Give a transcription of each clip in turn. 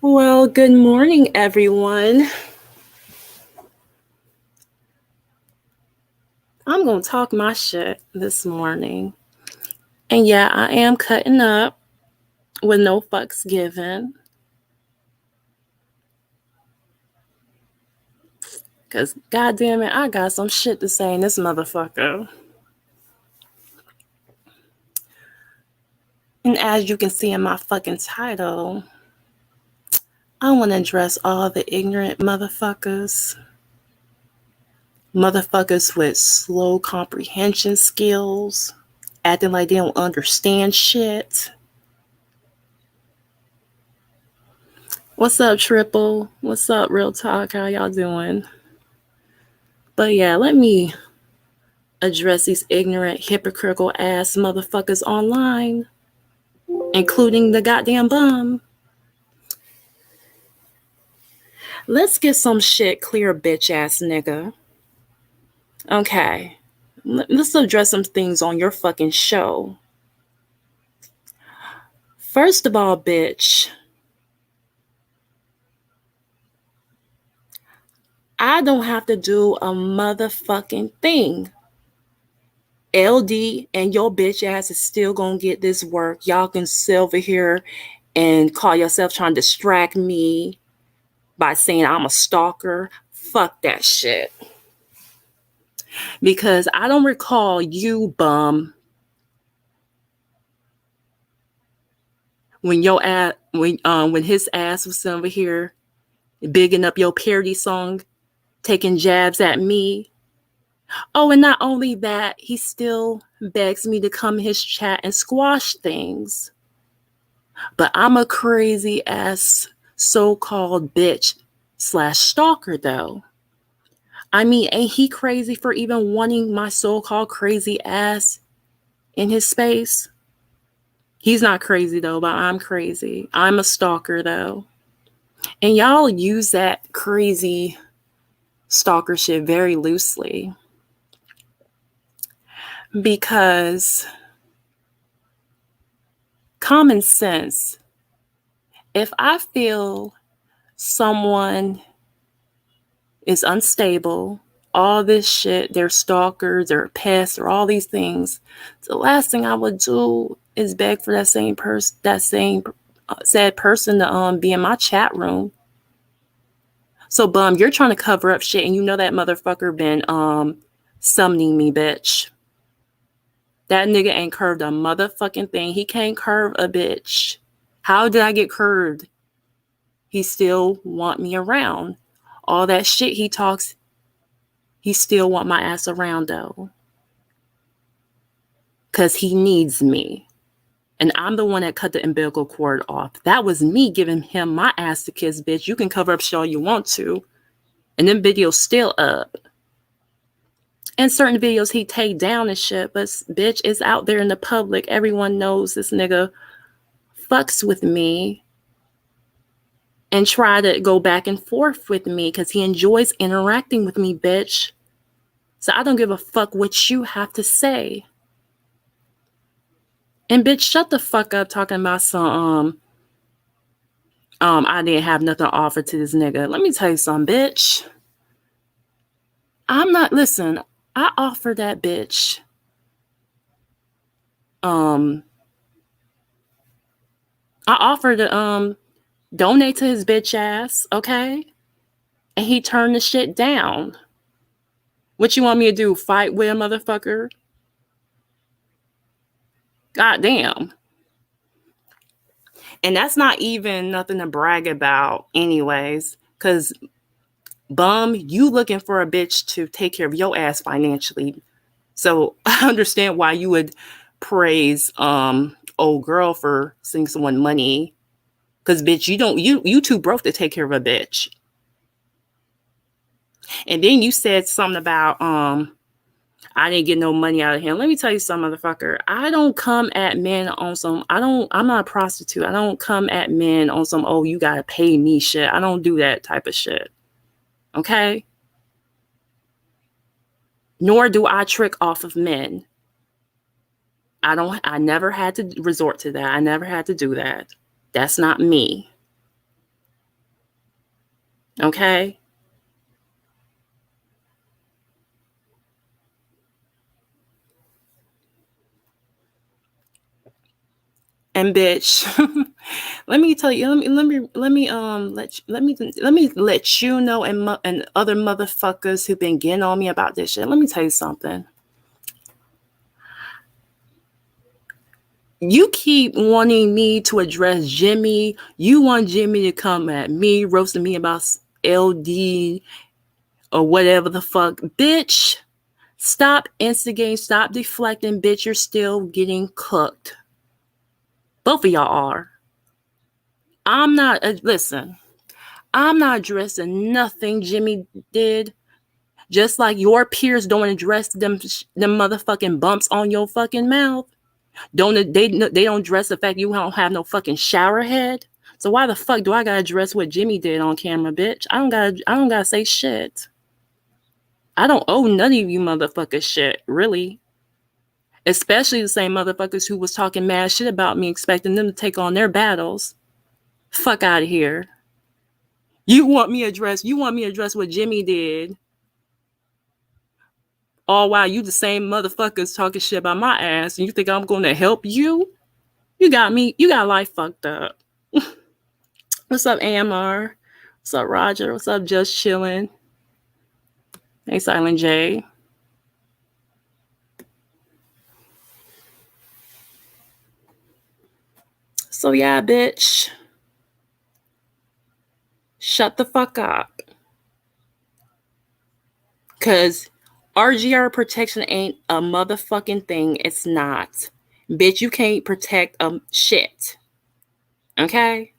Well, good morning, everyone. I'm going to talk my shit this morning. And yeah, I am cutting up with no fucks given. Because, goddamn it, I got some shit to say in this motherfucker. And as you can see in my fucking title, I want to address all the ignorant motherfuckers. Motherfuckers with slow comprehension skills, acting like they don't understand shit. What's up, Triple? What's up, Real Talk? How y'all doing? But yeah, let me address these ignorant, hypocritical ass motherfuckers online, including the goddamn bum. Let's get some shit clear, bitch ass nigga. Okay, let's address some things on your fucking show. First of all, bitch, I don't have to do a motherfucking thing. LD and your bitch ass is still gonna get this work. Y'all can sit over here and call yourself trying to distract me by saying I'm a stalker. Fuck that shit. Because I don't recall you, bum, when his ass was over here bigging up your parody song, taking jabs at me. Oh, and not only that, he still begs me to come in his chat and squash things. But I'm a crazy ass so-called bitch / stalker though. I mean, ain't he crazy for even wanting my so-called crazy ass in his space? He's not crazy though, but I'm crazy. I'm a stalker though. And y'all use that crazy stalker shit very loosely. Because common sense, if I feel someone is unstable, all this shit, they're stalkers, they're pests, or all these things, the last thing I would do is beg for that same said person to be in my chat room. So, bum, you're trying to cover up shit, and you know that motherfucker been summoning me, bitch. That nigga ain't curved a motherfucking thing. He can't curve a bitch. How did I get curved? He still want me around. All that shit he talks, he still want my ass around though. Cause he needs me. And I'm the one that cut the umbilical cord off. That was me giving him my ass to kiss, bitch. You can cover up shit all you want to. And them videos still up. And certain videos he take down and shit. But bitch, it's out there in the public. Everyone knows this nigga fucks with me. And try to go back and forth with me. Because he enjoys interacting with me, bitch. So I don't give a fuck what you have to say. And bitch, shut the fuck up talking about some I didn't have nothing to offer to this nigga. Let me tell you something, bitch. Listen, I offered that bitch I offered to donate to his bitch ass, okay? And he turned the shit down. What you want me to do? Fight with a motherfucker? God damn. And that's not even nothing to brag about anyways. Cause bum, you looking for a bitch to take care of your ass financially. So I understand why you would praise old girl for sending someone money. Cause bitch, you too broke to take care of a bitch. And then you said something about I didn't get no money out of him. Let me tell you something, motherfucker. I don't come at men on some I'm not a prostitute. I don't come at men on some you gotta pay me shit. I don't do that type of shit. Okay? Nor do I trick off of men. I never had to resort to that. I never had to do that. That's not me. Okay? And bitch, let me tell you, let me let you know and other motherfuckers who've been getting on me about this shit. Let me tell you something. You keep wanting me to address Jimmy. You want Jimmy to come at me, roasting me about LD or whatever the fuck. Bitch, stop instigating, stop deflecting, bitch. You're still getting cooked. Both of y'all are. I'm not, listen, I'm not addressing nothing Jimmy did. Just like your peers don't address them motherfucking bumps on your fucking mouth. They don't address the fact you don't have no fucking shower head. So why the fuck do I gotta address what Jimmy did on camera, bitch? I don't gotta say shit. I don't owe none of you motherfuckers shit, really. Especially the same motherfuckers who was talking mad shit about me, expecting them to take on their battles. Fuck out of here. You want me to address what Jimmy did. All while you the same motherfuckers talking shit about my ass, and you think I'm gonna help you? You got life fucked up. What's up, AMR? What's up, Roger? What's up, Just Chillin'? Hey, Silent J. So yeah, bitch. Shut the fuck up. Cause RGR protection ain't a motherfucking thing. It's not. Bitch, you can't protect shit. Okay?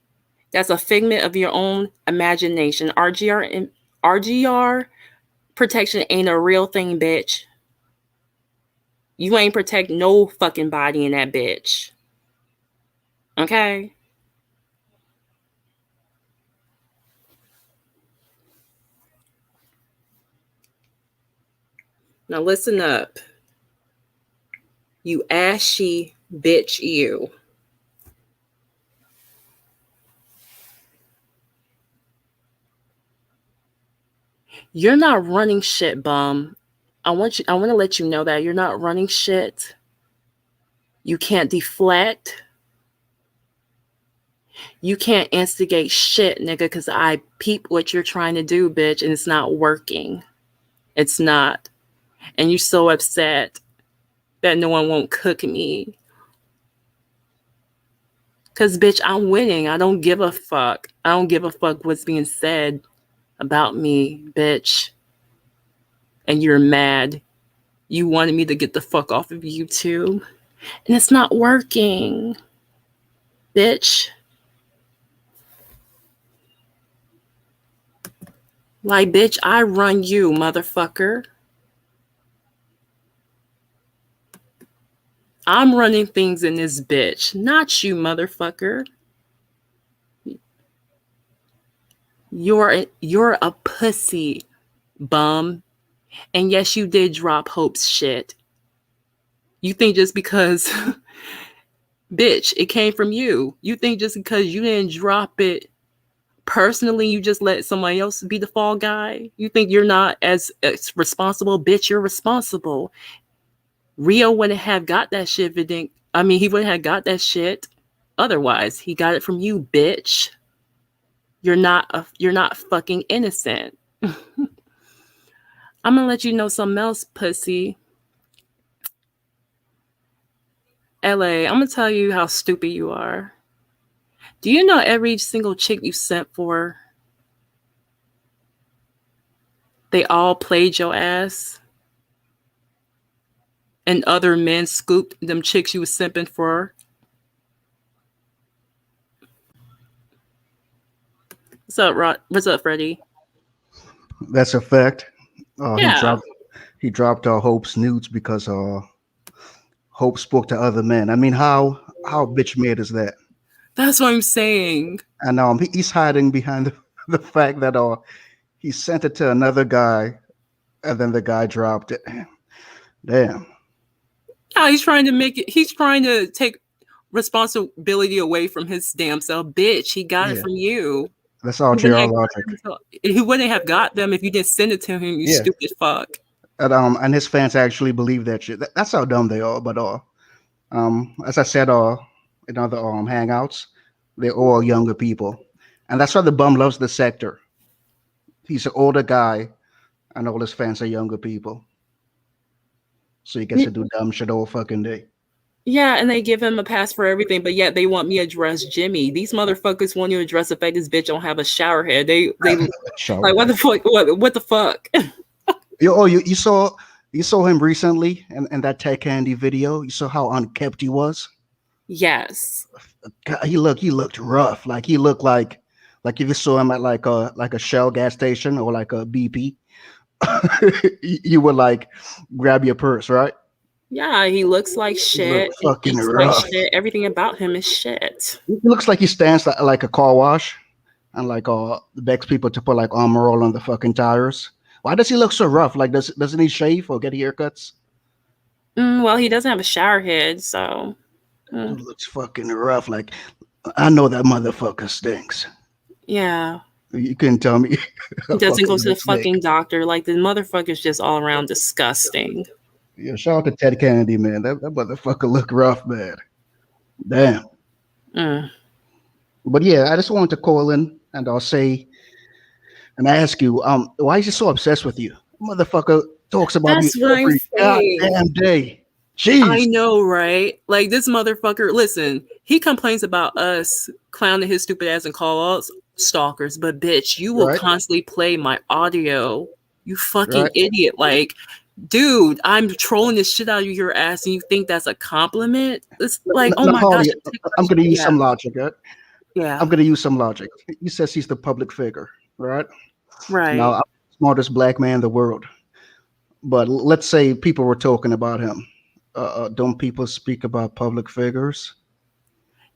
That's a figment of your own imagination. RGR protection ain't a real thing, bitch. You ain't protect no fucking body in that bitch. Okay? Now listen up. You ashy bitch, you. You're not running shit, bum. I want to let you know that you're not running shit. You can't deflect. You can't instigate shit, nigga, because I peep what you're trying to do, bitch, and it's not working. It's not. And you're so upset that no one won't cook me. Because, bitch, I'm winning. I don't give a fuck. I don't give a fuck what's being said about me, bitch. And you're mad. You wanted me to get the fuck off of YouTube. And it's not working. Bitch. Like, bitch, I run you, motherfucker. I'm running things in this bitch, not you, motherfucker. You're a pussy, bum. And yes, you did drop Hope's shit. You think just because, bitch, it came from you. You think just because you didn't drop it personally, you just let somebody else be the fall guy? You think you're not as responsible? Bitch, you're responsible. Rio wouldn't have got that shit if it didn't. I mean, he wouldn't have got that shit otherwise. He got it from you, bitch. You're not fucking innocent. I'm gonna let you know something else, pussy. LA, I'm gonna tell you how stupid you are. Do you know every single chick you sent for, they all played your ass? And other men scooped them chicks you was simping for? What's up, Rod? What's up, Freddie? That's a fact. Yeah, He dropped Hope's nudes because Hope spoke to other men. I mean, how bitch made is that? that's what I'm saying. And he's hiding behind the fact that he sent it to another guy, and then the guy dropped it. Damn. Yeah, he's trying to take responsibility away from his damn self. Bitch, he got it Yeah. from you. That's all He wouldn't JR have logic. he wouldn't have got them if you didn't send it to him, you Yeah, stupid fuck. and his fans actually believe that shit. That's how dumb they are. But as I said, in other hangouts, they're all younger people, and that's why the bum loves the sector. He's an older guy, and all his fans are younger people, so he gets to do dumb shit all fucking day. Yeah, and they give him a pass for everything, but yet they want me to address Jimmy. These motherfuckers want you to address the fact this bitch don't have a shower head. They Shower like what head. the fuck? What the fuck? You saw him recently in that Tech Candy video. You saw how unkept he was. Yes. God, he looked rough. Like he looked like if you saw him at like a Shell gas station or like a BP, you would like grab your purse, right? Yeah, he looks like He looked shit. He fucking eats like rough. shit. Everything about him is shit. He looks like he stands like a car wash and like begs people to put like armor all on the fucking tires. Why does he look so rough? Like doesn't he shave or get haircuts? Well, he doesn't have a shower head, so He mm, looks fucking rough. Like I know that motherfucker stinks. yeah. You couldn't tell me He a doesn't go fucking to the good snake. fucking doctor. Like the motherfucker's just all around disgusting. Yeah, shout out to Ted Kennedy, man. That motherfucker look rough, man. Damn. Mm. But yeah, I just wanted to call in and I'll say and ask you, why is he so obsessed with you? Motherfucker talks about you That's what I'm every saying. goddamn day. I Jeez. know, right? Like this motherfucker. Listen, he complains about us clowning his stupid ass and call us stalkers, but bitch, you will Right? constantly play my audio. You fucking Right? idiot! Like, dude, I'm trolling the shit out of your ass, and you think that's a compliment? It's like, oh Now, my gosh, Harley, take I'm my gonna use yeah, some logic, right? yeah, I'm gonna use some logic. He says he's the public figure, right? Now right. I'm the smartest black man in the world. But let's say people were talking about him. Don't people speak about public figures?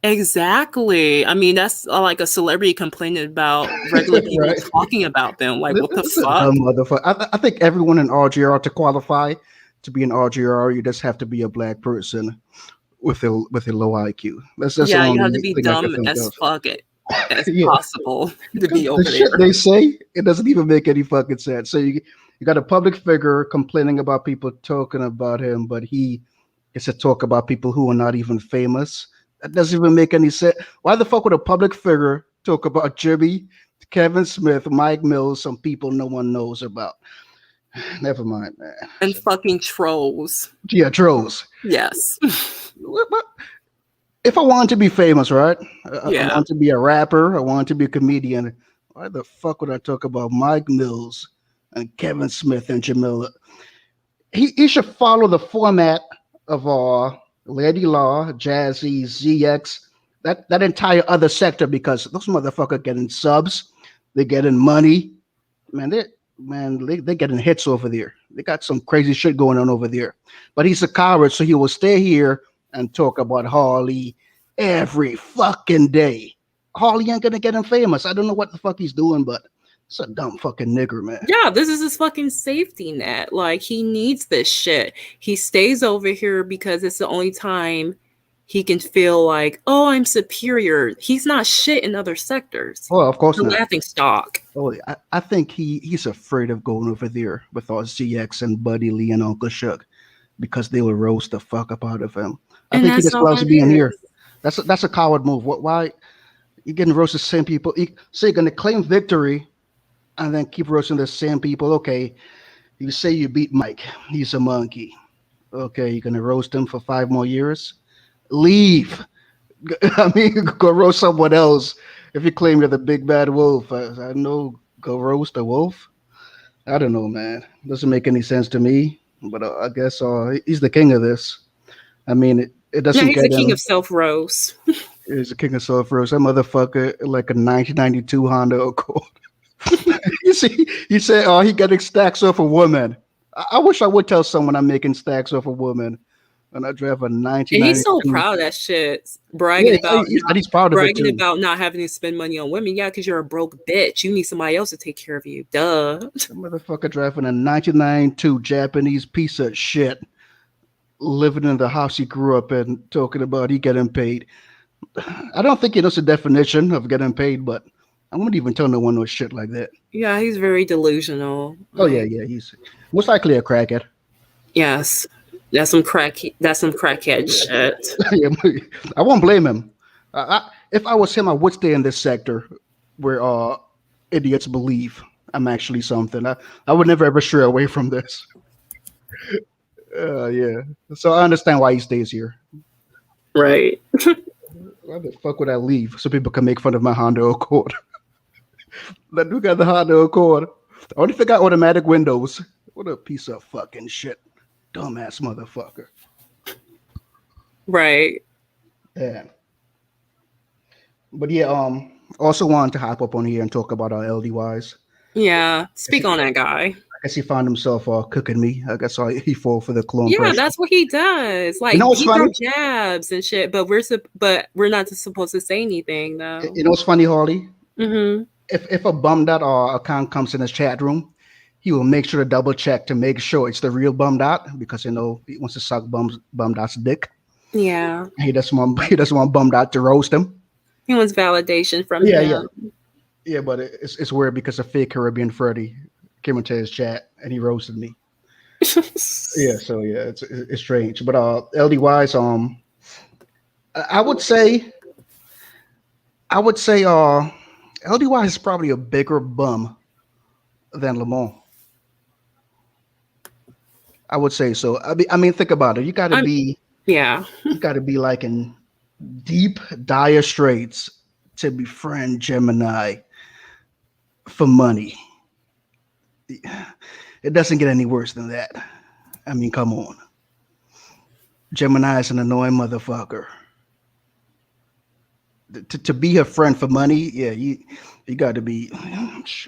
Exactly. I mean, that's like a celebrity complaining about regular people Right? talking about them. Like, what the This is a fuck? dumb motherfucker. I think everyone in RGR to qualify to be an RGR, you just have to be a black person with a low IQ. That's the Yeah, you have to only be thing I can dumb think as of. fuck as Yeah, possible to because be the over shit there. they say it doesn't even make any fucking sense. So you got a public figure complaining about people talking about him, but he gets to talk about people who are not even famous. That doesn't even make any sense. Why the fuck would a public figure talk about Jimmy, Kevin Smith, Mike Mills, some people no one knows about? Never mind, man. And fucking trolls. Yeah, trolls. Yes. If I want to be famous, right? I Yeah. want to be a rapper. I want to be a comedian. Why the fuck would I talk about Mike Mills and Kevin Smith and Jamila? He should follow the format of Lady Law, Jazzy, ZX, that entire other sector because those motherfuckers getting subs, they getting money. Man, they getting hits over there. They got some crazy shit going on over there. But he's a coward, so he will stay here and talk about Harley every fucking day. Harley ain't gonna get him famous. I don't know what the fuck he's doing, but it's a dumb fucking nigger, man. Yeah, this is his fucking safety net. Like, he needs this shit. He stays over here because it's the only time he can feel like, oh, I'm superior. He's not shit in other sectors. Oh, of course The not. laughing stock. Oh, I think he's afraid of going over there with all ZX and Buddy Lee and Uncle Shug because they will roast the fuck up out of him. I And think he that's just all loves that being here. is. That's a coward move. Why you getting roasted the same people? So you're gonna claim victory and then keep roasting the same people. Okay, you say you beat Mike. He's a monkey. Okay, you're gonna roast him for 5 more years. Leave. I mean, go roast someone else. If you claim you're the big bad wolf, I know go roast a wolf. I don't know, man. Doesn't make any sense to me. But I guess he's the king of this. I mean, it Yeah, doesn't he's the get king him. of self roast. He's the king of soft roast. That motherfucker like a 1992 Honda Accord. You see, he said, "Oh, he getting stacks off a woman." I wish I would tell someone I'm making stacks off a woman, and I drive a And he's so 1992. proud of that shit, Yeah, not he's proud of it bragging too. about not having to spend money on women. Yeah, because you're a broke bitch. You need somebody else to take care of you. Duh. The motherfucker driving a 1992 Japanese piece of shit, living in the house he grew up in, talking about he getting paid. I don't think he knows the definition of getting paid, but I wouldn't even tell no one no shit like that. Yeah, he's very delusional. Oh yeah, Like, yeah. He's most likely a crackhead. yes, that's some crack. That's some crackhead shit. Yeah, I won't blame him. If I was him, I would stay in this sector where idiots believe I'm actually something. I would never ever stray away from this. Yeah. So I understand why he stays here. Right. Why the fuck would I leave so people can make fun of my Honda Accord? Let me got the Honda Accord. I only think I automatic windows. What a piece of fucking shit, dumbass motherfucker. Right. Yeah. But yeah, also wanted to hop up on here and talk about our LDYs. Yeah. I guess Speak he, on that guy. I guess he found himself cooking me. I guess he fall for the clone Yeah, pressure. that's what he does. You Like know what's he throw funny? jabs and shit, but we're not supposed to say anything though. You know what's funny, Harley? Mm-hmm. If a bum dot or account comes in his chat room, he will make sure to double check to make sure it's the real bum dot because he wants to suck bum dot's dick. Yeah. He doesn't want he doesn't want bum dot to roast him. He wants validation from Yeah, yeah, him. yeah. But it's weird because a fake Caribbean Freddy came into his chat and he roasted me. Yeah, so yeah, it's strange. But LDYs, I would say LDY is probably a bigger bum than Lamont. I would say so. I mean, think about it. I'm yeah. You got to be like in deep, dire straits to befriend Gemini for money. It doesn't get any worse than that. I mean, come on. Gemini is an annoying motherfucker. To be a friend for money, yeah, you got to be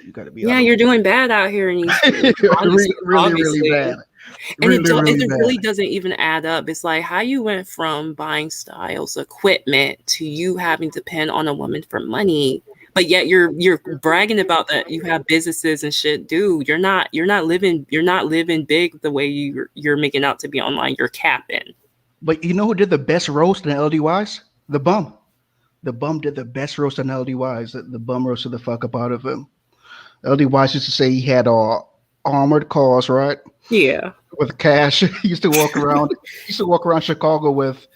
you got to be Yeah, out of you're doing bad out here in these streets, honestly, really, really obviously. bad. And Really, really it bad. really doesn't even add up. It's like how you went from buying styles, equipment to you having to depend on a woman for money. But yet you're bragging about that you have businesses and shit. Dude, you're not living big the way you're making out to be online. You're capping. But you know who did the best roast in LDYs? The bum. The bum did the best roast in LDYs. The bum roasted the fuck up out of him. LDYs used to say he had armored cars, right? Yeah. With cash. He used to walk around. He used to walk around Chicago with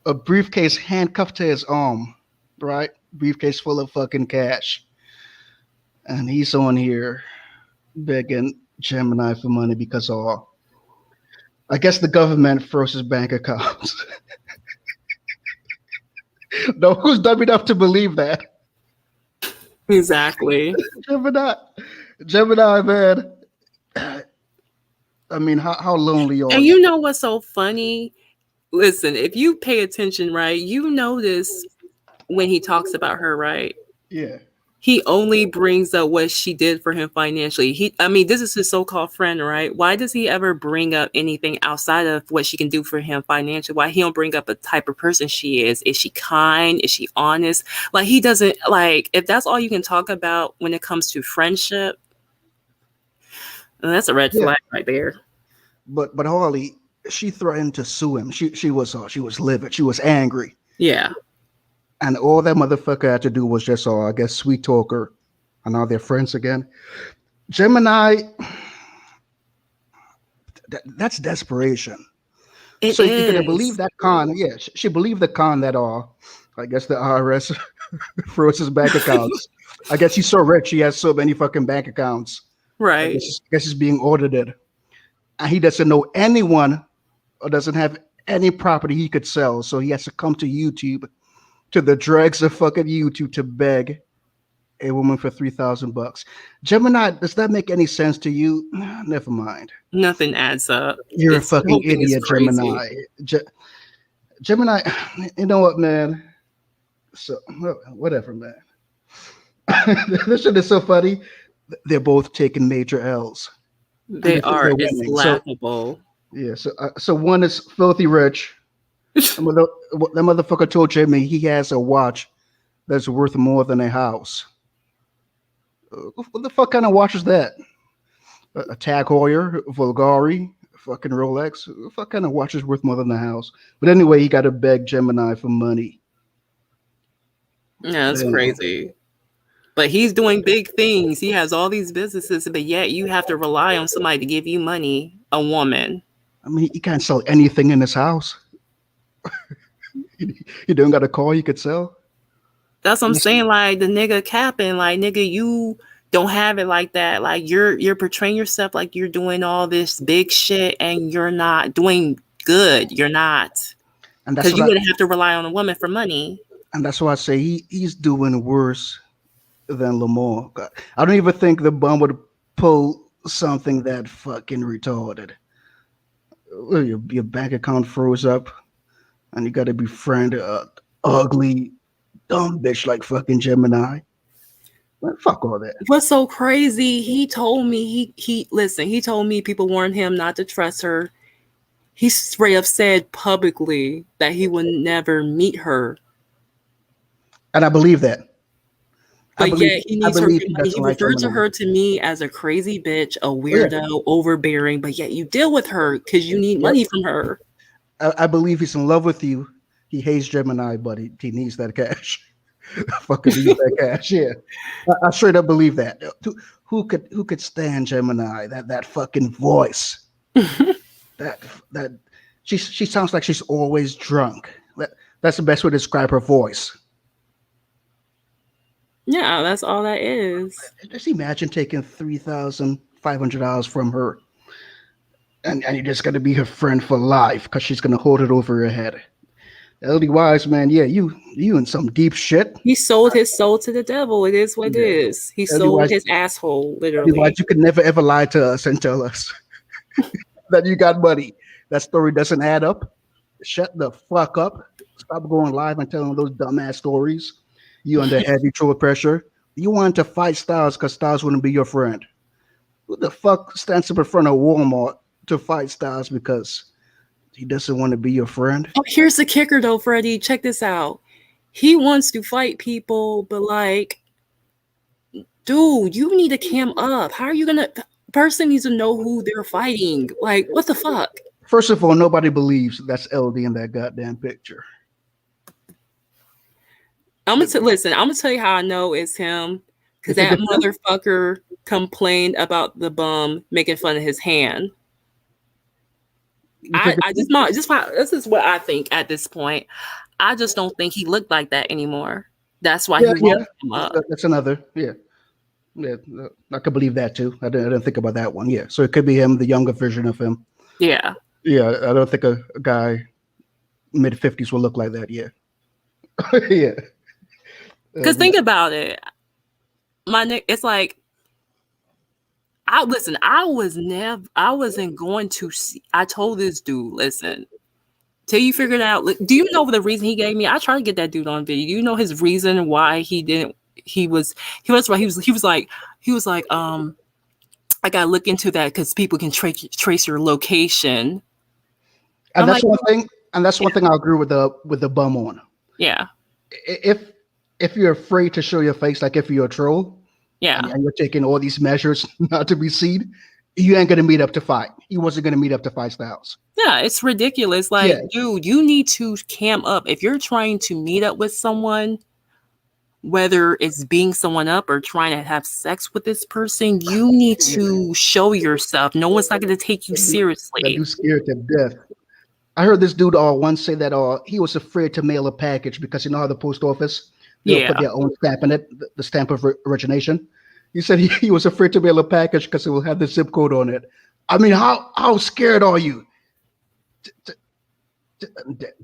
a briefcase handcuffed to his arm, right? Briefcase full of fucking cash. And he's on here begging Gemini for money because I guess the government froze his bank accounts. No, who's dumb enough to believe that? Exactly. Gemini, Gemini, man. I mean, how lonely are And you? you know what's so funny? Listen, if you pay attention, right, you notice when he talks about her, right? Yeah, He only brings up what she did for him financially. I mean, this is his so-called friend, right? Why does he ever bring up anything outside of what she can do for him financially? Why he don't bring up a type of person she is? Is she kind? Is she honest? Like he doesn't like if that's all you can talk about when it comes to friendship, then that's a red yeah. flag right there. But Harley, she threatened to sue him. She was livid. She was angry, Yeah. and all that motherfucker had to do was just I guess sweet talk her, and now they're friends again. Gemini, that's desperation. It So you're gonna believe is. that con? Yeah, she believed the con that I guess the IRS froze his bank accounts. I guess he's so rich, he has so many fucking bank accounts. Right. I guess he's being audited, and he doesn't know anyone or doesn't have any property he could sell. So he has to come to YouTube, to the dregs of fucking YouTube, to beg a woman for $3,000. Gemini, does that make any sense to you? Never mind. Nothing adds up. You're a It's the fucking whole thing is idiot, crazy. Gemini. Gemini, you know what, man? So whatever, man. This shit is so funny. They're both taking major L's, and They they think are. they're It's winning. So laughable. yeah, so one is filthy rich. That that motherfucker told Jimmy he has a watch that's worth more than a house. What the fuck kind of watch is that? A Tag Heuer, Bulgari, fucking Rolex. What the fuck kind of watch is worth more than a house? But anyway, he got to beg Gemini for money. Yeah, it's And crazy. But he's doing big things. He has all these businesses, but yet you have to rely on somebody to give you money, a woman. I mean, he can't sell anything in his house. You don't got a car you could sell. That's what I'm saying. Like the nigga capping, like nigga, you don't have it like that. Like you're portraying yourself like you're doing all this big shit and you're not doing good. You're not. And that's Because what you I wouldn't have to rely on a woman for money. and that's why I say he's doing worse than Lamar. I don't even think the bum would pull something that fucking retarded. Your bank account froze up, and you got to befriend a ugly, dumb bitch like fucking Gemini. Man, fuck all that. What's so crazy? He told me he listen. He told me people warned him not to trust her. He straight up said publicly that he would never meet her, And I believe that. I but believe yet he I needs her believe for he money. doesn't He like referred to Gemini. her to me as a crazy bitch, a Oh, yeah. weirdo, overbearing, but yet you deal with her because you need Yep. money from her. I believe he's in love with you. He hates Gemini, but he needs that cash. Fucking needs that cash. Yeah, I straight up believe that. Who could stand Gemini? That fucking voice. That that she sounds like she's always drunk. That's the best way to describe her voice. Yeah, that's all that is. Just imagine taking $3,500 from her, and you're just gonna be her friend for life because she's gonna hold it over your head. LD Wise, man, yeah, you in some deep shit. He sold his soul to the devil. It is what it Yeah. is. He LD sold Wise, his asshole, LD Wise, literally. you could never ever lie to us and tell us that you got money. That story doesn't add up. Shut the fuck up. Stop going live and telling those dumbass stories. You under heavy troll pressure. You wanted to fight Styles because Styles wouldn't be your friend. Who the fuck stands up in front of Walmart to fight Styles because he doesn't want to be your friend? Oh, here's the kicker, though, Freddie. Check this out. He wants to fight people, but like, dude, you need to cam up. How are you gonna? Person needs to know who they're fighting. Like, what the fuck? First of all, nobody believes that's LD in that goddamn picture. Listen. I'm gonna tell you how I know it's him, You because think that it's him? motherfucker complained about the bum making fun of his hand. You think it's him? This is what I think at this point. I just don't think he looked like that anymore. That's why Yeah, he yeah. won't come up. That's another. Yeah. Yeah, I could believe that too. I didn't think about that one. Yeah, so it could be him, the younger version of him. Yeah. Yeah, I don't think a guy mid 50s will look like that. Yeah, yeah. Because think about it. It's like, I wasn't going to see. I told this dude, listen, till you figured out. Do you know the reason he gave me? I tried to get that dude on video. Do you know his reason why he didn't? He was like, I gotta look into that because people can trace your location. And I'm that's like, one thing. And that's one thing I agree with the bum on. yeah, If if you're afraid to show your face, like if you're a troll yeah, and you're taking all these measures not to be seen, you ain't gonna meet up to fight. He wasn't gonna meet up to fight Styles. yeah. It's ridiculous. Like, Yeah, dude, you need to cam up if you're trying to meet up with someone. Whether it's being someone up or trying to have sex with this person, you need yeah. to show yourself. No one's not going to take you That seriously. dude's scared to death. I heard this dude once say that he was afraid to mail a package because you know how the post office they'll put Yeah. their own stamp in it, the stamp of origination. He said he was afraid to mail a package because it will have the zip code on it. I mean, how scared are you?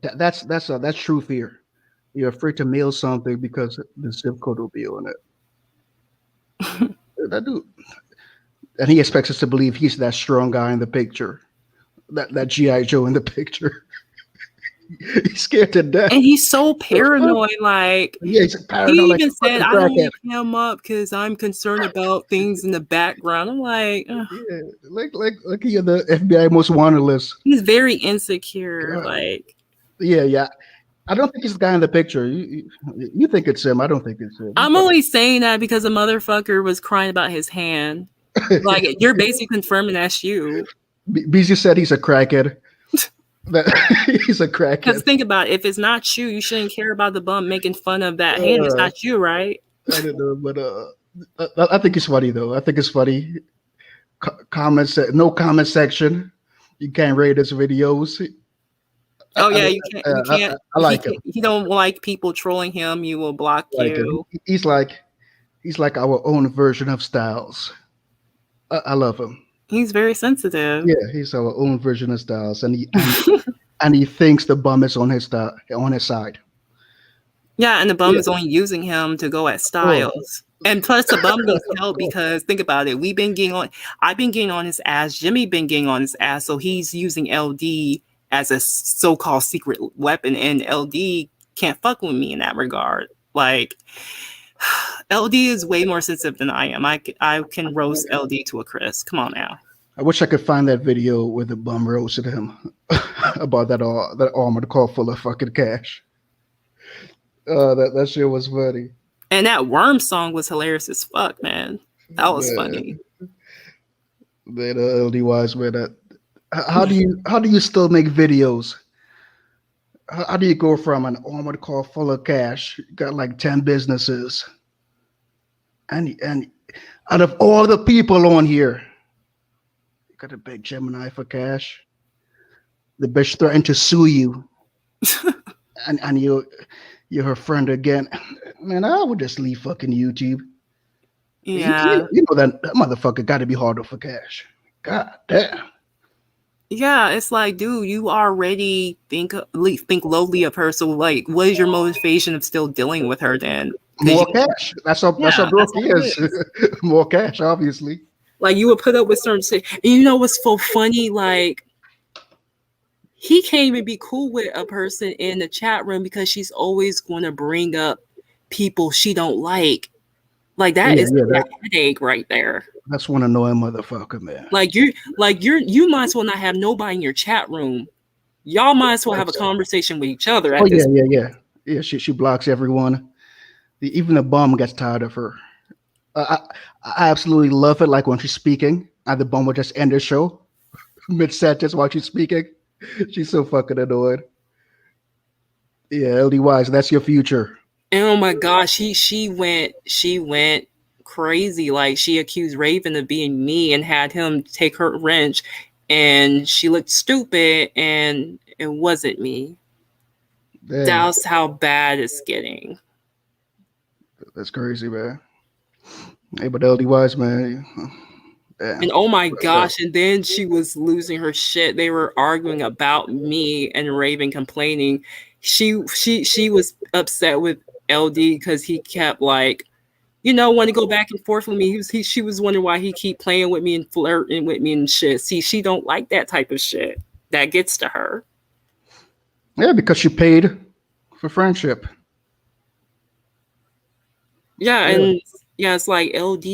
That's true fear. You're afraid to mail something because the zip code will be on it. That dude, and he expects us to believe he's that strong guy in the picture, that GI Joe in the picture. He's scared to death. And he's so paranoid. Like, Yeah, he's he paranoid like even a said, fucking I don't crackhead. want to cam up because I'm concerned about things in the background. I'm like, ugh. Yeah, like he on the FBI most wanted list. He's very insecure. God. Like, Yeah, yeah. I don't think he's the guy in the picture. You think it's him? I don't think it's him. I'm only saying that because a motherfucker was crying about his hand. Like, you're basically confirming that's you. BZ said he's a crackhead. That he's a Because crackhead. think about it, if it's not you, you shouldn't care about the bum making fun of that hand. It's not you, right? I don't know, but I think it's funny though. I think it's funny. No comment section. You can't rate his videos. Oh I, yeah, you can't. You can't. I If he like him. can't, if you don't like people trolling him, you will block Like him. you. He's like our own version of Styles. I love him. He's very sensitive. Yeah, he's our own version of Styles, and he thinks the bum is on his side. Yeah, and the bum Yeah. is only using him to go at Oh, Styles. And plus, the bum needs of help course. because think about it. I've been getting on his ass. Jimmy been getting on his ass. So he's using LD as a so-called secret weapon, and LD can't fuck with me in that regard. Like, LD is way more sensitive than I am. I can roast LD to a crisp. Come on now. I wish I could find that video where the bum roasted him about that armored car full of fucking cash. That shit was funny. And that worm song was hilarious as fuck, man. That was funny. Man, man, LD Wise, man. How do you still make videos? How do you go from an armored car full of cash, you got like 10 businesses, and out of all the people on here, you got a big Gemini for cash. The bitch threatened to sue you, and you're her friend again. Man, I would just leave fucking YouTube. Yeah. You know that motherfucker got to be harder for cash. God damn. Yeah, it's like, dude, you already think lowly of her. So, like, what is your motivation of still dealing with her then? Because More cash. That's how broke that's he all it is. is. More cash, obviously. Like, you would put up with certain shit. And you know what's so funny? Like, he can't even be cool with a person in the chat room because she's always going to bring up people she don't like. Like, that Yeah, is yeah. a headache right there. That's one annoying motherfucker, man. You might as well not have nobody in your chat room. Y'all might as well have a conversation with each other Oh at yeah, this. yeah, yeah. Yeah, she blocks everyone. Even the bum gets tired of her. I absolutely love it. Like when she's speaking, and the bum will just end the show mid sentence while she's speaking. She's so fucking annoyed. Yeah, LDY. So that's your future. And oh my gosh, she went crazy. Like she accused Raven of being me and had him take her wrench, and she looked stupid, and it wasn't me. Damn, That's how bad it's getting. that's crazy, man. Hey, but LDYs, man. And Damn. oh my gosh, and then she was losing her shit. They were arguing about me and Raven complaining. She was upset with LD because he kept like, want to go back and forth with me. She was wondering why he keep playing with me and flirting with me and shit. See, she don't like that type of shit. That gets to her. Yeah, because she paid for friendship. Yeah, and yeah, it's like LD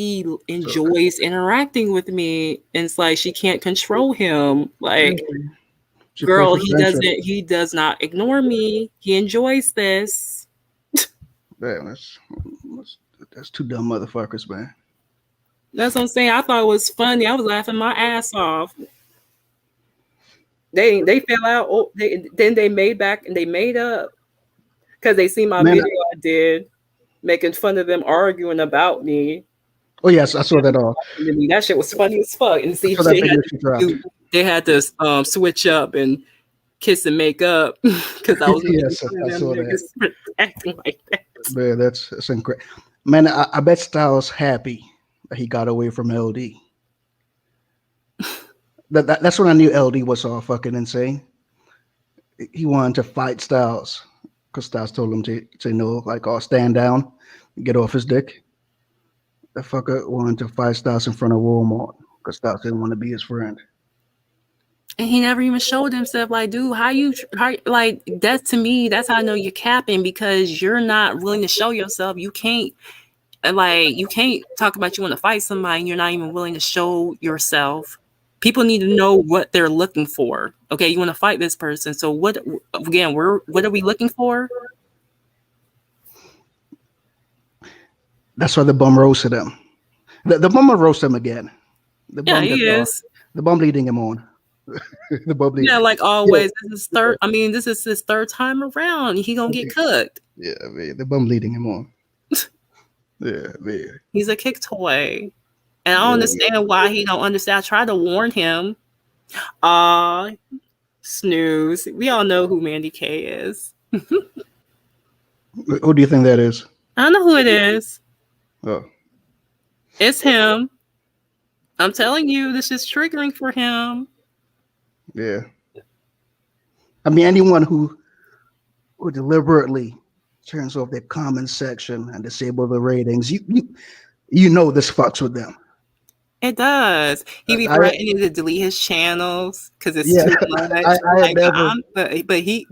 enjoys interacting with me, and it's like she can't control him. Like, She paid girl, for friendship. he does not ignore me. He enjoys this. Damn, that's two dumb motherfuckers, man. That's what I'm saying. I thought it was funny. I was laughing my ass off. They fell out. Oh, then they made back and they made up because they see my Man, video I did making fun of them arguing about me. oh yes, I saw that all. That shit was funny as fuck. And I see, saw that video she dropped. they had to switch up and kiss and make up because I was making Yes, fun I of them saw that. niggas acting like that. Man, that's incredible. Man, I bet Styles happy that he got away from LD. That's when I knew LD was all fucking insane. He wanted to fight Styles because Styles told him to no, like, oh, stand down, get off his dick. The fucker wanted to fight Styles in front of Walmart because Styles didn't want to be his friend. And he never even showed himself. Like, dude, like, that's to me, that's how I know you're capping because you're not willing to show yourself. You can't talk about you want to fight somebody and you're not even willing to show yourself. People need to know what they're looking for. Okay, you want to fight this person. So what are we looking for? That's why the bum roasted him. The bum will roast him again. The Yeah, bum he is. The bum leading him on. The bum leading. Yeah, like always. This is his third time around. He gonna get cooked. Yeah, man, the bum leading him on. Yeah, man. He's a kick toy. And I don't Yeah. understand why he don't understand. I tried to warn him. Ah, snooze. We all know who Mandy K is. Who do you think that is? I know who it is. Oh, It's him. I'm telling you, this is triggering for him. yeah. I mean, anyone who deliberately turns off their comment section and disable the ratings, you know this fucks with them. It does. He be I threatening to delete his channels because it's yeah, too much. I had Like, never.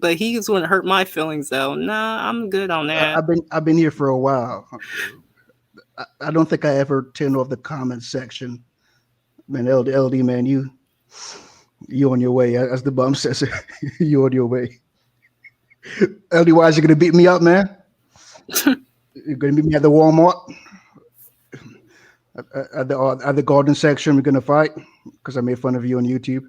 but he's going to hurt my feelings though. Nah, I'm good on that. I've been here for a while. I don't think I ever turned off the comment section. Man, LD man, you on your way. As the bum says, you on your way. LD, why is you gonna beat me up, man? You're gonna meet me at the Walmart, at the garden section. We're gonna fight because I made fun of you on YouTube.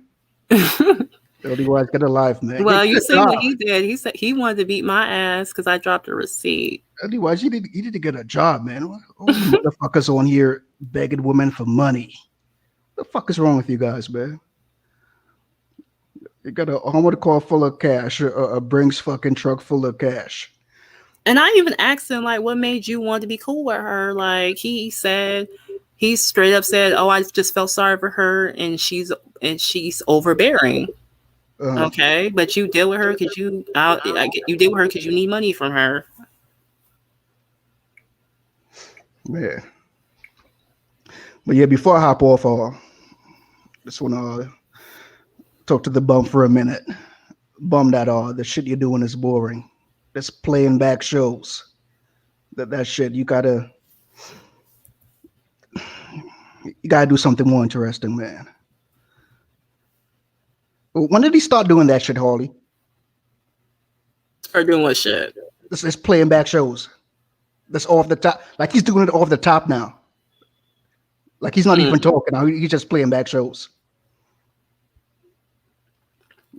LD, why get a life, man? Well, Get you a see what job. he did. He said he wanted to beat my ass because I dropped a receipt. LD, why you need to get a job, man? All you motherfuckers on here begging women for money. What the fuck is wrong with you guys, man? You got a Honda car full of cash, a Brinks fucking truck full of cash. And I even asked him, like, what made you want to be cool with her? Like, he straight up said, "Oh, I just felt sorry for her, and she's overbearing." Uh, Okay, but you deal with her because you deal with her because you need money from her. man. But yeah, before I hop off, just want to talk to the bum for a minute. Bum that the shit you're doing is boring. Just playing back shows. That shit you gotta do something more interesting, man. When did he start doing that shit, Harley? Or doing what shit? This playing back shows. That's off the top. Like he's doing it off the top now. Like he's not Mm. even talking now. He's just playing back shows.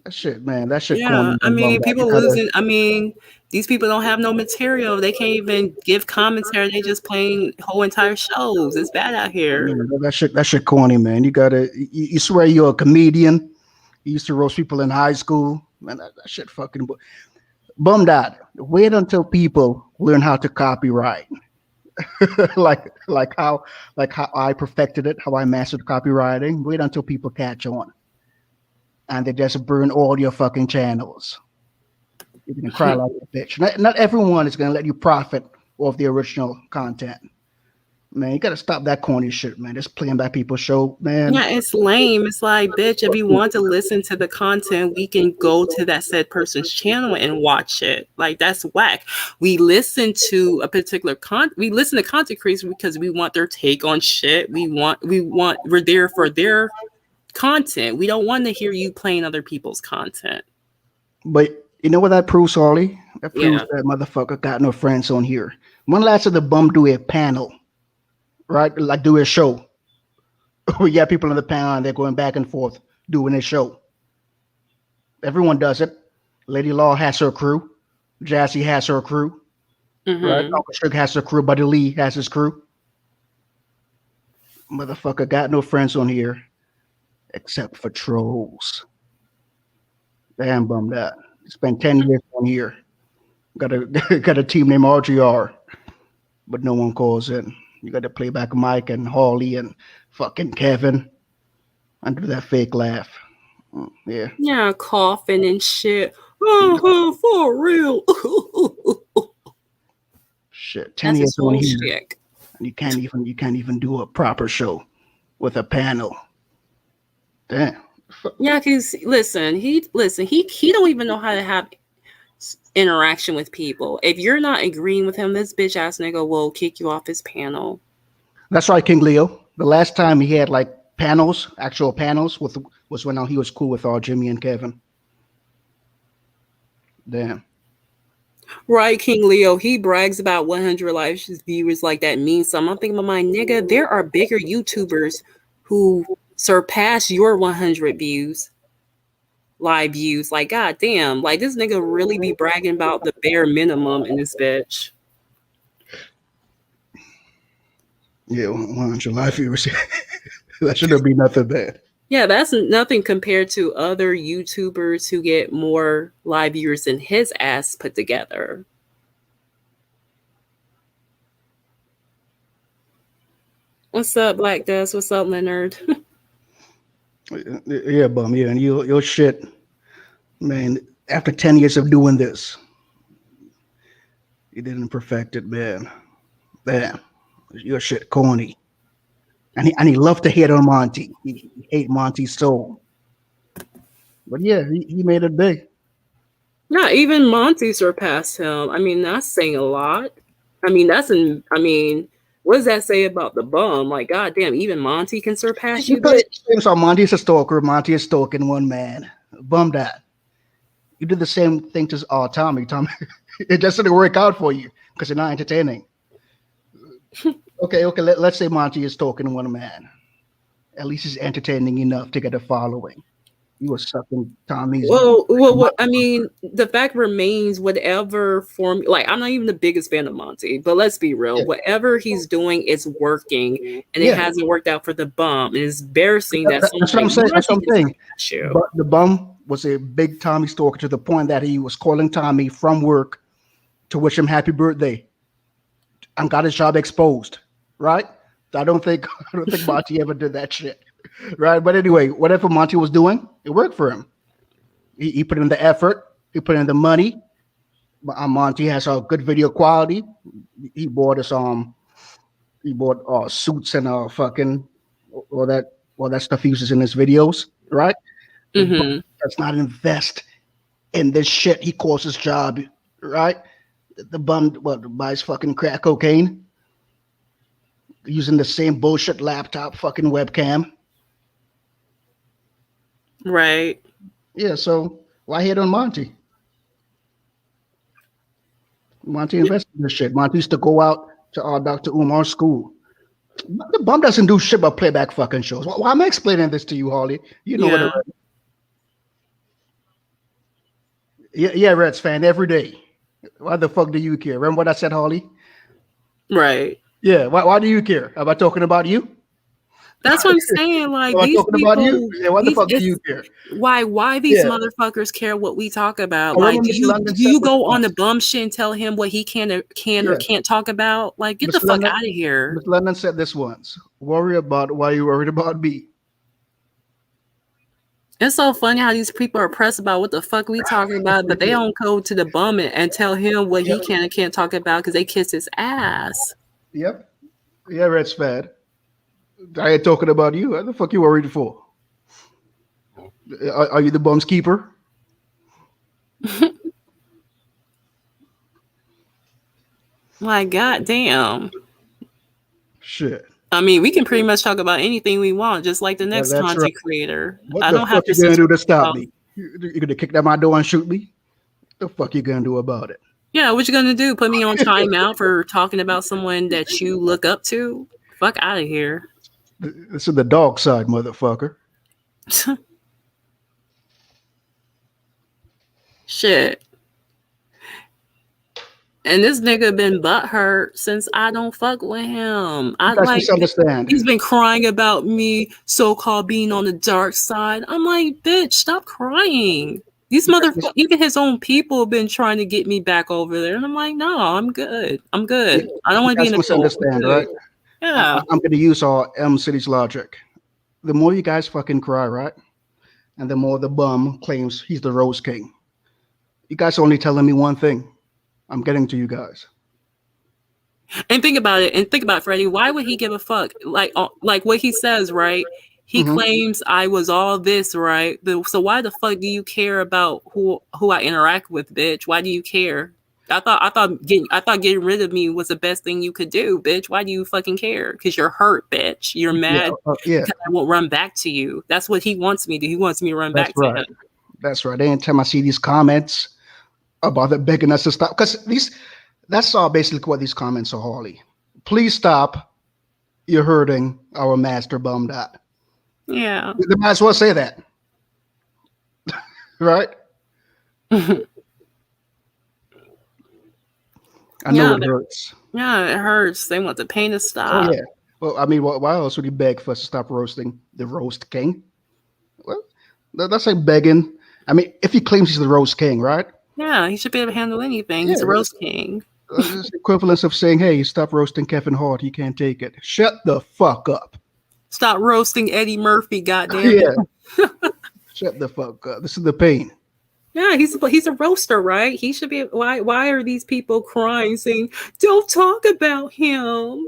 That shit, man. That shit Yeah, corny. I Man. Bum mean, that. You people gotta. losing. I mean, these people don't have no material. They can't even give commentary. They just playing whole entire shows. It's bad out here. Man, that shit corny, man. You gotta. You swear you're a comedian. You used to roast people in high school. Man, that shit fucking. Bum that. Wait until people learn how to copyright. like how I perfected it, how I mastered copywriting. Wait until people catch on, and they just burn all your fucking channels. You're gonna cry like a bitch. Not everyone is gonna let you profit off the original content. Man, you gotta stop that corny shit, man. Just playing back people's show, man. Yeah, it's lame. It's like, bitch, if you want to listen to the content, we can go to that said person's channel and watch it. Like, that's whack. We listen to a particular we listen to content creators because we want their take on shit. We're there for their content. We don't want to hear you playing other people's content. But you know what that proves, Harley? That proves Yeah. that motherfucker got no friends on here. When last did the bum do a panel, right? Like do a show. We got people on the panel and they're going back and forth doing a show. Everyone does it. Lady Law has her crew. Jassy has her crew. Right? Mm-hmm. Uncle Suge has her crew. Buddy Lee has his crew. Motherfucker got no friends on here except for trolls. Damn bummed out. Spent 10 years on here. Got a got a team named RGR, but no one calls in. You got to play back Mike and Harley and fucking Kevin and do that fake laugh. Yeah. Yeah, coughing and shit. Oh, for real. Shit. 10 That's years his on whole here. shtick. And you can't even do a proper show with a panel. Damn. Yeah, because he don't even know how to have interaction with people. If you're not agreeing with him, this bitch ass nigga will kick you off his panel. That's right, King Leo. The last time he had like panels, actual panels, was when he was cool with Jimmy and Kevin. Damn. Right, King Leo, he brags about 100 live viewers like that means something. I'm thinking about my nigga, there are bigger YouTubers who surpass your 100 live views. Like, god damn, like this nigga really be bragging about the bare minimum in this bitch. Yeah, 100 live viewers. That shouldn't be nothing bad. Yeah, that's nothing compared to other YouTubers who get more live viewers than his ass put together. What's up, Black Dust? What's up, Leonard? Yeah, bum. Yeah, and your shit, man. After 10 years of doing this, you didn't perfect it, man. Man, your shit corny. And he loved to hate on Monty. He hate Monty so. But yeah, he made it big. Not even Monty surpassed him. I mean, that's saying a lot. I mean, what does that say about the bum? Like, goddamn, even Monty can surpass you, Because bitch. so Monty is a stalker. Monty is stalking one man. Bum that. You did the same thing to Tommy. Tommy, it just didn't work out for you because you're not entertaining. Okay. Let's say Monty is stalking one man. At least he's entertaining enough to get a following. You were sucking Tommy's. What I mean, the fact remains, whatever form, like, I'm not even the biggest fan of Monty, but let's be real, Yeah, whatever he's doing is working, and it yeah. hasn't worked out for the bum. It's embarrassing that someone That's what like I'm saying. That's what Monty I'm can saying. surpass you. But the bum was a big Tommy stalker to the point that he was calling Tommy from work to wish him happy birthday and got his job exposed. Right? I don't think I don't think Monty ever did that shit. Right? But anyway, whatever Monty was doing, it worked for him. He put in the effort. He put in the money. Monty has a good video quality. He bought us he bought suits and fucking all that all that stuff he uses in his videos, right? The bum Mm-hmm. does not invest in this shit he calls his job, right? The bum buys fucking crack cocaine using the same bullshit laptop fucking webcam. Right. Yeah, so why hate on Monty? Monty invested in this shit. Monty used to go out to Dr. Umar's school. The bum doesn't do shit but playback fucking shows. Why am I explaining this to you, Harley? You know what it Yeah. is. Yeah, Reds fan every day. Why the fuck do you care? Remember what I said, Harley? Right. Yeah, why do you care? Am I talking about you? That's what I'm saying. Like, Am I these talking about you? people, Yeah, why the these fuck do it's you care? why these Yeah, motherfuckers care what we talk about? I Like, remember Miss London do said you this go on the once. bum shit and tell him what he can or Yeah, can't talk about? Like, get the Miss fuck London, out of here. Miss London said this once. Worry about why you worried about me. It's so funny how these people are pressed about what the fuck we talking about, but they don't go to the bum and tell him what he Yep, can and can't talk about because they kiss his ass. yep. Yeah, Red's fad. I ain't talking about you. What the fuck you worried for? Are you the bum's keeper? Like, goddamn. Shit. I mean, we can pretty much talk about anything we want, just like the next That's right. content creator. What I the don't have fuck to you gonna do to subscribe. stop me? You gonna kick down my door and shoot me? The fuck you gonna do about it? Yeah, what you gonna do? Put me on timeout for talking about someone that you look up to? Fuck out of here. This is the dog side, motherfucker. Shit. And this nigga been butthurt since I don't fuck with him. You I guys like misunderstand. he's been crying about me so-called being on the dark side. I'm like, bitch, stop crying. These You guys motherfuckers, even his own people have been trying to get me back over there. And I'm like, no, I'm good. I'm you, good. I don't you want to be guys in a cult. I'm misunderstand, good. right? Yeah. I'm gonna use our M City's logic. The more you guys fucking cry, right, and the more the bum claims he's the Rose King. You guys are only telling me one thing. I'm getting to you guys. And think about it. And think about it, Freddie. Why would he give a fuck? Like what he says, right? He Hmm. claims I was all this, right? So why the fuck do you care about who I interact with, bitch? Why do you care? I thought getting rid of me was the best thing you could do, bitch. Why do you fucking care? Because you're hurt, bitch. You're Yeah, mad yeah, because I won't run back to you. That's what he wants me to. He wants me to run that's back to right. him. That's right. Anytime I see these comments about the begging us to stop, because that's all basically what these comments are, Harley. Please stop. You're hurting our master bum dot. Yeah. They might as well say that, right? I know Yeah. it hurts. Yeah, it hurts. They want the pain to Oh stop. yeah. Well, I mean, why else would he beg for us to stop roasting the roast king? Well, that's like begging. I mean, if he claims he's the roast king, right? Yeah, he should be able to handle anything. Yeah, He's a roast king. it's the equivalence of saying, "Hey, stop roasting Kevin Hart. He can't take it. Shut the fuck up." Stop roasting Eddie Murphy, goddamn it. Yeah, shut the fuck up. This is the pain, Yeah, he's a roaster, right? He should be. Why are these people crying, saying, "Don't talk about him.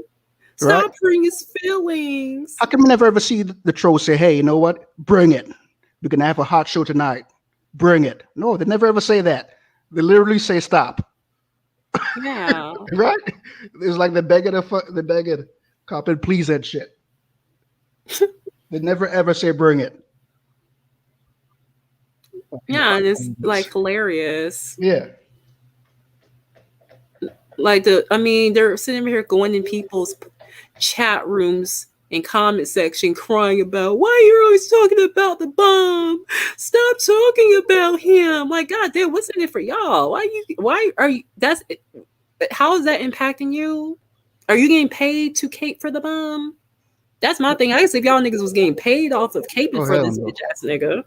right? Stop hurting his feelings." How come we never ever see the trolls say, "Hey, you know what? Bring it. We're gonna have a hot show tonight. Bring it." No, they never ever say that. They literally say, "Stop." Yeah, Right? It's like the begging, cop and please that shit. They never ever say, "Bring it." yeah, it's like hilarious. Yeah. Like I mean, they're sitting over here going in people's chat rooms and comment section crying about why you're always talking about the bomb. Stop talking about him. Like, God damn, what's in it for y'all? Why are you how is that impacting you? Are you getting paid to cape for the bomb? That's my thing. I guess if y'all niggas was getting paid off of caping Oh for hell this no. bitch ass nigga.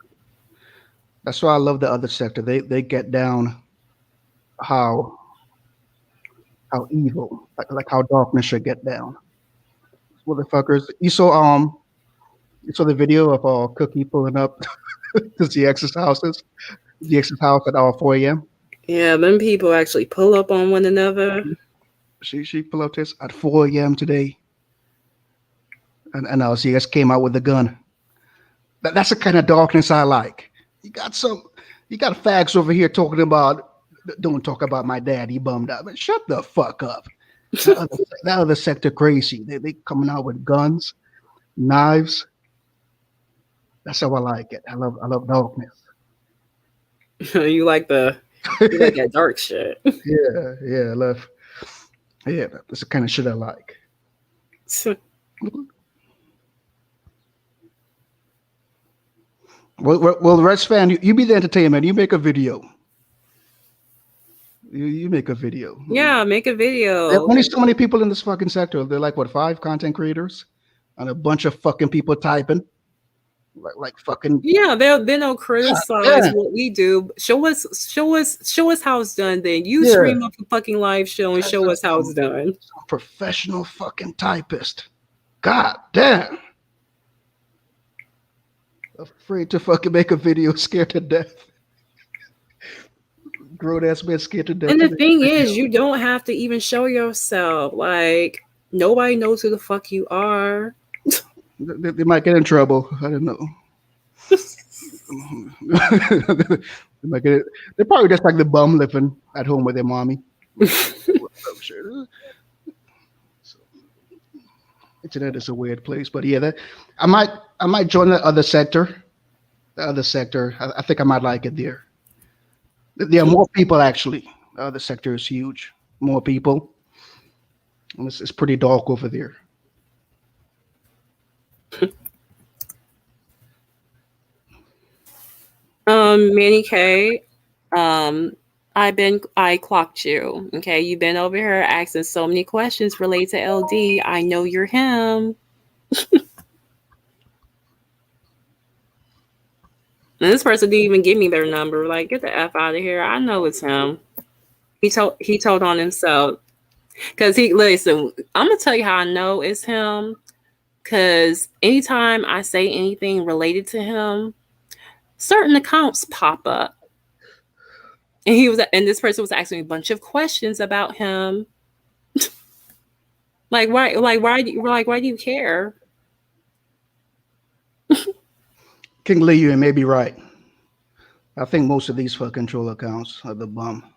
That's why I love the other sector. They get down how evil, like how darkness should get down. Motherfuckers. You saw the video of Cookie pulling up to ZX's houses. ZX's house at 4 a.m. Yeah, them people actually pull up on one another. She pulled up this at 4 a.m. today, and ZX came out with a gun. That's the kind of darkness I like. You got fags over here talking about, don't talk about my dad. He bummed out. But shut the fuck up. That other sector crazy. They coming out with guns, knives. That's how I like it. I love darkness. you like that dark shit. Yeah, I love. Yeah, that's the kind of shit I like. Well, Reds fan, you be the entertainment. You make a video. You make a video. Yeah, make a There are video. only so many people in this fucking sector. They're like what, 5 content creators, and a bunch of fucking people typing, like fucking. Yeah, they'll criticize Yeah, what we do. Show us how it's done. Then you yeah. stream up a fucking live show and show us how it's done. Some professional fucking typist. God damn. Afraid to fucking make a video, scared to death. Grown ass man scared to death. And the thing is, you don't have to even show yourself. Like nobody knows who the fuck you are. They might get in trouble. I don't know. they might get it. They're probably just like the bum living at home with their mommy. Internet is a weird place, but yeah, I might join the other sector. The other sector, I think I might like it there. There are more people actually. The other sector is huge. More people. And it's pretty dark over there. Manny K, I clocked you. Okay, you've been over here asking so many questions related to LD. I know you're him. And this person didn't even give me their number. Like, get the F out of here. I know it's him. He told on himself. Cause listen, I'm gonna tell you how I know it's him. Cause anytime I say anything related to him, certain accounts pop up. And this person was asking me a bunch of questions about him. Why do you care? King Lee, you may be right. I think most of these fucking troll accounts are the bum.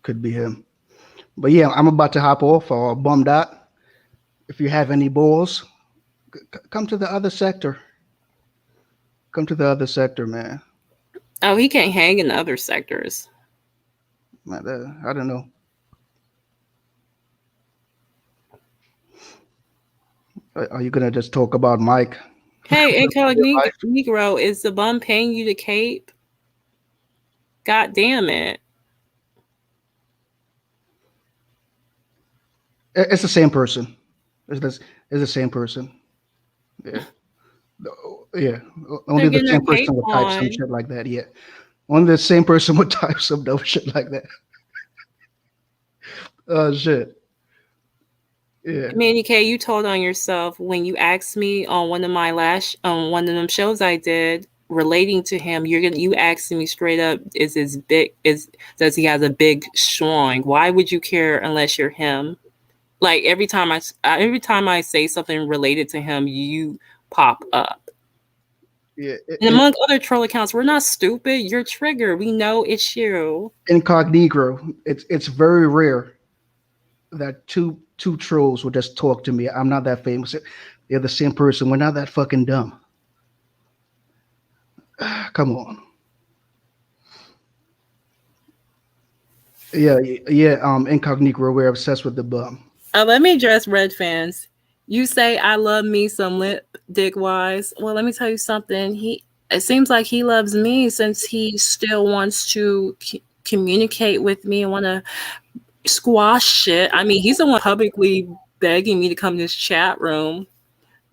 Could be him. But yeah, I'm about to hop off or bum dot. If you have any balls, come to the other sector. Come to the other sector, man. Oh, he can't hang in the other sectors. I don't know. Are you gonna just talk about Mike? Hey, Incognito, is the bum paying you to cape? God damn it. It's the same person. It's the same person. Yeah. Yeah. They're Only the getting their same cape person would type some on. shit like that. Yeah. Only the same person would type some dumb shit like that. Oh shit. Yeah. Manny K, you told on yourself when you asked me on one of my last on one of them shows I did relating to him. You asked me straight up, is his big is does he has a big shrine? Why would you care unless you're him? Like every time I say something related to him, you pop up. Yeah. And among other troll accounts, we're not stupid. You're triggered. We know it's you. Incognito. It's very rare that two trolls will just talk to me. I'm not that famous. They're the same person. We're not that fucking dumb. Come on. Yeah, yeah. Incognito. We're obsessed with the bum. Let me address Red fans. You say I love me some lip dick wise. Well, let me tell you something. It seems like he loves me since he still wants to communicate with me and want to squash shit. I mean, he's the one publicly begging me to come to this chat room.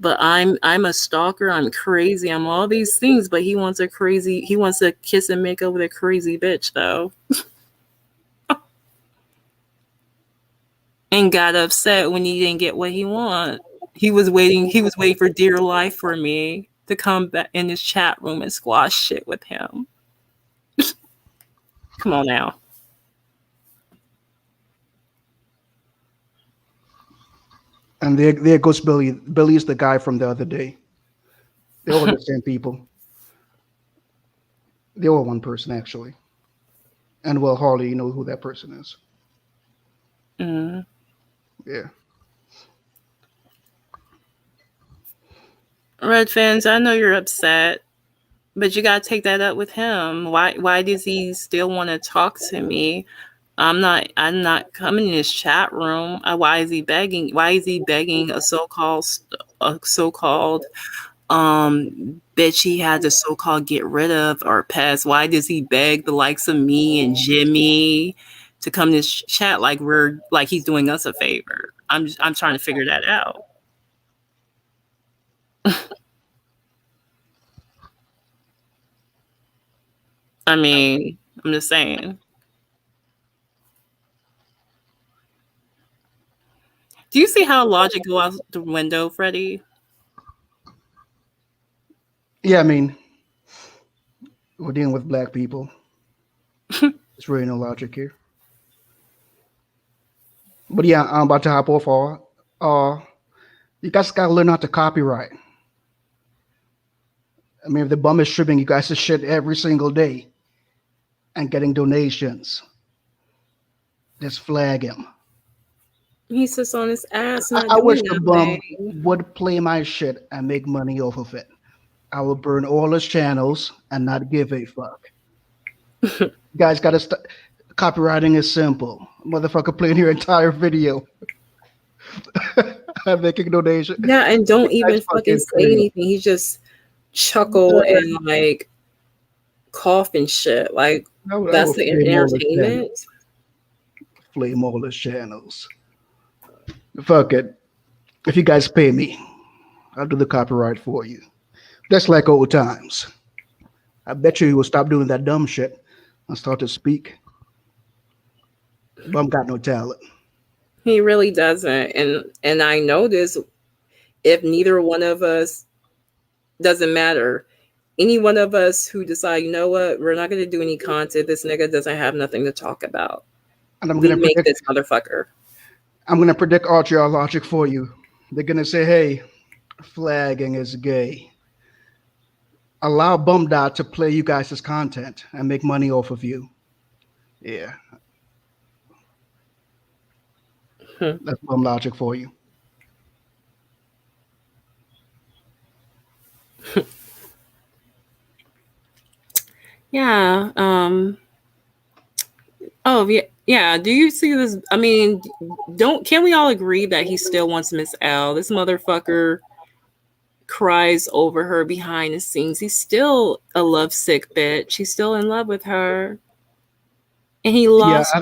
But I'm a stalker. I'm crazy. I'm all these things. But he wants to kiss and make up with a crazy bitch though. And got upset when he didn't get what he want. He was waiting for dear life for me to come back in this chat room and squash shit with him. Come on now. And there goes Billy. Billy is the guy from the other day. They're all the same people. They're all one person actually. And well, Harley, you know who that person is. Mm. Yeah. Red fans, I know you're upset, but you gotta take that up with him. Why does he still want to talk to me? I'm not coming in his chat room. Why is he begging? Why is he begging a so-called bitch he had to so-called get rid of or pass? Why does he beg the likes of me and Jimmy to come to this chat like we're like he's doing us a favor? I'm trying to figure that out. I mean, I'm just saying. Do you see how logic goes out the window, Freddie? Yeah, I mean, we're dealing with black people. There's really no logic here. But yeah, I'm about to hop off. All. You guys gotta learn how to copyright. I mean, if the bum is stripping you guys to shit every single day and getting donations, just flag him. He sits on his ass not I wish doing the bum nothing. would play my shit and make money off of it. I will burn all his channels and not give a fuck. You guys gotta stop. Copywriting is simple. Motherfucker playing your entire video. I'm making donation. Yeah, and You don't guys even fucking fucking say pay. anything. He just chuckle and like cough and shit. Like I that's will the flame all his entertainment. channels. Flame all his channels. Fuck it. If you guys pay me, I'll do the copyright for you. Just like old times. I bet you he will stop doing that dumb shit and start to speak. Bum got no talent. He really doesn't. And I know this if neither one of us doesn't matter. Any one of us who decide, you know what, we're not gonna do any content. This nigga doesn't have nothing to talk about. And I'm We gonna make predict this motherfucker. I'm gonna predict RTR logic for you. They're gonna say, hey, flagging is gay. Allow Bum Dot to play you guys' content and make money off of you. Yeah, Hmm. that's Bum logic for you. Yeah. Oh yeah. Yeah. Do you see this? I mean, don't can we all agree that he still wants Miss L? This motherfucker cries over her behind the scenes. He's still a lovesick bitch. He's still in love with her. And he Yeah, lost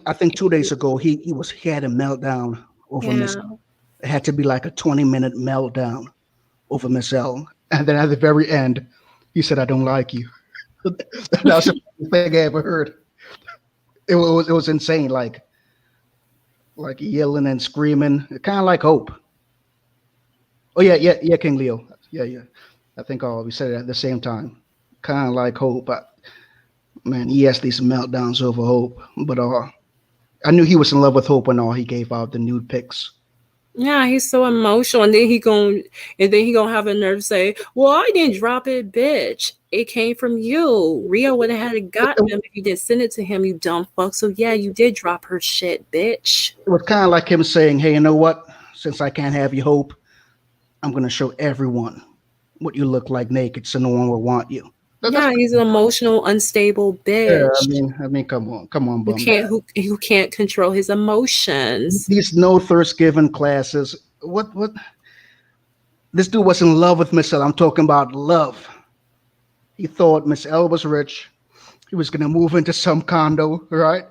I think 2 days ago he had a meltdown over Miss Yeah. L. It had to be like a 20-minute meltdown over Miss L. And then at the very end, he said, "I don't like you." That was the funniest thing I ever heard. It was insane, like yelling and screaming, kind of like Hope. Oh yeah, King Leo. Yeah. I think all we said it at the same time. Kind of like Hope. Man, he has these meltdowns over Hope, but I knew he was in love with Hope when all he gave out the nude pics. Yeah, he's so emotional, and then he gonna have a nerve to say, "Well, I didn't drop it, bitch. It came from you. Rio would have had it got It, him if you didn't send it to him, you dumb fuck. So yeah, you did drop her shit, bitch." it was kind of like him saying, "Hey, you know what? Since I can't have you, Hope, I'm gonna show everyone what you look like naked, so no one will want you." That's Yeah, he's an emotional, unstable yeah. I bitch mean, I mean, come on, who bum. can't control his emotions. These no thirst given classes. What? This dude was in love with Miss L. I'm talking about love. He thought Miss L was rich. He was gonna move into some condo, right?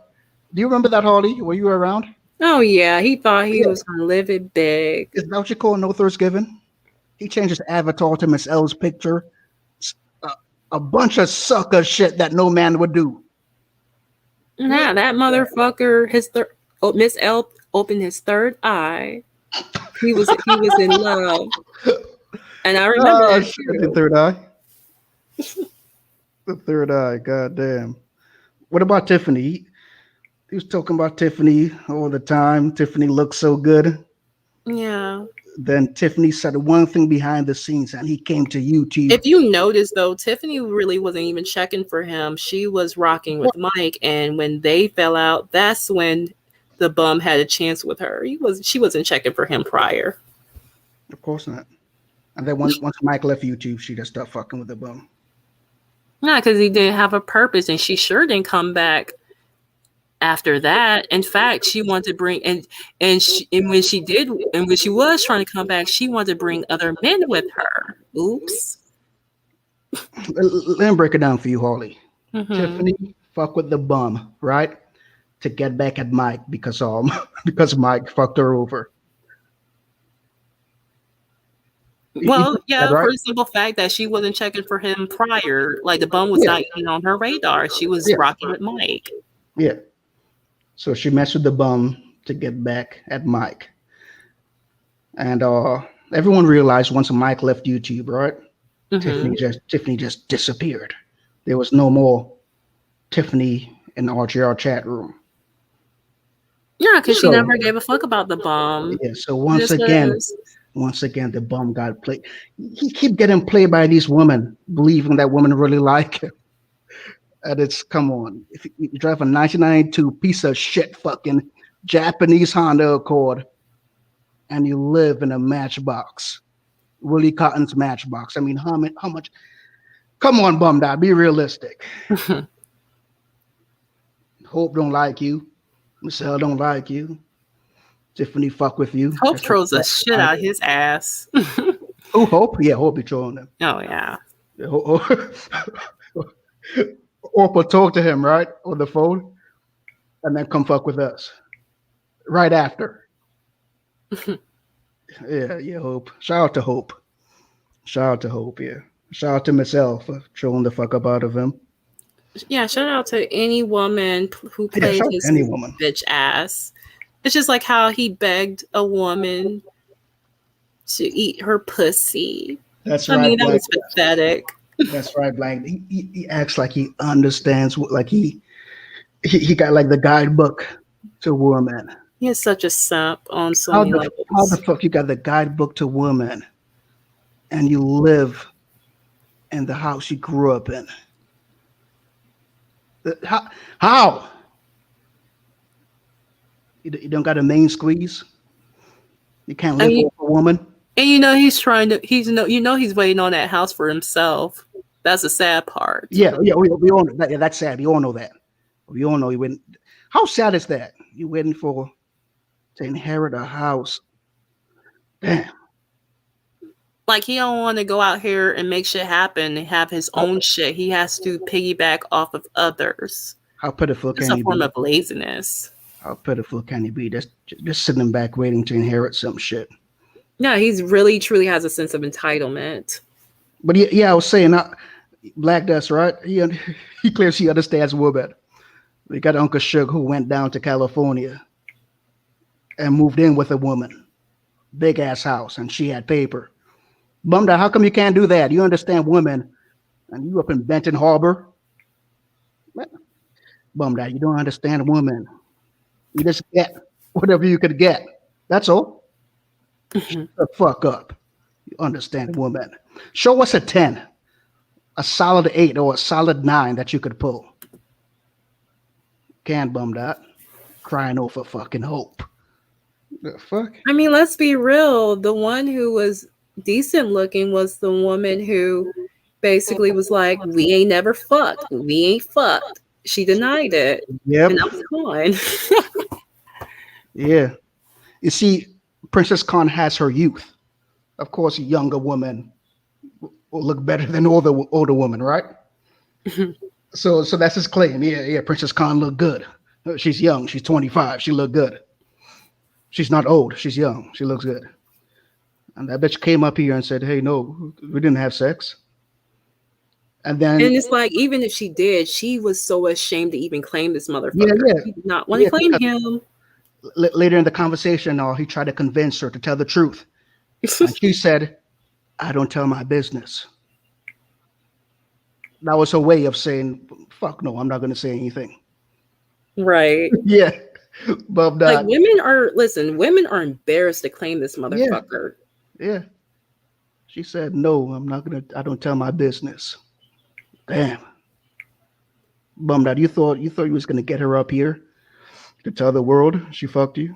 Do you remember that, Harley? Were you around? Oh yeah, he thought he Yeah. was gonna live it big. Is that what you call no thirst given? He changed his avatar to Miss L's picture. A, a bunch of sucker shit that no man would do. Nah, that motherfucker, Miss L opened his third eye. He was in love, and I remember Oh that shit, the too. third eye. The third eye, goddamn. What about Tiffany? He was talking about Tiffany all the time. Tiffany looks so good. Yeah. Then Tiffany said one thing behind the scenes, and he came to YouTube. If you notice though, Tiffany really wasn't even checking for him. She was rocking with Mike, and when they fell out, that's when the bum had a chance with her. She wasn't checking for him prior. Of course not. And then once Mike left YouTube, she just stopped fucking with the bum. Not because he didn't have a purpose, and she sure didn't come back after that. In fact, she wanted to bring and when she did and when she was trying to come back, she wanted to bring other men with her. Oops. Let me break it down for you, Harley. Hmm. Tiffany fuck with the bum, right? To get back at Mike because because Mike fucked her over. You Well, get that, yeah, right? for the simple fact that she wasn't checking for him prior. Like the bum was Yeah, not even on her radar. She was yeah, rocking with Mike. yeah. So she messed with the bum to get back at Mike. And everyone realized once Mike left YouTube, right? Hmm. Tiffany just disappeared. There was no more Tiffany in the RGR chat room. Yeah, because she So never gave a fuck about the bum. yeah, so This was once again, the bum got played. He keep getting played by these women, believing that women really like him. And it's come on. If you drive a 1992 piece of shit fucking Japanese Honda Accord and you live in a Matchbox, Willie Cotton's Matchbox. I mean, how much? Come on, bum dad, be realistic. Hope don't like you. Michelle don't like you. Tiffany fuck with you. Hope Just like trolls the shit out of his ass. who Hope? Yeah, Hope be trolling them. Oh yeah. Yeah, Or talk to him right on the phone, and then come fuck with us right after. Yeah, Hope. Shout out to Hope. Shout out to Hope. Yeah. Shout out to myself for trolling the fuck up out of him. Yeah, shout out to any woman who Yeah, played shout out to his any woman. bitch ass. It's just like how he begged a woman to eat her pussy. That's I right, mean, that Black. was pathetic. That's right, Black. He acts like he understands, like he got like the guidebook to woman. He is such a simp on so How many the levels. fuck you got the guidebook to woman and you live in the house you grew up in? How? How? You don't got a main squeeze? You can't And live you, off a woman? and you know he's trying to. He's waiting on that house for himself. That's the sad part. Yeah. We all know that. Yeah, that's sad. We all know that. We all know you went. How sad is that? You waiting for to inherit a house? Damn. Like he don't want to go out here and make shit happen and have his How, own shit. He has to piggyback off of others. how pitiful It's can a you form be? of laziness. How pitiful can he be? Just sitting back waiting to inherit some shit. Yeah, he's really truly has a sense of entitlement. But yeah, I was saying, Black Dust, right? He clearly he understands women. We got Uncle Suge who went down to California and moved in with a woman, big ass house, and she had paper. Bummed out. How come you can't do that? You understand women, and you up in Benton Harbor. Bummed out. You don't understand women. You just get whatever you could get. That's all. Shut Mhm. the fuck up. You understand women. Show us a 10, a solid 8, or a solid 9 that you could pull. Can't bum that. Crying over fucking hope. The fuck? I mean, let's be real. The one who was decent looking was the woman who basically was like, "We ain't never fucked. We ain't fucked." She denied it, and Yep. that was gone. Yeah. You see, Princess Khan has her youth. Of course, a younger woman will look better than older woman, right? So that's his claim. Yeah. Princess Khan look good. She's young. She's 25. She look good. She's not old. She's young. She looks good. And that bitch came up here and said, "Hey, no, we didn't have sex." And then And it's like, even if she did, she was so ashamed to even claim this yeah, motherfucker. yeah, She did not want to yeah. claim him. Later in the conversation, he tried to convince her to tell the truth, and she said, "I don't tell my business." That was her way of saying, "Fuck no, I'm not going to say anything." Right. Yeah, but Like, women are embarrassed to claim this yeah, motherfucker. yeah. She said, "No, I'm not gonna. I don't tell my business." Damn, bummed out. You thought you was gonna get her up here to tell the world she fucked you?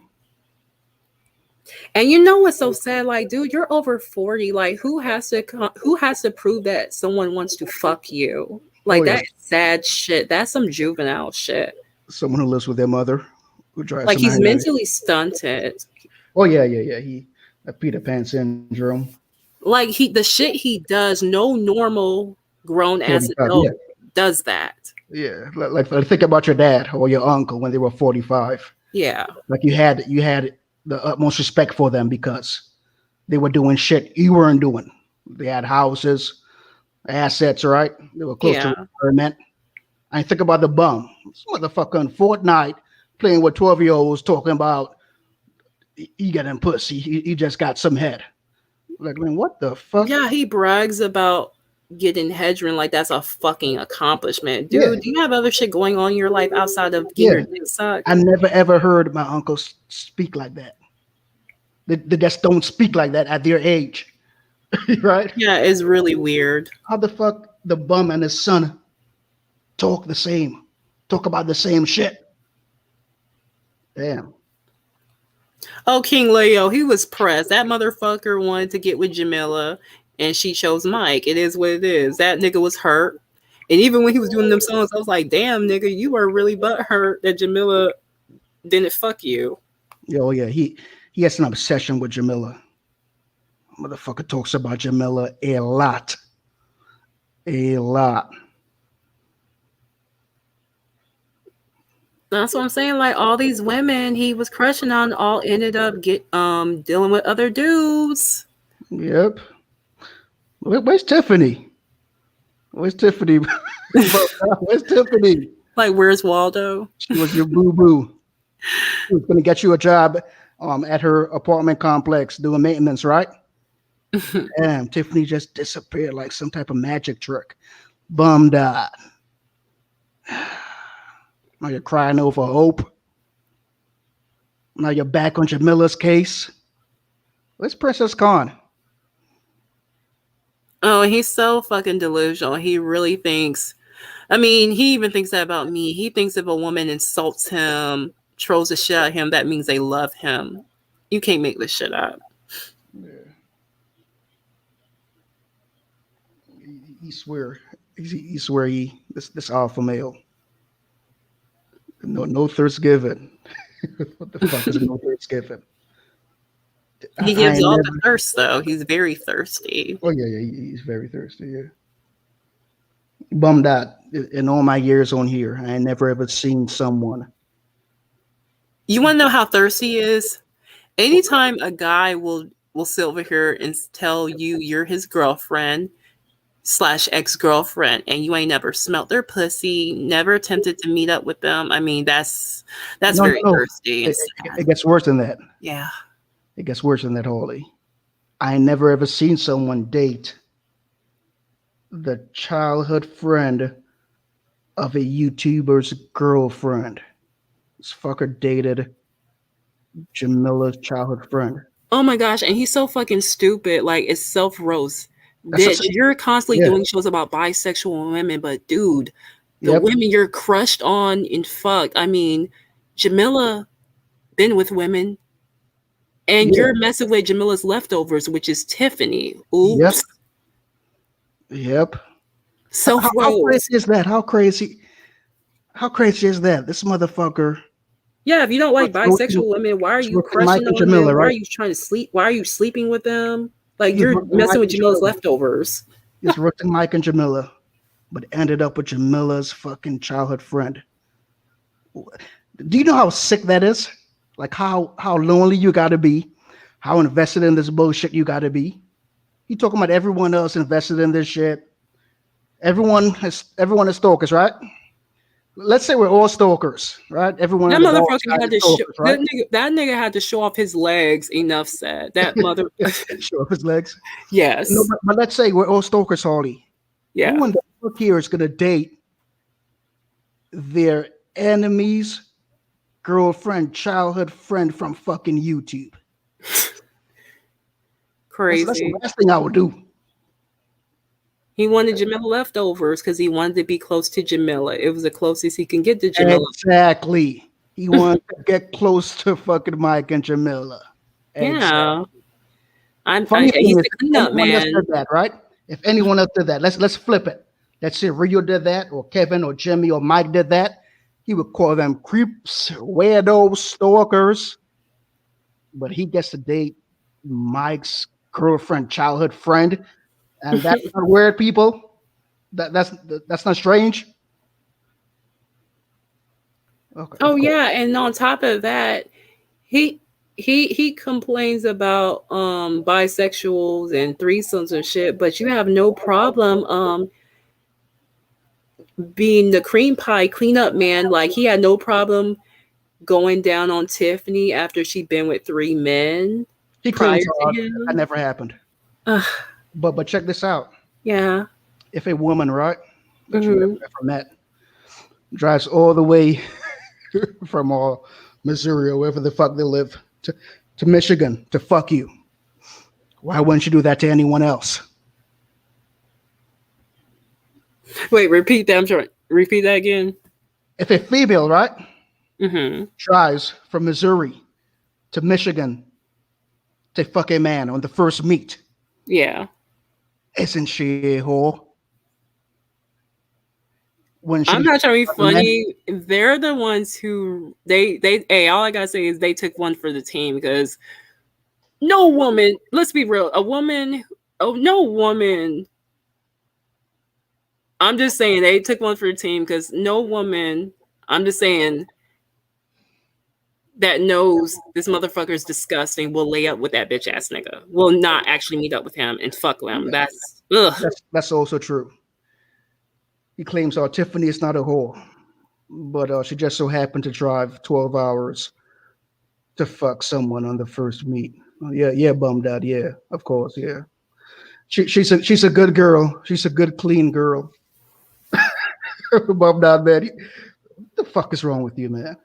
And you know what's so sad? Like, dude, you're over 40. Like, who has to prove that someone wants to fuck you? Oh Like, yeah, that is sad shit. That's some juvenile shit. someone who lives with their mother who drives Like, a he's 99. mentally stunted. Oh yeah. He that Peter Pan syndrome. Like, the shit he does, no normal grown ass 45. adult Yeah, does that. yeah. Like think about your dad or your uncle when they were 45. Yeah. Like you had the utmost respect for them because they were doing shit you weren't doing. They had houses, assets, right? They were close to Yeah. retirement. I think about the bum. This motherfucker on Fortnite playing with 12-year-olds talking about he getting pussy. He just got some head. Like, man, what the fuck? Yeah, he brags about getting hedron like that's a fucking accomplishment. Yeah, Dude, do you have other shit going on in your life outside of getting yeah. your dick sucked? I never ever heard my uncle speak like that. They just don't speak like that at their age, right? Yeah, it's really weird. How the fuck the bum and his son talk the same, talk about the same shit? Damn. Oh, King Leo, he was pressed. That motherfucker wanted to get with Jamila, and she chose Mike. It is what it is. That nigga was hurt. And even when he was doing them songs, I was like, damn, nigga, you were really butthurt that Jamila didn't fuck you. Oh yeah, he has an obsession with Jamila. Motherfucker talks about Jamila a lot, a lot. That's what I'm saying. Like, all these women he was crushing on all ended up dealing with other dudes. Yep. Where's Tiffany? Where's Tiffany? Where's Tiffany? Like, where's Waldo? She was your boo boo. She was gonna get you a job at her apartment complex doing maintenance, right? Damn, Tiffany just disappeared like some type of magic trick. Bummed out. Now you're crying over hope. Now you're back on Jamila's case. Where's Princess Khan? Oh, he's so fucking delusional. He really thinks. I mean, he even thinks that about me. He thinks if a woman insults him, trolls the shit out of him, that means they love him. You can't make this shit up. Yeah, he swear. He swear this alpha male. No Thanksgiving. What the fuck is no Thanksgiving? He I gives ain't all never. the thirst, though. He's very thirsty. Oh yeah, he's very thirsty. Yeah, bummed out. In all my years on here, I ain't never ever seen someone You want to know how thirsty he is? Anytime a guy will sit over here and tell you you're his girlfriend slash ex-girlfriend and you ain't never smelt their pussy, never attempted to meet up with them. I mean, that's No, no, very no. thirsty and sad. It gets worse than that. Yeah. It gets worse than that, Holly. I never ever seen someone date the childhood friend of a YouTuber's girlfriend. This fucker dated Jamila's childhood friend. Oh my gosh, and he's so fucking stupid. Like it's self roast. That's Bitch, you're constantly yeah. doing shows about bisexual women, but dude, the Yep. women you're crushed on and fucked. I mean, Jamila been with women, and Yeah. you're messing with Jamila's leftovers, which is Tiffany. Yep. Oops. Yep. Self How roast. crazy is that? How crazy? How crazy is that? This motherfucker Yeah, if you don't like was roasting, bisexual women, why are was you roasting Mike crushing and on them? Jamila, Why are right? you trying to sleep? Why are you sleeping with them? Like He was you're roasting messing Mike with and Jamila's Jamila. leftovers. He was roasting Mike and Jamila, but ended up with Jamila's fucking childhood friend. Do you know how sick that is? Like how lonely you gotta be, how invested in this bullshit you gotta be. You talking about everyone else invested in this shit. Everyone is stalkers, right? Let's say we're all stalkers, right? Everyone That on the ball motherfucker side had is to show stalkers, right? that nigga had to show off his legs. Enough said. That mother. Show off his legs. No, Yes. but let's say we're all stalkers, Harley. Yeah. Who in the fuck here is gonna date their enemy's girlfriend, childhood friend from fucking YouTube? That's the Crazy. last thing I would do. He wanted Jamila leftovers because he wanted to be close to Jamila. It was the closest he can get to Jamila. Exactly. He wanted to get close to fucking Mike and Jamila. Exactly. Yeah. Funny thing He's is, the if cleanup anyone else man. did that, right? If anyone else did that, let's flip it. Let's say Rio did that, or Kevin, or Jimmy, or Mike did that. He would call them creeps, weirdos, stalkers. But he gets to date Mike's girlfriend, childhood friend, and that's not weird, people. That's not strange. Okay, Oh of course. yeah, and on top of that, he he complains about bisexuals and threesomes and shit, but you have no problem being the cream pie cleanup man. Like he had no problem going down on Tiffany after she'd been with three men He prior claims to that him. never happened. Uh, But check this out. yeah. If a woman, right, that you never Hmm. ever met, drives all the way from Missouri or wherever the fuck they live to Michigan to fuck you, why wouldn't you do that to anyone else? Wait, repeat that. I'm sorry. Repeat that again. If a female, right, Hmm. drives from Missouri to Michigan to fuck a man on the first meet, Yeah. isn't she a whore? When she I'm be not trying to be fucking men? funny. They're the ones who they hey, all I gotta say is they took one for the team because no woman, let's be real, a woman, oh no woman. I'm just saying they took one for the team because no woman, I'm just saying that knows this motherfucker is disgusting will lay up with that bitch ass nigga. Will not actually meet up with him and fuck with him. That's ugh. That's also true. He claims, Tiffany is not a whore, but she just so happened to drive 12 hours to fuck someone on the first meet. Oh, yeah, yeah, bummed out. Yeah, of course, yeah. She's a good girl. She's a good, clean girl. Bummed out, man. What the fuck is wrong with you, man?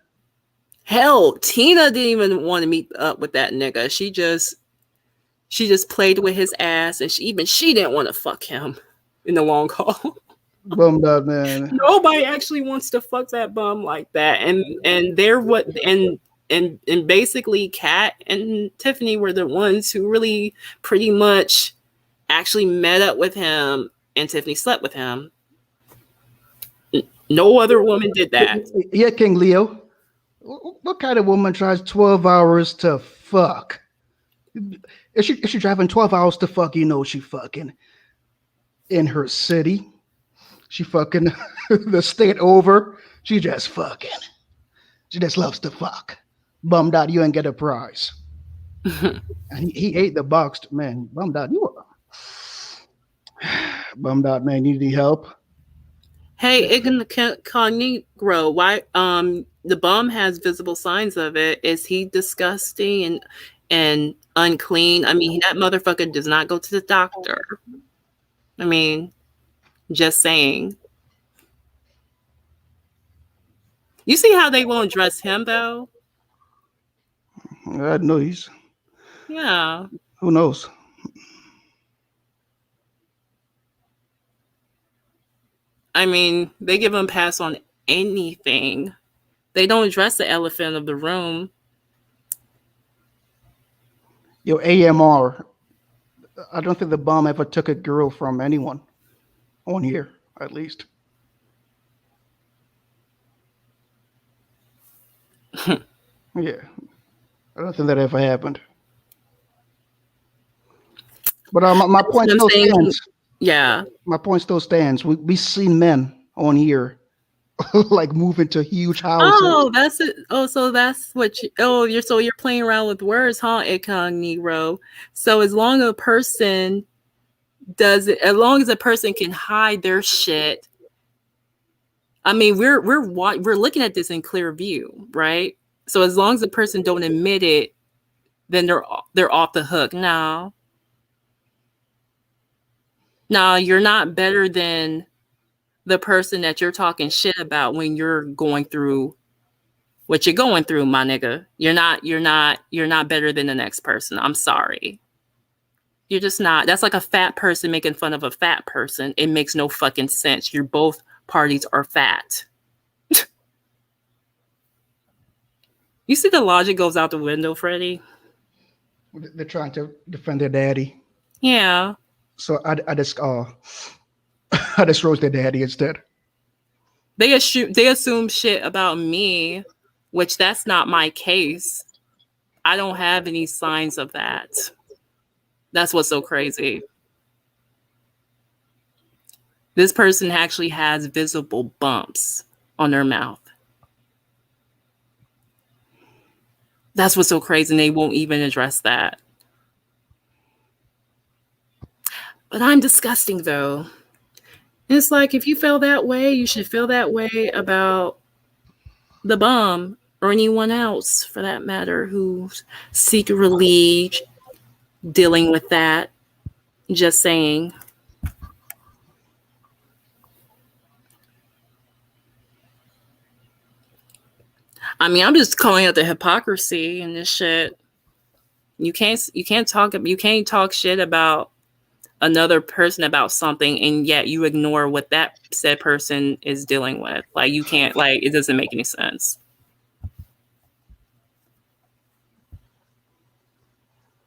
Hell, Tina didn't even want to meet up with that nigga. She just played with his ass and she didn't want to fuck him in the long haul. Bummed out, man. Nobody actually wants to fuck that bum like that. And they're what and basically Kat and Tiffany were the ones who really pretty much actually met up with him and Tiffany slept with him. No other woman did that. Yeah, King Leo. What kind of woman tries 12 hours to fuck? Is she driving 12 hours to fuck? You know she fucking in her city. She fucking the state over. She just fucking. She just loves to fuck. Bummed out you ain't get a prize. And he ate the box. Man, bummed out. You were bummed out, man. You need help. Hey, Incognito, why the bum has visible signs of it. Is he disgusting and unclean? I mean, that motherfucker does not go to the doctor. I mean, just saying. You see how they won't dress him though? I know he's. Yeah. Who knows? I mean, they give him pass on anything. They don't address the elephant of the room. Yo, AMR. I don't think the bomb ever took a girl from anyone on here, at least. Yeah, I don't think that ever happened. But my That's point what I'm still saying. stands. Yeah. My point still stands. We seen men on here like move into huge houses. Oh, that's it. Oh, so that's what you, oh, you're playing around with words, huh, incognito? So as long as a person does it, as long as a person can hide their shit, I mean, we're looking at this in clear view, right? So as long as the person don't admit it, then they're off the hook. No, no, you're not better than the person that you're talking shit about when you're going through what you're going through, my nigga. You're not better than the next person. I'm sorry. You're just not. That's like a fat person making fun of a fat person. It makes no fucking sense. You're both parties are fat. You see the logic goes out the window, Freddie? They're trying to defend their daddy. Yeah. So I just I just roast their daddy instead. They assume shit about me, which that's not my case. I don't have any signs of that. That's what's so crazy. This person actually has visible bumps on their mouth. That's what's so crazy, and they won't even address that. But I'm disgusting, though. It's like if you feel that way, you should feel that way about the bum or anyone else, for that matter, who's secretly dealing with that. Just saying. I mean, I'm just calling out the hypocrisy in this shit. You can't talk shit about another person about something and yet you ignore what that said person is dealing with. Like you can't, like, it doesn't make any sense.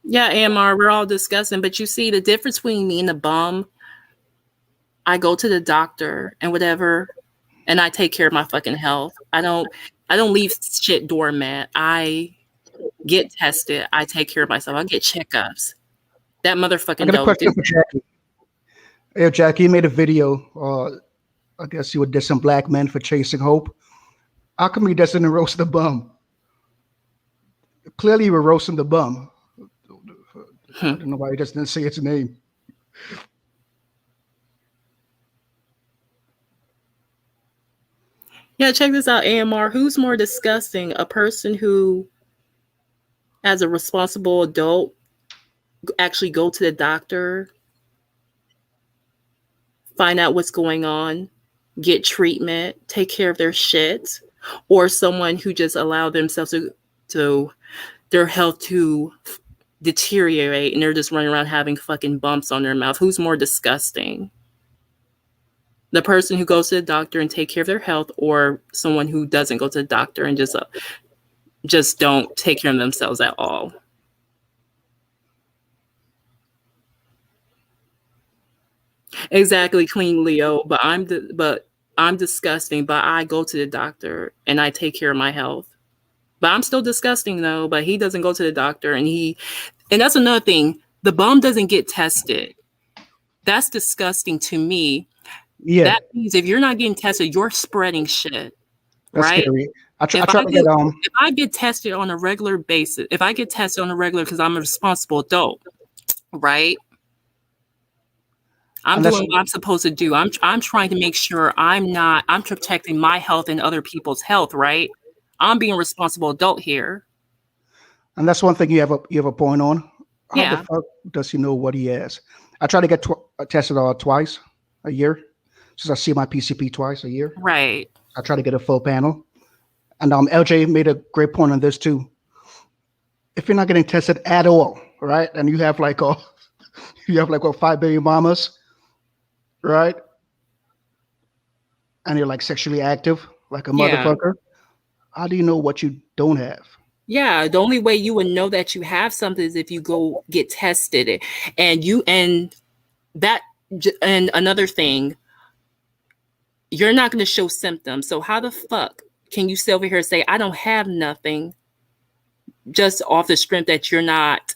Yeah, AMR, we're all discussing, but you see the difference between me and the bum. I go to the doctor and whatever, and I take care of my fucking health. I don't leave shit doormat. I get tested. I take care of myself. I get checkups. That I motherfucking got a don't do question for Jackie. Hey, Jackie, you made a video. I guess you would diss some black men for chasing hope. How come he doesn't roast the bum? Clearly, you were roasting the bum. I that. don't know why he just didn't say its name. Yeah, check this out, AMR. Who's more disgusting? A person who, as a responsible adult, actually go to the doctor, find out what's going on, get treatment, take care of their shit, or someone who just allow themselves to their health to deteriorate and they're just running around having fucking bumps on their mouth? Who's more disgusting? The person who goes to the doctor and take care of their health, or someone who doesn't go to the doctor and just don't take care of themselves at all? Exactly, clean Leo. But I'm disgusting. But I go to the doctor and I take care of my health. But I'm still disgusting though. But he doesn't go to the doctor, and that's another thing. The bum doesn't get tested. That's disgusting to me. Yeah, That means if you're not getting tested, you're spreading shit, that's right? scary. I try to get if I get tested on a regular basis, if I get tested on a regular because I'm a responsible adult, right? I'm and that's doing what I'm supposed to do. I'm trying to make sure I'm protecting my health and other people's health, right? I'm being a responsible adult here. one thing you have a point on. How the Yeah, fuck does he know what he has? I try to get tested twice a year, since I see my PCP twice a year. right. I try to get a full panel. And LJ made a great point on this too. If you're not getting tested at all, right, and you have like you have like 5 billion mamas, right, and you're like sexually active, like a Yeah. motherfucker, how do you know what you don't have? Yeah, the only way you would know that you have something is if you go get tested. And that and another thing, you're not going to show symptoms. So how the fuck can you sit over here and say I don't have nothing just off the strength that you're not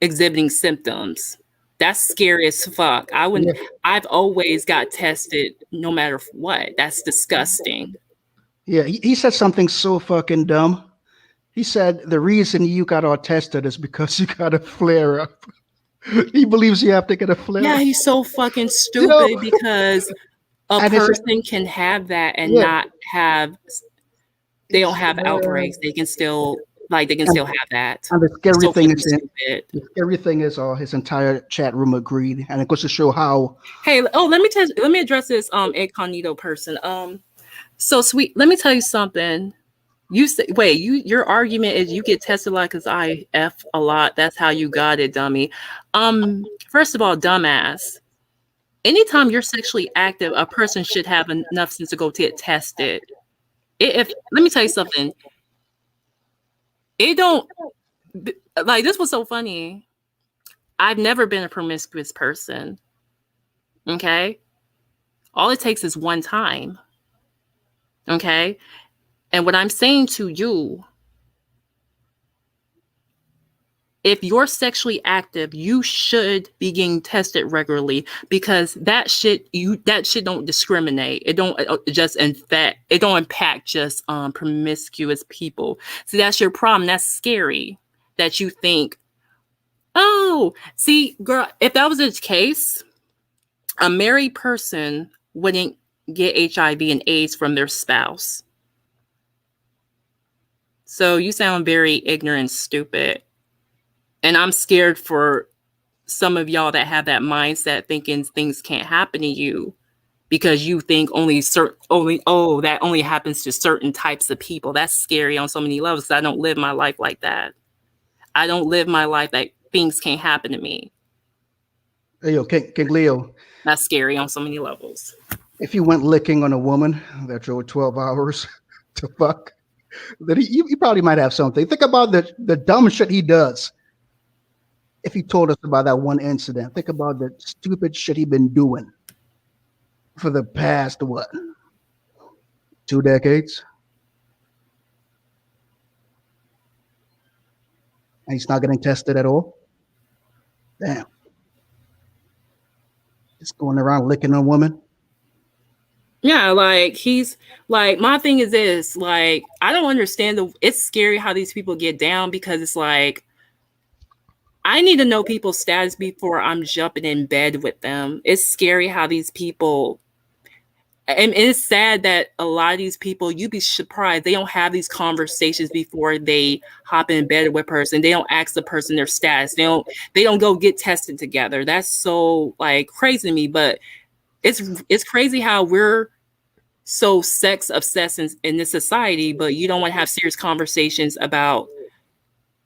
exhibiting symptoms? That's scary as fuck. I wouldn't. Yeah, I've always got tested no matter what. That's disgusting. yeah. He said something so fucking dumb. He said the reason you got all tested is because you got a flare up. He believes you have to get a Yeah, flare. he's so fucking Yo, stupid because a and it's person can have that and yeah, not have they don't it's have outbreaks. They can and, still have that. and the It's scary so thing fucking is that stupid. the scary thing is his entire chat room agreed, and it goes to show how. Hey, oh, let me address this incognito person. So sweet. Let me tell you something. You say, wait, your argument is you get tested like cause I f a lot. That's how you got it, dummy. First of all, dumbass. Anytime you're sexually active, a person should have enough sense to go get tested. If let me tell you something, it don't like this was so funny. I've never been a promiscuous person. Okay, all it takes is one time. Okay, and what I'm saying to you, if you're sexually active, you should be getting tested regularly because that shit don't discriminate. It don't just infect. It don't impact just promiscuous people. See, that's your problem. That's scary. That you think, oh, see, girl, if that was the case, a married person wouldn't get HIV and AIDS from their spouse. So you sound very ignorant and stupid. And I'm scared for some of y'all that have that mindset thinking things can't happen to you because you think that only happens to certain types of people. That's scary on so many levels because I don't live my life like that. I don't live my life that things can't happen to me. Hey, yo, King Leo, That's scary on so many levels. if you went licking on a woman that drove 12 hours to fuck, then he probably might have something. Think about the dumb shit he does. If he told us about that one incident, think about the stupid shit he been doing for the past what 2 decades, and he's not getting tested at all. Damn, just going around licking on women. Yeah, like he's like my thing is this, like I don't understand it's scary how these people get down because it's like I need to know people's status before I'm jumping in bed with them. It's scary how these people and it's sad that a lot of these people, you'd be surprised, they don't have these conversations before they hop in bed with a person. They don't ask the person their status. They don't go get tested together. That's so like crazy to me. But it's crazy how we're so sex obsessed in this society, but you don't want to have serious conversations about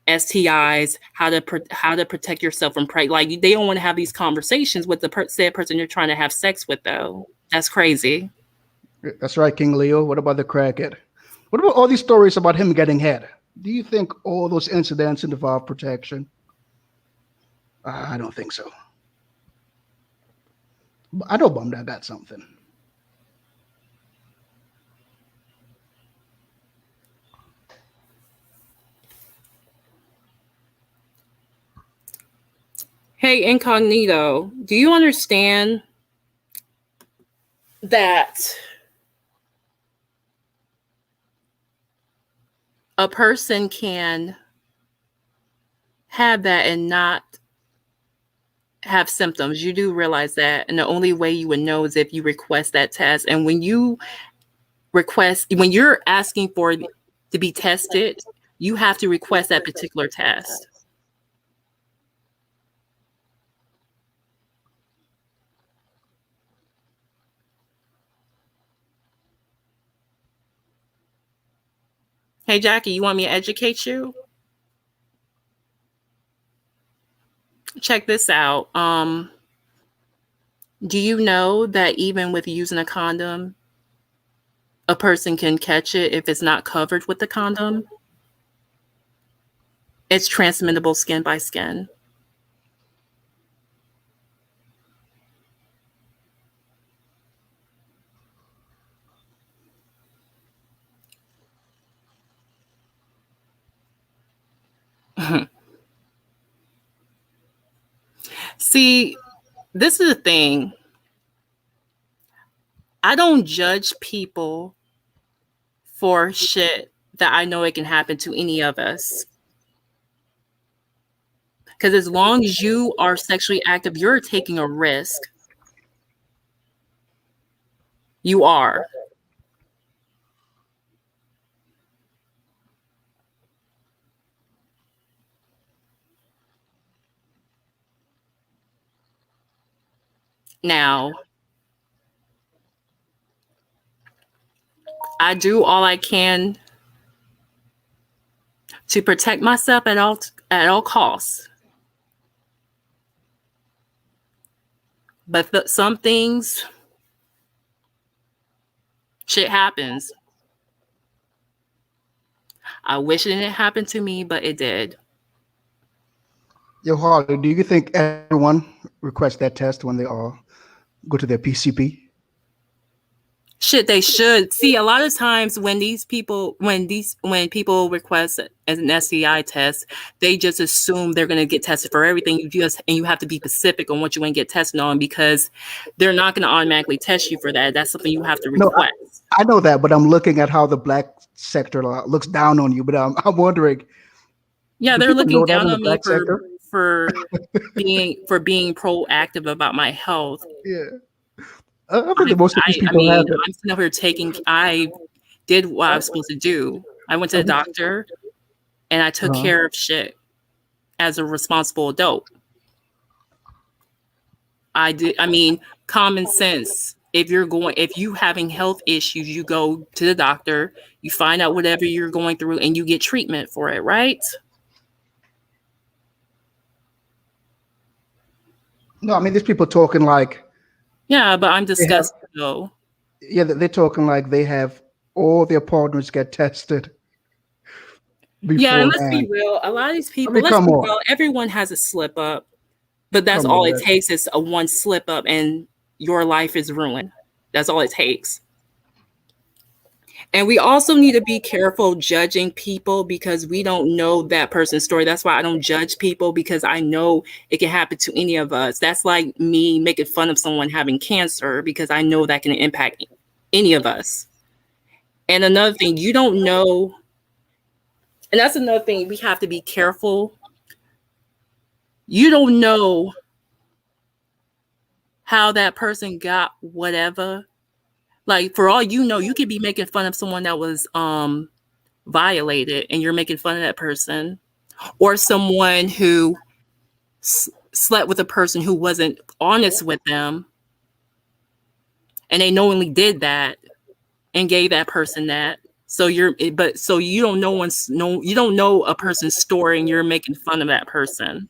STIs, how to protect yourself from prey. Like they don't want to have these conversations with the said person you're trying to have sex with. Though that's crazy. That's right, King Leo. What about the crackhead? What about all these stories about him getting head? Do you think all those incidents involve protection? I don't think so. I know bum that got something. Hey, incognito, do you understand that a person can have that and not have symptoms. You do realize that. And the only way you would know is if you request that test. And when you when you're asking for to be tested, you have to request that particular test. Hey, Jackie, you want me to educate you? Check this out. Do you know that even with using a condom, a person can catch it if it's not covered with the condom? It's transmittable skin by skin. See, this is the thing. I don't judge people for shit that I know it can happen to any of us. Because as long as you are sexually active, you're taking a risk. You are. Now, I do all I can to protect myself at all costs. But some things, shit happens. I wish it didn't happen to me, but it did. Yo, Harley, do you think everyone requests that test when they all go to their PCP? Shit, they should. See, a lot of times when people request an STI test, they just assume they're gonna get tested for everything. You have to be specific on what you want to get tested on, because they're not gonna automatically test you for that. That's something you have to No, request. I know that, but I'm looking at how the black sector looks down on you. But I'm wondering, Yeah, do they're people looking know that down in the on me black sector? for being proactive about my health. Yeah, I think that most of these I people mean, have it. I'm sitting over taking. I did what I was supposed to do. I went to the doctor and I took Uh-huh. care of shit as a responsible adult. I did. I mean, common sense. If you having health issues, you go to the doctor, you find out whatever you're going through, and you get treatment for it, right? No, I mean these people talking like Yeah, but I'm they have. disgusted though. Yeah, they're talking like they have all their partners get tested Yeah, and let's be beforehand. real. A lot of these I people, mean, let's come be on, real. Everyone has a slip up, but that's come all on. it takes is a one slip up, and your life is ruined. That's all it takes. And we also need to be careful judging people because we don't know that person's story. That's why I don't judge people, because I know it can happen to any of us. That's like me making fun of someone having cancer, because I know that can impact any of us. And another thing, you don't know, and that's another thing we have to be careful. You don't know how that person got whatever. Like, for all you know, you could be making fun of someone that was violated, and you're making fun of that person, or someone who slept with a person who wasn't honest with them, and they knowingly did that and gave that person that. So you don't know you don't know a person's story, and you're making fun of that person.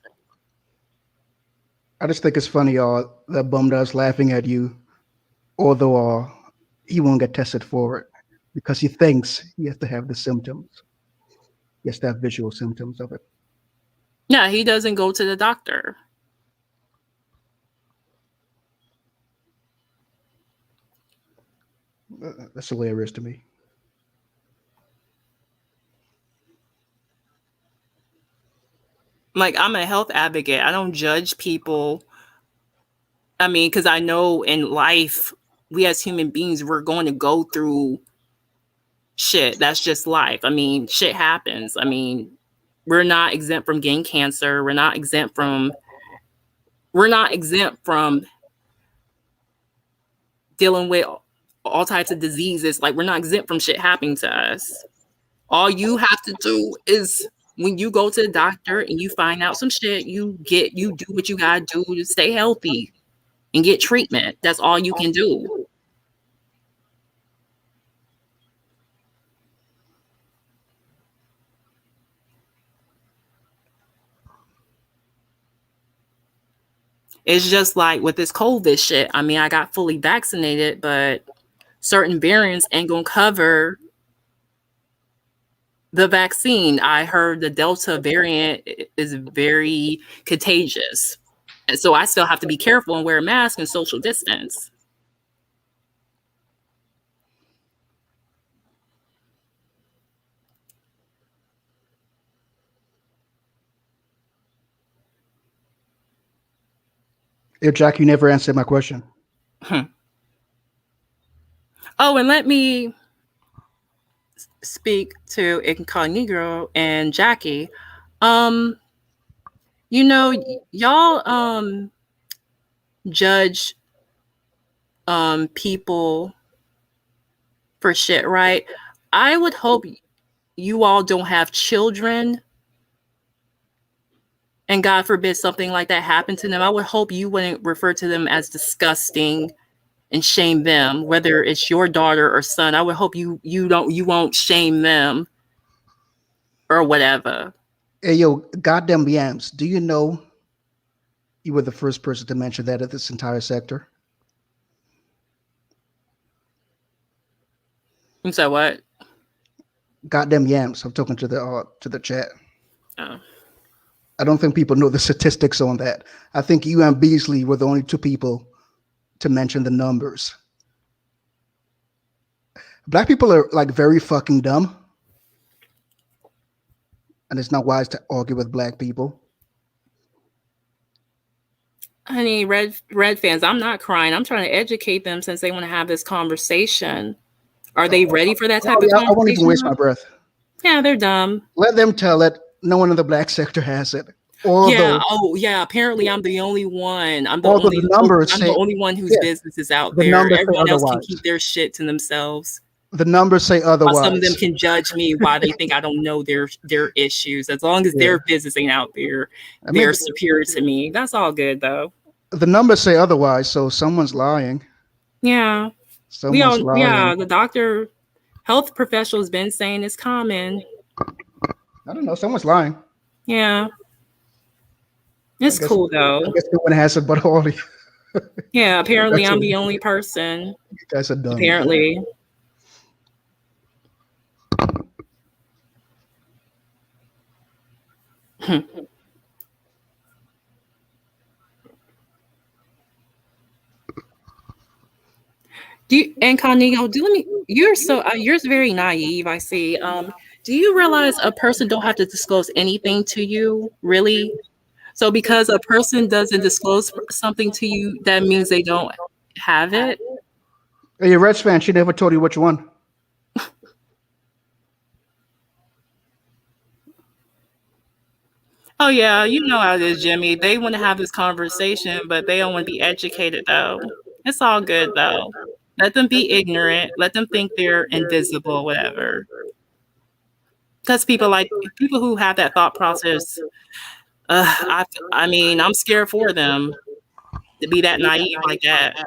I just think it's funny, that bum us laughing at you, although he won't get tested for it because he thinks he has to have the symptoms. He has to have visual symptoms of it. Yeah, he doesn't go to the doctor. That's hilarious to me. Like, I'm a health advocate. I don't judge people. I mean, because I know in life, we as human beings, we're going to go through shit, that's just life. I mean, shit happens. I mean, we're not exempt from getting cancer. We're not exempt from dealing with all types of diseases. Like, we're not exempt from shit happening to us. All you have to do is when you go to the doctor and you find out some shit, you do what you gotta do to stay healthy and get treatment. That's all you can do. It's just like with this COVID shit. I mean, I got fully vaccinated, but certain variants ain't gonna cover the vaccine. I heard the Delta variant is very contagious. And so I still have to be careful and wear a mask and social distance. Hey, Jack, you never answered my question. Hmm. Oh, and let me speak to Incognito and Jackie. Um, y'all judge people for shit, right? I would hope you all don't have children and God forbid something like that happened to them. I would hope you wouldn't refer to them as disgusting and shame them, whether it's your daughter or son. I would hope you won't shame them or whatever. Hey, yo, goddamn yams. Do you know you were the first person to mention that at this entire sector? And so what? Goddamn yams. I'm talking to the chat. Oh. I don't think people know the statistics on that. I think you and Beasley were the only two people to mention the numbers. Black people are like very fucking dumb. And it's not wise to argue with black people. Honey, red fans, I'm not crying. I'm trying to educate them since they want to have this conversation. Are they ready for that type of I won't even conversation? waste my breath. Yeah, they're dumb. Let them tell it. No one in the black sector has it. Yeah. Oh, yeah. Apparently, I'm the only one. I'm the only one whose business is out the there. numbers say Everyone else can otherwise. keep their shit to themselves. The numbers say otherwise. Some of them can judge me why they think I don't know their issues. As long as their business ain't out there, they're superior to me. That's all good, though. The numbers say otherwise, so someone's lying. Yeah. Someone's lying. Yeah, the doctor, health professional has been saying it's common. I don't know. Someone's lying. Yeah. It's cool, though. I guess no one has it but Holly. Yeah, apparently I'm the only person. You guys are dumb. Apparently. Incognito, you're very naive, I see. Do you realize a person don't have to disclose anything to you, really? So because a person doesn't disclose something to you, that means they don't have it? Hey, Reds fan, she never told you which one. Oh yeah, you know how it is, Jimmy. They want to have this conversation, but they don't want to be educated, though. It's all good, though. Let them be ignorant. Let them think they're invisible, whatever. Because people who have that thought process, I mean, I'm scared for them to be that naive like that.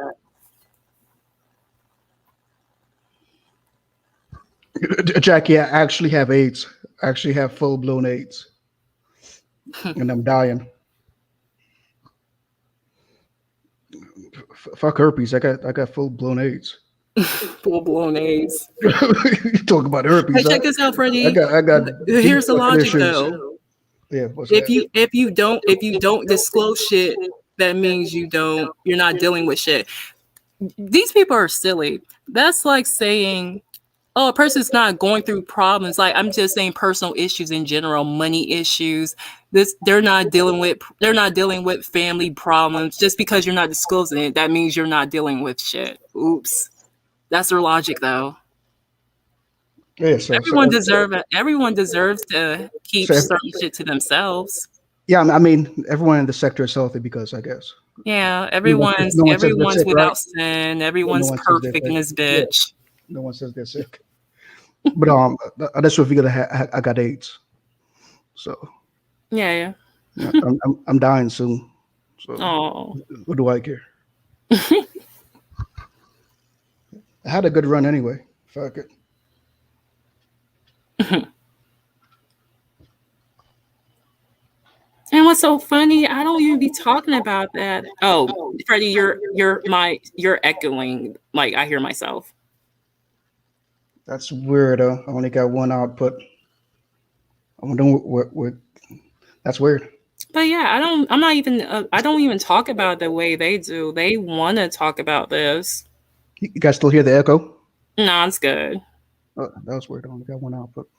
Jackie, I actually have AIDS. I actually have full-blown AIDS. And I'm dying. Fuck herpes. I got full-blown AIDS. Full-blown AIDS. You talk about herpes. Hey, check this out, Freddie. I got here's the logic, though. Yeah, if you don't disclose shit, that means you're not dealing with shit. These people are silly. That's like saying, oh, a person's not going through problems. Like, I'm just saying personal issues in general, money issues. They're not dealing with family problems. Just because you're not disclosing it, that means you're not dealing with shit. Oops. That's their logic, though. Yeah, Everyone deserves to keep so certain shit to themselves. yeah, I mean, everyone in the sector is healthy because I guess Yeah, no one says they're everyone's sick, right? without sin. Yeah, no Everyone's one says they're perfect in sick. this Yeah, bitch. no one says they're sick. But that's what figured I got AIDS. So Yeah. yeah, I'm dying soon. So Oh. what do I care? I had a good run anyway. Fuck it. And what's so funny, I don't even be talking about that. Oh, Freddie, you're echoing. Like I hear myself. That's weird. I only got one output. I wonder what that's weird. But yeah, I'm not even. I don't even talk about it the way they do. They want to talk about this. You guys still hear the echo? Nah, it's good. Oh, that was weird. I only got one output.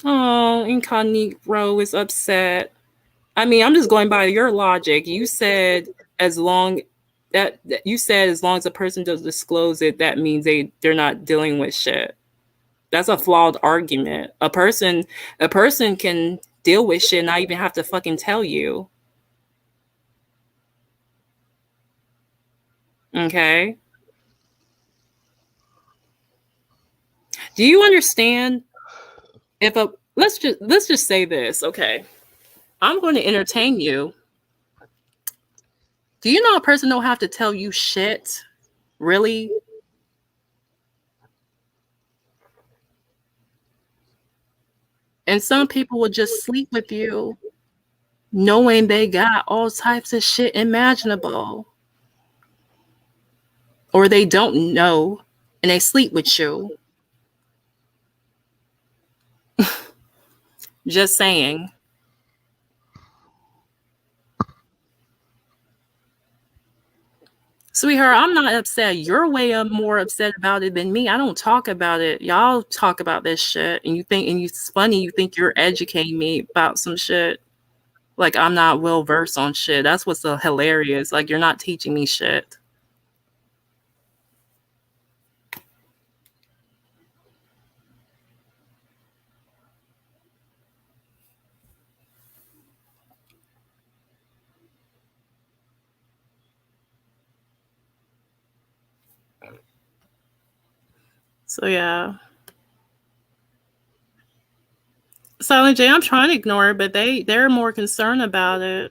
Oh, Incognito is upset. I mean, I'm just going by your logic. You said as long that you said as long as a person does disclose it, that means they're not dealing with shit. That's a flawed argument. A person can deal with shit and not even have to fucking tell you. Okay? Do you understand if a let's just say this, okay? I'm going to entertain you. Do you know a person don't have to tell you shit? Really? And some people will just sleep with you knowing they got all types of shit imaginable. Or they don't know and they sleep with you. Just saying. Sweetheart, I'm not upset. You're way more upset about it than me. I don't talk about it. Y'all talk about this shit, and it's funny. You think you're educating me about some shit. Like I'm not well versed on shit. That's what's so hilarious. Like you're not teaching me shit. So yeah, Silent J. I'm trying to ignore it, but they're more concerned about it.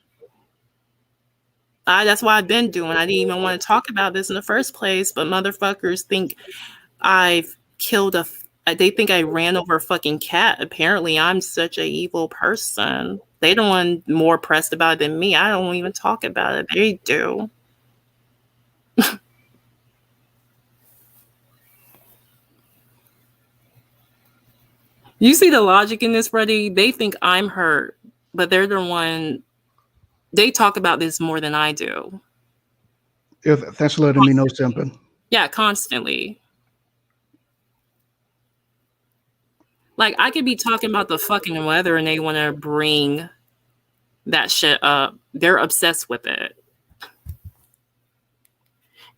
That's what I've been doing. I didn't even want to talk about this in the first place, but motherfuckers think I've killed a. They think I ran over a fucking cat. Apparently, I'm such a evil person. They don't want more pressed about it than me. I don't even talk about it. They do. You see the logic in this, Freddie? They think I'm hurt, but they're the one. They talk about this more than I do. Yeah, thanks for letting me know something. Yeah, constantly. Like I could be talking about the fucking weather and they want to bring that shit up. They're obsessed with it.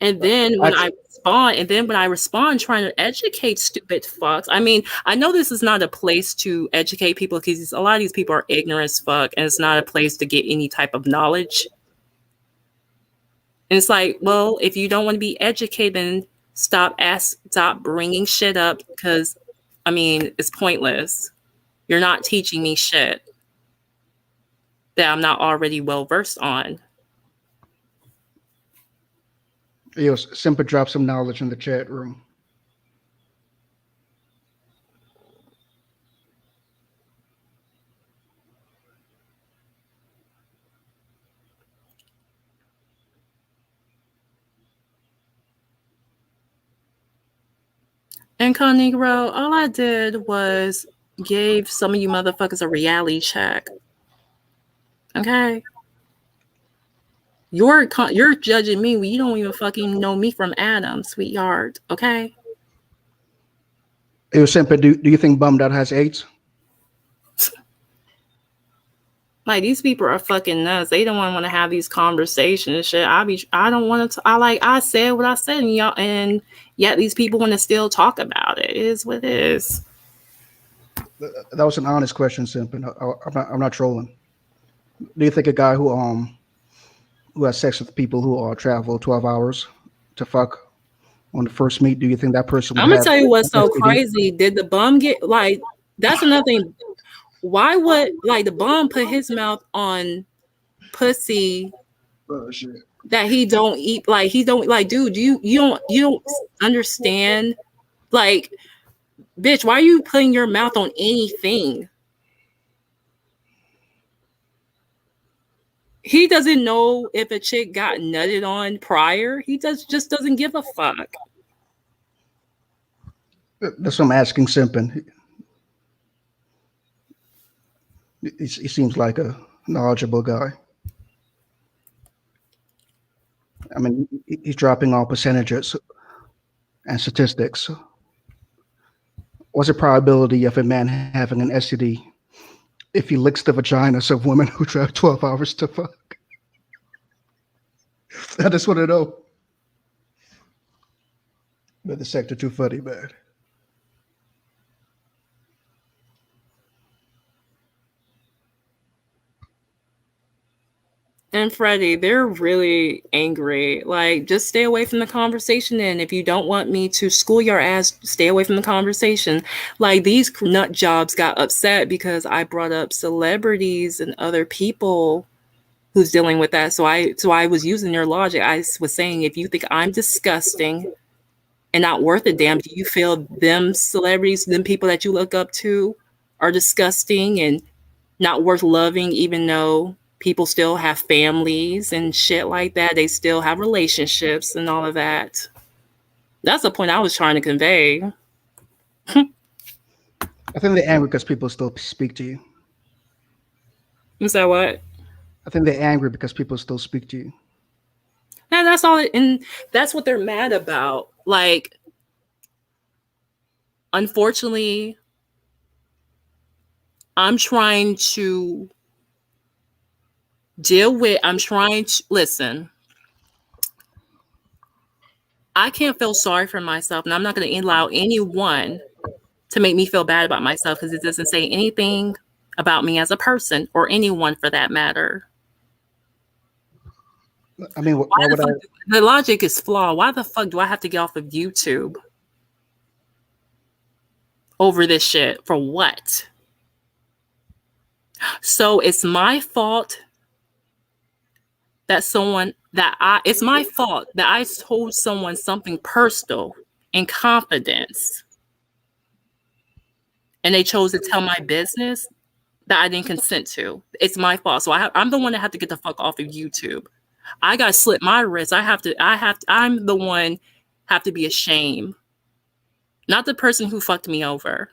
And then when I Actually, respond trying to educate stupid fucks. I mean, I know this is not a place to educate people because a lot of these people are ignorant as fuck and it's not a place to get any type of knowledge. And it's like, well, if you don't want to be educated, then stop bringing shit up because I mean, it's pointless. You're not teaching me shit that I'm not already well versed on. Simple drop some knowledge in the chat room. Incognito, all I did was gave some of you motherfuckers a reality check. Okay? You're judging me when you don't even fucking know me from Adam, sweetheart. Okay? Simple, do you think Bummed Out has AIDS? Like these people are fucking nuts. They don't want to have these conversations and shit. I don't want to. I like I said what I said, and y'all, and yet these people want to still talk about it. It is what it is. That was an honest question, Simp, and I'm not trolling. Do you think a guy who has sex with people who travel 12 hours to fuck on the first meet, do you think that person would I'm gonna have tell you what's so STD? crazy. Did the bum get like? That's another thing. Why would like the bum put his mouth on pussy Oh shit. that he don't eat? Like he don't like, dude. You don't understand. Like, bitch, why are you putting your mouth on anything? He doesn't know if a chick got nutted on prior. He just doesn't give a fuck. That's what I'm asking Simpin. He seems like a knowledgeable guy. I mean, he's dropping all percentages and statistics. What's the probability of a man having an STD if he licks the vaginas of women who drive 12 hours to fuck? I just want to know. But the sector too funny, man. And Freddie, they're really angry. Like, just stay away from the conversation. And if you don't want me to school your ass, stay away from the conversation. Like, these nut jobs got upset because I brought up celebrities and other people who's dealing with that. So I was using your logic. I was saying, if you think I'm disgusting and not worth a damn, do you feel them celebrities, them people that you look up to, are disgusting and not worth loving, even though people still have families and shit like that? They still have relationships and all of that. That's the point I was trying to convey. I think they're angry because people still speak to you. You said what? I think they're angry because people still speak to you. Yeah, that's all. And that's what they're mad about. Like, unfortunately, I'm trying to I'm trying to listen. I can't feel sorry for myself, and I'm not going to allow anyone to make me feel bad about myself because it doesn't say anything about me as a person or anyone for that matter. I mean, Why why the would I? fuck? The logic is flawed. Why the fuck do I have to get off of YouTube over this shit? For what? So it's my fault that it's my fault that I told someone something personal in confidence and they chose to tell my business that I didn't consent to. It's my fault. So I'm the one that have to get the fuck off of YouTube. I got to slit my wrist. I'm the one have to be ashamed, not the person who fucked me over.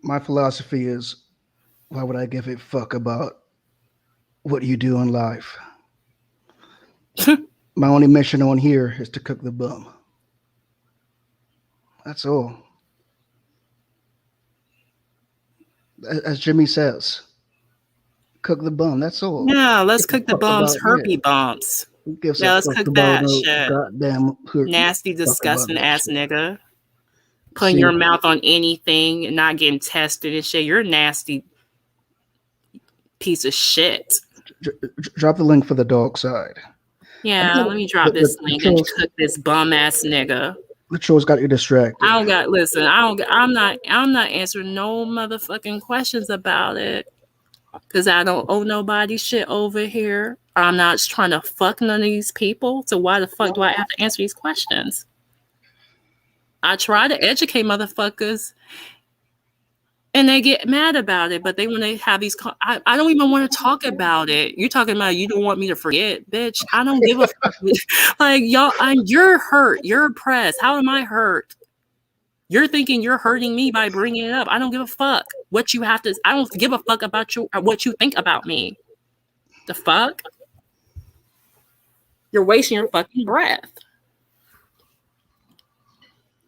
My philosophy is, why would I give a fuck about what you do in life? My only mission on here is to cook the bum. That's all. As Jimmy says, cook the bum. That's all. Yeah, let's Give a cook the fuck bums, about, yeah. herpy bumps. Who gives a Yeah, let's fuck cook about that no shit. goddamn Nasty, fuck about disgusting that ass shit? nigga. Putting See, your mouth on anything and not getting tested and shit. You're a nasty piece of shit. drop the link for the dog side. I Yeah, think let me drop this the link and trolls, cook this bum ass nigga. the trolls got you distracted. I don't got listen, I don't I'm not answering no motherfucking questions about it. Cause I don't owe nobody shit over here. I'm not trying to fuck none of these people. So why the fuck do I have to answer these questions? I try to educate motherfuckers and they get mad about it, but they want to have these. I don't even want to talk about it. You're talking about you don't want me to forget, bitch. I don't give a fuck. Like y'all, you're hurt. You're oppressed. How am I hurt? You're thinking you're hurting me by bringing it up. I don't give a fuck what you have to. I don't give a fuck about you. What you think about me. The fuck? You're wasting your fucking breath.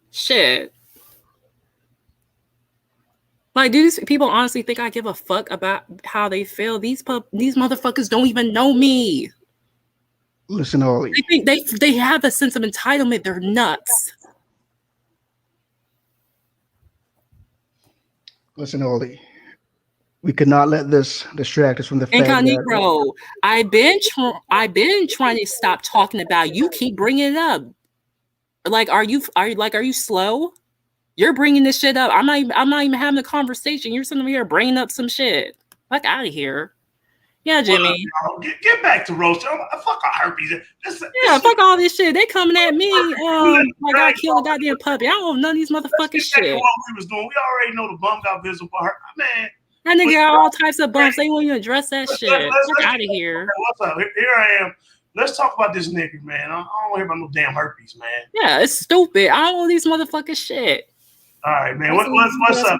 Shit. Like, do these people honestly think I give a fuck about how they feel? These motherfuckers don't even know me. Listen, Ollie. They think they have a sense of entitlement. They're nuts. Listen, Ollie. We could not let this distract us from the fact that Incognito, I've been trying to stop talking about. You keep bringing it up. Like, are you slow? You're bringing this shit up. I'm not even having a conversation. You're sitting over here bringing up some shit. Fuck out of here. Yeah, Jimmy. Well, get back to roasting. Fuck our herpes. Yeah, fuck all this shit. They coming at me like I killed a goddamn puppy. I don't know none of these motherfucking shit. What we was doing. We already know the bum got visible. Man. That nigga got all types of bumps. They won't even address that shit. Fuck out of here. What's up? Here I am. Let's talk about this nigga, man. I don't want to hear about no damn herpes, man. Yeah, it's stupid. I don't know these motherfucking shit. All right, man. What's up?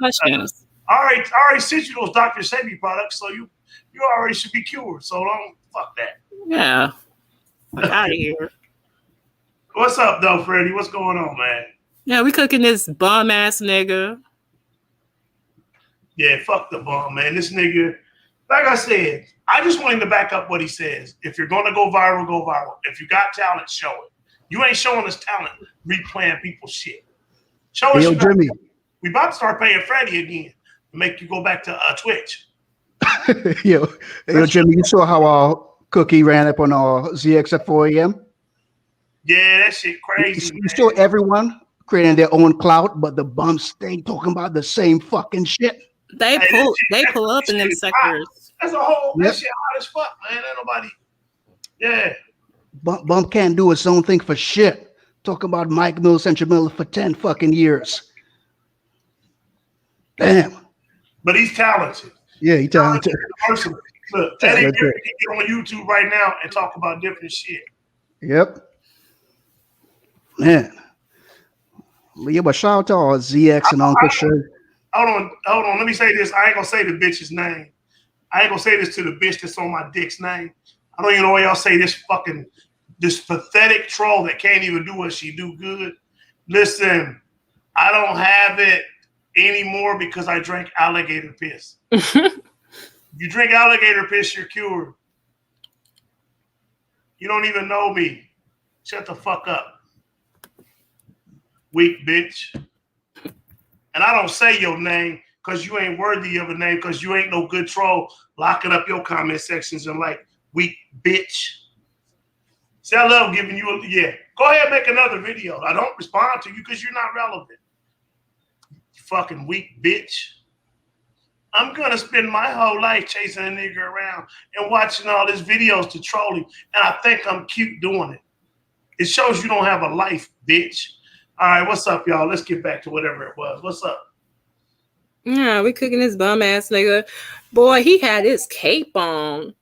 I already sent you those Dr. Sebi products, so you already should be cured. So don't fuck that. Yeah. Fuck out of here. What's up, though, Freddie? What's going on, man? Yeah, we cooking this bum ass nigga. Yeah, fuck the bum, man. This nigga, like I said, I just want him to back up what he says. If you're gonna go viral, go viral. If you got talent, show it. You ain't showing us talent, replaying people's shit. Show us. Yo, Jimmy. We about to start paying Freddie again to make you go back to Twitch. yo, Jimmy, you saw how our cookie ran up on our ZX at 4 a.m.? Yeah, that shit crazy. You saw everyone creating their own clout, but the bums stay talking about the same fucking shit. They pull up in them sectors. That's a whole that shit hot as fuck, man. Ain't nobody. Yeah. Bump can't do its own thing for shit. Talk about Mike Mills and Jamila for 10 fucking years. Damn. But he's talented. Yeah, he's talented. Look, Eddie can get on YouTube right now and talk about different shit. Yep. Man. Yeah, but shout out to all ZX and Uncle Shay. Hold on. Let me say this. I ain't gonna say the bitch's name. I ain't gonna say this to the bitch that's on my dick's name. I don't even know why y'all say this pathetic troll that can't even do what she do good. Listen, I don't have it anymore because I drank alligator piss. You drink alligator piss, you're cured. You don't even know me. Shut the fuck up. Weak bitch. And I don't say your name because you ain't worthy of a name because you ain't no good troll locking up your comment sections and like, weak bitch. See, I love giving you Go ahead and make another video. I don't respond to you because you're not relevant. You fucking weak bitch. I'm going to spend my whole life chasing a nigga around and watching all these videos to troll him. And I think I'm cute doing it. It shows you don't have a life, bitch. All right, what's up, y'all? Let's get back to whatever it was. What's up? Yeah, we cooking this bum ass nigga. Boy, he had his cape on.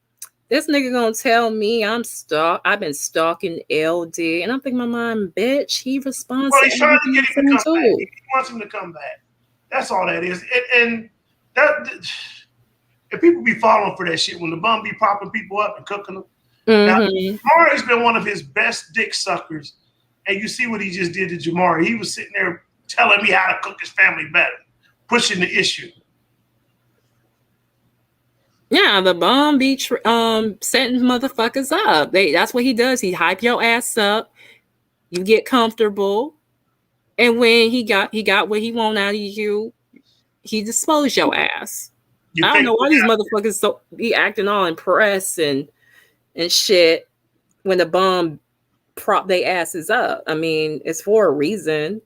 This nigga gonna tell me I've been stalking LD. And I'm thinking, my mind, bitch, he responds. Well, he's trying to get him to come back. He wants him to come back. That's all that is. And that, if people be falling for that shit, when the bum be popping people up and cooking them. Now, Jamari's been one of his best dick suckers. And you see what he just did to Jamari. He was sitting there telling me how to cook his family better, pushing the issue. Yeah, the bum be setting motherfuckers up. That's what he does. He hype your ass up. You get comfortable, and when he got what he want out of you, he disposed your ass. I don't know why these motherfuckers be acting all impressed and shit when the bum prop they asses up. I mean, it's for a reason.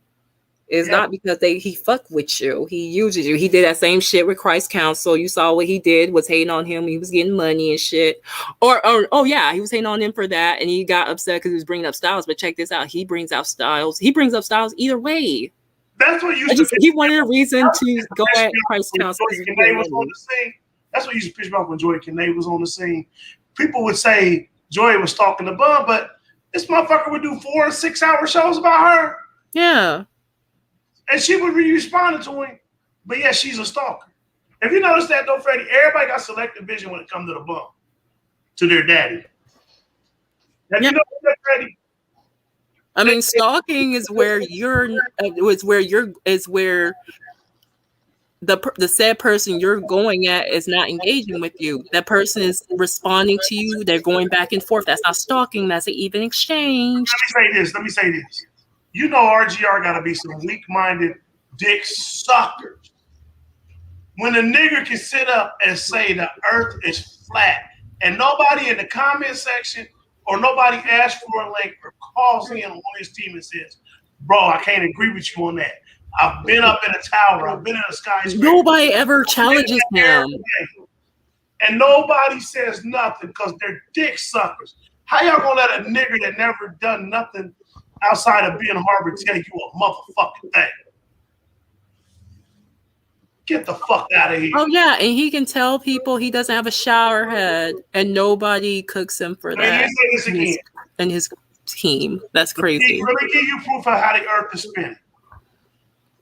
It's not because he fucked with you. He uses you. He did that same shit with Christ Council. You saw what he did, was hating on him. He was getting money and shit. Or he was hating on him for that. And he got upset because he was bringing up Styles. But check this out. He brings out Styles. He brings up Styles either way. That's what he wanted a reason to go at Christ Council. That's what used to piss me off when Joy Kinnae was on the scene. People would say Joy was stalking the bum, but this motherfucker would do 4 and 6 hour shows about her. Yeah. And she would be responding to him. But yeah, she's a stalker. If you notice that though, Freddie, everybody got selective vision when it comes to the bum. To their daddy. Have you noticed that, Freddie? I mean, stalking is where the said person you're going at is not engaging with you. That person is responding to you. They're going back and forth. That's not stalking. That's an even exchange. Let me say this. You know RGR got to be some weak-minded dick suckers. When a nigger can sit up and say the earth is flat and nobody in the comment section or nobody asks for a link or calls in on his team and says, bro, I can't agree with you on that. I've been up in a tower. I've been in a skyscraper. Nobody ever challenges him. And nobody says nothing because they're dick suckers. How y'all gonna let a nigger that never done nothing outside of being Harvard tell you a motherfucking thing? Get the fuck out of here. Oh, yeah. And he can tell people he doesn't have a shower head and nobody cooks him for that. Let me say this again. And his team. That's crazy. Let me give you proof of how the earth is spinning.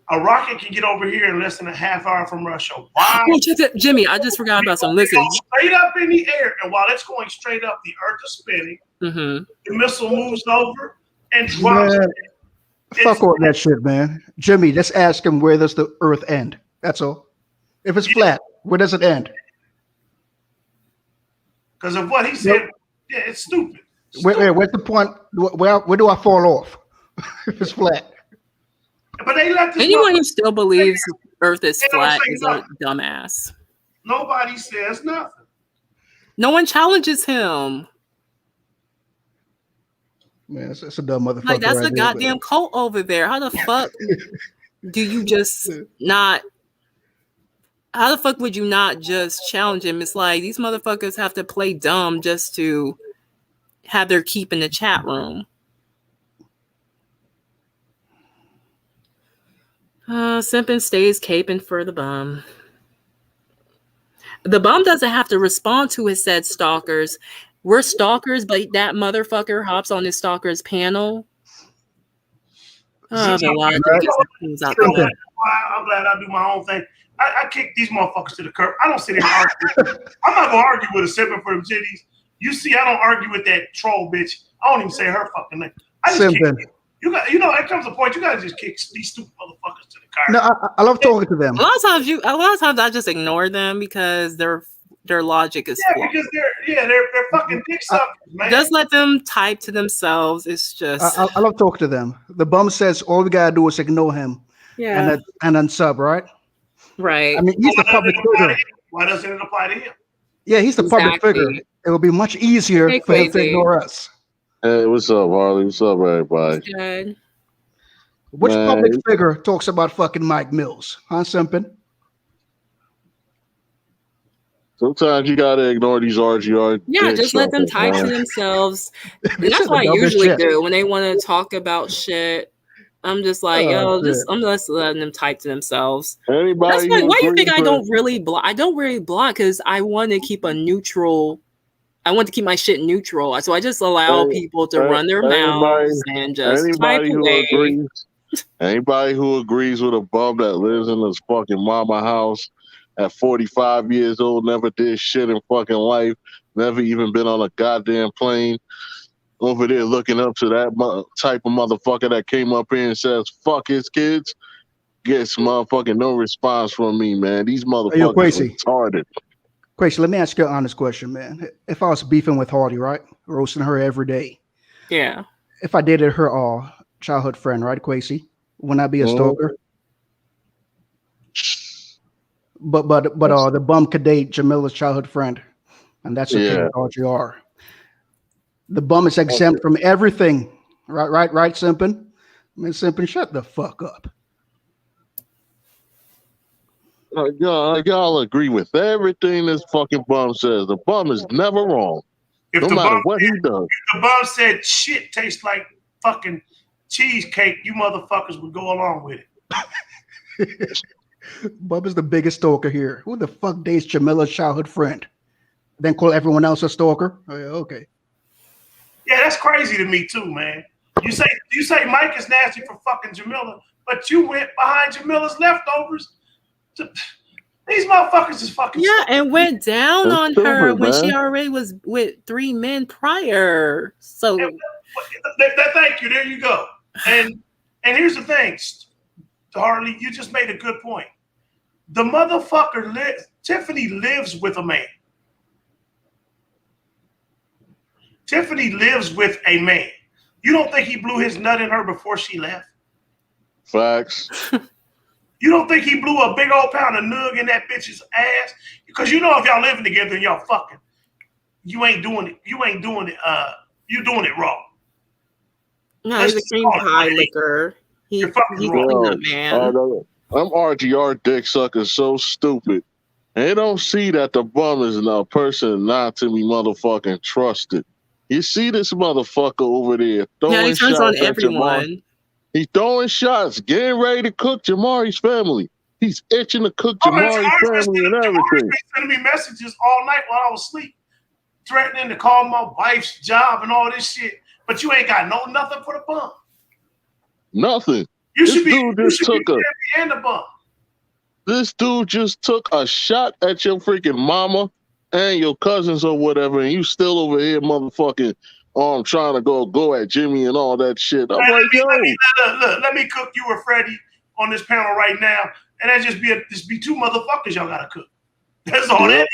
A rocket can get over here in less than a half hour from Russia. Why? Oh, Jimmy, I just forgot about something. Listen. Straight up in the air. And while it's going straight up, the earth is spinning. Mm-hmm. The missile moves over and drops. Fuck all that shit, man. Jimmy, just ask him where does the earth end? That's all. If it's flat, where does it end? Because of what he said, yeah, it's stupid. Where's the point? Where do I fall off if it's flat? But they let this anyone who still believes Earth is flat is a dumbass. Nobody says nothing. No one challenges him. Man, it's a dumb motherfucker. Like that's a goddamn cult over there. How the fuck do you just not? How the fuck would you not just challenge him? It's like these motherfuckers have to play dumb just to have their keep in the chat room. Simpin stays caping for the bum. The bum doesn't have to respond to his said stalkers. We're stalkers, but that motherfucker hops on his stalkers panel. Oh, the logic is out there. I'm glad I do my own thing. I kick these motherfuckers to the curb. I don't sit here and argue. I'm not gonna argue with a simping for them titties. You see, I don't argue with that troll bitch. I don't even say her fucking name. I just kick it comes a point you gotta just kick these stupid motherfuckers to the curb. No, I love talking to them. A lot of times I just ignore them because their logic is flawed. Because they're fucking dick suckers, man. Just let them type to themselves. It's just I love talking to them. The bum says all we gotta do is ignore him. Yeah. And then sub, right? Right. I mean, he's the public figure. Why doesn't it apply to him? Yeah, he's the public figure. It will be much easier for him to ignore us. Hey, what's up, Harley? What's up, everybody? Good. Which public figure talks about fucking Mike Mills? Huh, Simpin? Sometimes you gotta ignore these RGR. Yeah, just let them type to themselves. And that's what I usually do when they want to talk about shit. I'm just like, I'm just letting them type to themselves. Anybody? That's why you think I don't really block? I don't really block because I want to keep a neutral. I want to keep my shit neutral, so I just allow people to run their mouths and just type away. Anybody who agrees with a bum that lives in this fucking mama house at 45 years old, never did shit in fucking life, never even been on a goddamn plane, over there looking up to that type of motherfucker that came up here and says, fuck his kids, gets motherfucking no response from me, man. These motherfuckers are retarded. Quasi, let me ask you an honest question, man. If I was beefing with Hardy, right? Roasting her every day. Yeah. If I dated her childhood friend, right, Quasi? Wouldn't I be a stalker? But the bum could date Jamila's childhood friend. And that's okay with RGR. The bum is exempt from everything. Right, Simpin? I mean, Simpin, shut the fuck up. Y'all agree with everything this fucking bum says. The bum is never wrong. No matter what he does. If the bum said shit tastes like fucking cheesecake, you motherfuckers would go along with it. Bub is the biggest stalker here. Who the fuck dates Jamila's childhood friend? Then call everyone else a stalker? Oh, yeah, okay. Yeah, that's crazy to me too, man. You say Mike is nasty for fucking Jamila, but you went behind Jamila's leftovers. These motherfuckers is fucking stupid. And went down on her when man. She already was with 3 men prior. So thank you. There you go. And here's the thing, Harley, you just made a good point. The motherfucker lives. Tiffany lives with a man. Tiffany lives with a man. You don't think he blew his nut in her before she left? Facts. You don't think he blew a big old pound of nug in that bitch's ass? Because you know if y'all living together and y'all fucking, you ain't doing it. You ain't doing it. You doing it wrong. No, he's a cream pie licker. He's a cleanup man. I'm RGR dick suckers so stupid. They don't see that the bum is a person not to be motherfucking trusted. You see this motherfucker over there throwing he turns shots on at everyone. He's throwing shots, getting ready to cook Jamari's family. He's itching to cook Jamari's family and everything. Jamari's been sending me messages all night while I was asleep, threatening to call my wife's job and all this shit. But you ain't got nothing for the bum. Nothing. This dude just took a shot at your freaking mama and your cousins or whatever, and you still over here motherfucking trying to go at Jimmy and all that shit. I'm like, yo. Let me cook you or Freddie on this panel right now, and that just be two motherfuckers y'all gotta cook. That's all that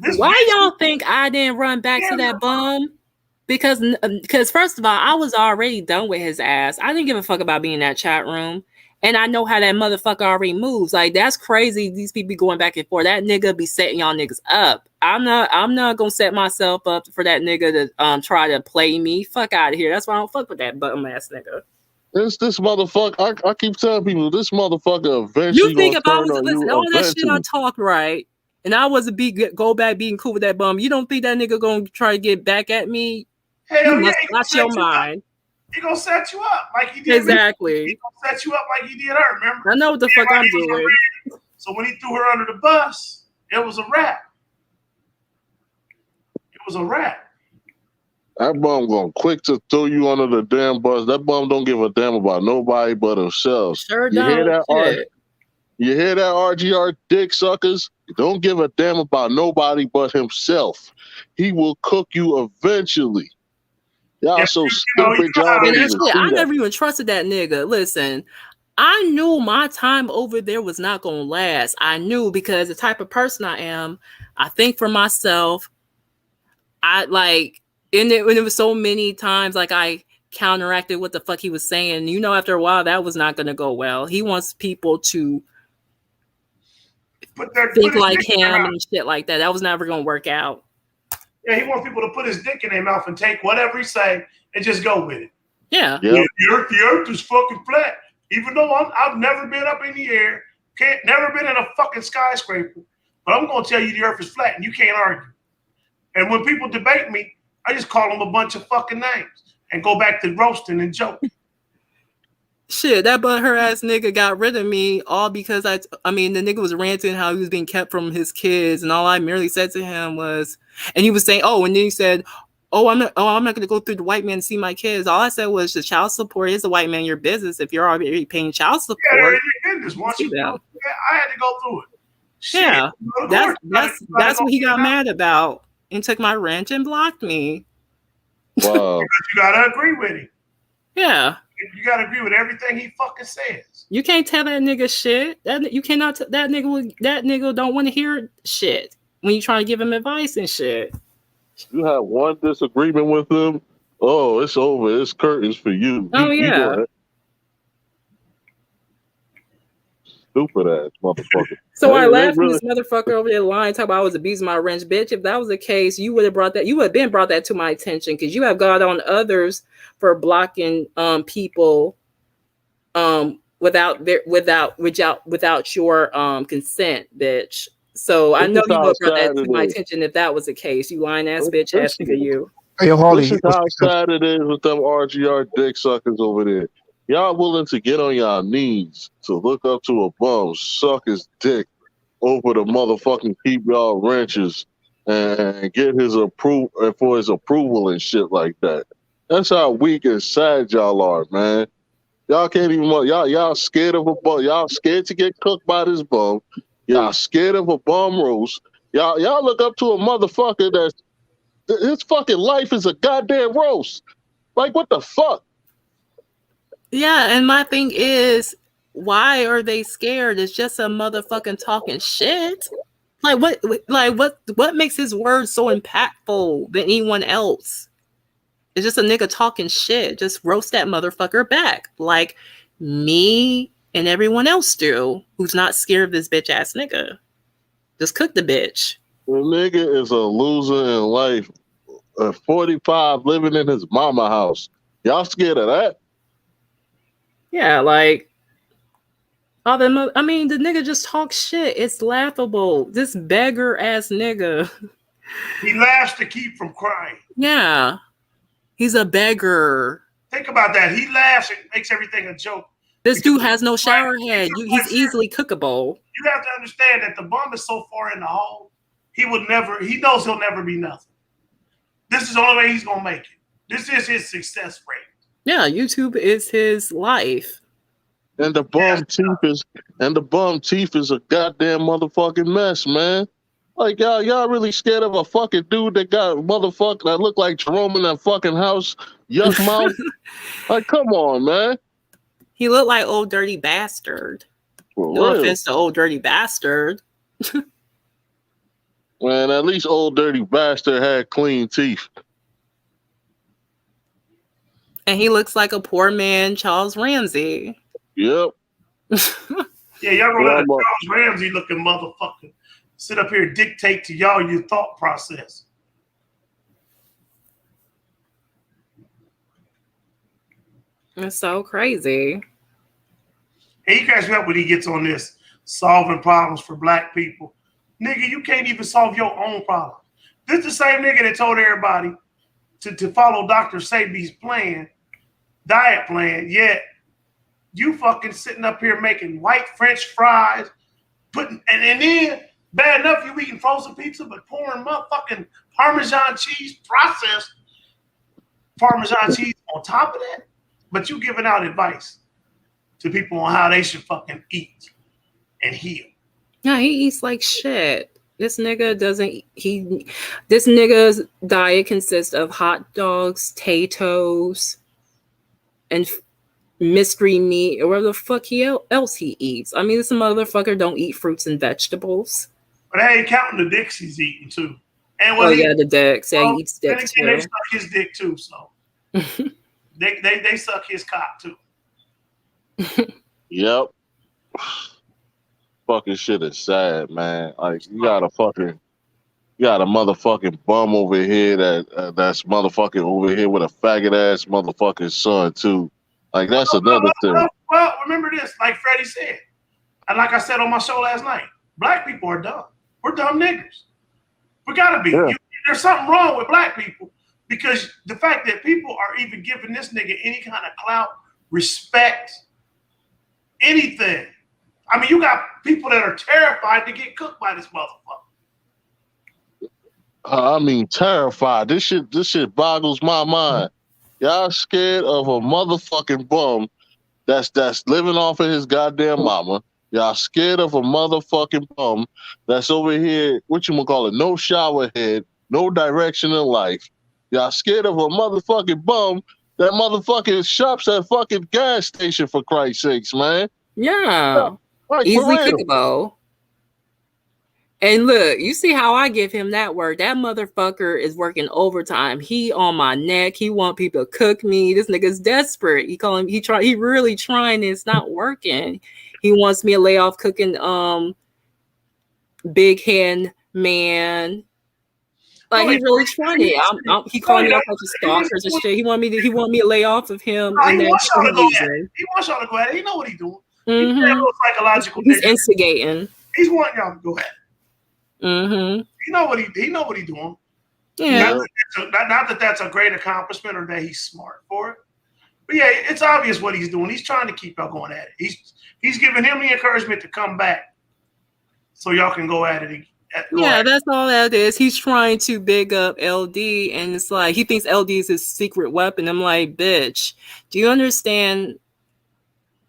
is. Why y'all think I didn't run back to that bum? Because first of all, I was already done with his ass. I didn't give a fuck about being in that chat room. And I know how that motherfucker already moves. Like, that's crazy. These people be going back and forth. That nigga be setting y'all niggas up. I'm not gonna set myself up for that nigga to try to play me. Fuck out of here. That's why I don't fuck with that bum ass nigga. This motherfucker, I keep telling people, this motherfucker eventually. You think if I was to listen all that shit I talk right, and I was to go back being cool with that bum, you don't think that nigga gonna try to get back at me? Hell you must watch your mind. He gonna set you up like he did. Exactly. He gonna set you up like he did her. Remember? I know what the fuck I'm doing. So when he threw her under the bus, it was a wrap. It was a wrap. That bum going quick to throw you under the damn bus. That bum don't give a damn about nobody but himself. Sure don't. You hear that, RGR dick suckers? He don't give a damn about nobody but himself. He will cook you eventually. Y'all so stupid, y'all. And actually, I never even trusted that nigga. Listen, I knew my time over there was not gonna last. I knew because the type of person I am, I think for myself. I like, and it was so many times like I counteracted what the fuck he was saying. You know, after a while, that was not gonna go well. He wants people to think like him and shit like that. That was never gonna work out. Yeah, he wants people to put his dick in their mouth and take whatever he say and just go with it. Yeah. Yep. The earth is fucking flat. Even though I've never been up in the air, never been in a fucking skyscraper, but I'm gonna tell you the earth is flat and you can't argue. And when people debate me, I just call them a bunch of fucking names and go back to roasting and joking. Shit, that butthurt ass nigga got rid of me all because I mean, the nigga was ranting how he was being kept from his kids, and all I merely said to him was, and he was saying, and then he said, I'm not going to go through the white man to see my kids. All I said was the child support is the white man your business. If you're already paying child support, I had to go through it. Shit. Yeah, that's what he got mad about and took my rent and blocked me. Wow, you gotta agree with him. Yeah. You gotta agree with everything he fucking says. You can't tell that nigga shit. That nigga don't want to hear shit when you try to give him advice and shit. You have one disagreement with him, oh, it's over. It's curtains for you. Oh yeah. Stupid ass motherfucker. So I laughed from this motherfucker over there lying, talking about I was abusing my wrench, bitch. If that was the case, you would have brought that to my attention because you have got on others for blocking people without your consent, bitch. So I know you would have brought that to my attention if that was the case. You lying ass bitch ass nigga, you. Hey, Harley, this is how sad it is with them RGR dick suckers over there. Y'all willing to get on y'all knees to look up to a bum, suck his dick over the motherfucking keep y'all wrenches and get his approval for his approval and shit like that. That's how weak and sad y'all are, man. Y'all can't even y'all scared of a bum. Y'all scared to get cooked by this bum. Y'all scared of a bum roast. Y'all look up to a motherfucker that's his fucking life is a goddamn roast. Like what the fuck? Yeah, and my thing is, why are they scared? It's just a motherfucking talking shit. What makes his words so impactful than anyone else? It's just a nigga talking shit. Just roast that motherfucker back. Like me and everyone else do who's not scared of this bitch ass nigga. Just cook the bitch. The nigga is a loser in life. 45 living in his mama house. Y'all scared of that? Yeah, like all the the nigga just talks shit. It's laughable. This beggar ass nigga. He laughs to keep from crying. Yeah. He's a beggar. Think about that. He laughs and makes everything a joke. This dude has no shower head. He's easily cookable. You have to understand that the bum is so far in the hole, he knows he'll never be nothing. This is the only way he's gonna make it. This is his success rate. Yeah, YouTube is his life. And the bum teeth is a goddamn motherfucking mess, man. Like y'all really scared of a fucking dude that got motherfucking that look like Jerome in that fucking house, yuck mouth? Like, come on, man. He looked like old dirty bastard. For no real. offense to old dirty bastard. Man, at least old dirty bastard had clean teeth. And he looks like a poor man Charles Ramsey. Yep. Yeah, y'all gonna let a Charles Ramsey looking motherfucker sit up here and dictate to y'all your thought process. It's so crazy. And he cracks me up when he gets on this solving problems for black people. Nigga, you can't even solve your own problem. This is the same nigga that told everybody to follow Dr. Sebi's diet plan, yet you fucking sitting up here making white French fries, and then bad enough you eating frozen pizza, but pouring motherfucking Parmesan cheese, processed Parmesan cheese on top of that. But you giving out advice to people on how they should fucking eat and heal. Yeah, he eats like shit. This nigga's diet consists of hot dogs, potatoes, and mystery meat, or whatever the fuck else he eats. I mean, this motherfucker don't eat fruits and vegetables. But I ain't counting the dicks he's eating too. And the dicks. Yeah, he eats dicks too. They suck his dick too, so they suck his cock too. Yep. Fucking shit is sad, man. Like you got a motherfucking bum over here that's motherfucking over here with a faggot ass motherfucking son too. Like that's another thing. Well, remember this, like Freddie said, and like I said on my show last night, black people are dumb. We're dumb niggers. We gotta be. Yeah. There's something wrong with black people because the fact that people are even giving this nigga any kind of clout, respect, anything. I mean, you got people that are terrified to get cooked by this motherfucker. I mean, terrified. This shit boggles my mind. Y'all scared of a motherfucking bum that's living off of his goddamn mama. Y'all scared of a motherfucking bum that's over here, no shower head, no direction in life. Y'all scared of a motherfucking bum that motherfucking shops at fucking gas station, for Christ's sakes, man. Yeah. Like, easily cookable. And look, you see how I give him that word. That motherfucker is working overtime. He on my neck. He want people to cook me. This nigga's desperate. He really trying and it's not working. He wants me to lay off cooking big hen man. Like he really trying it. He calling me all kinds of stalkers and shit. He want me to lay off of him. He wants y'all to go at it. He know what he's doing. He's a little psychological. He's instigating. He's wanting y'all to go at it. Mm-hmm. He know what he's doing. Yeah. Not that that's a great accomplishment or that he's smart for it. But yeah, it's obvious what he's doing. He's trying to keep y'all going at it. He's giving him the encouragement to come back so y'all can go at it. That's all that is. He's trying to big up LD, and it's like he thinks LD is his secret weapon. I'm like, bitch, do you understand?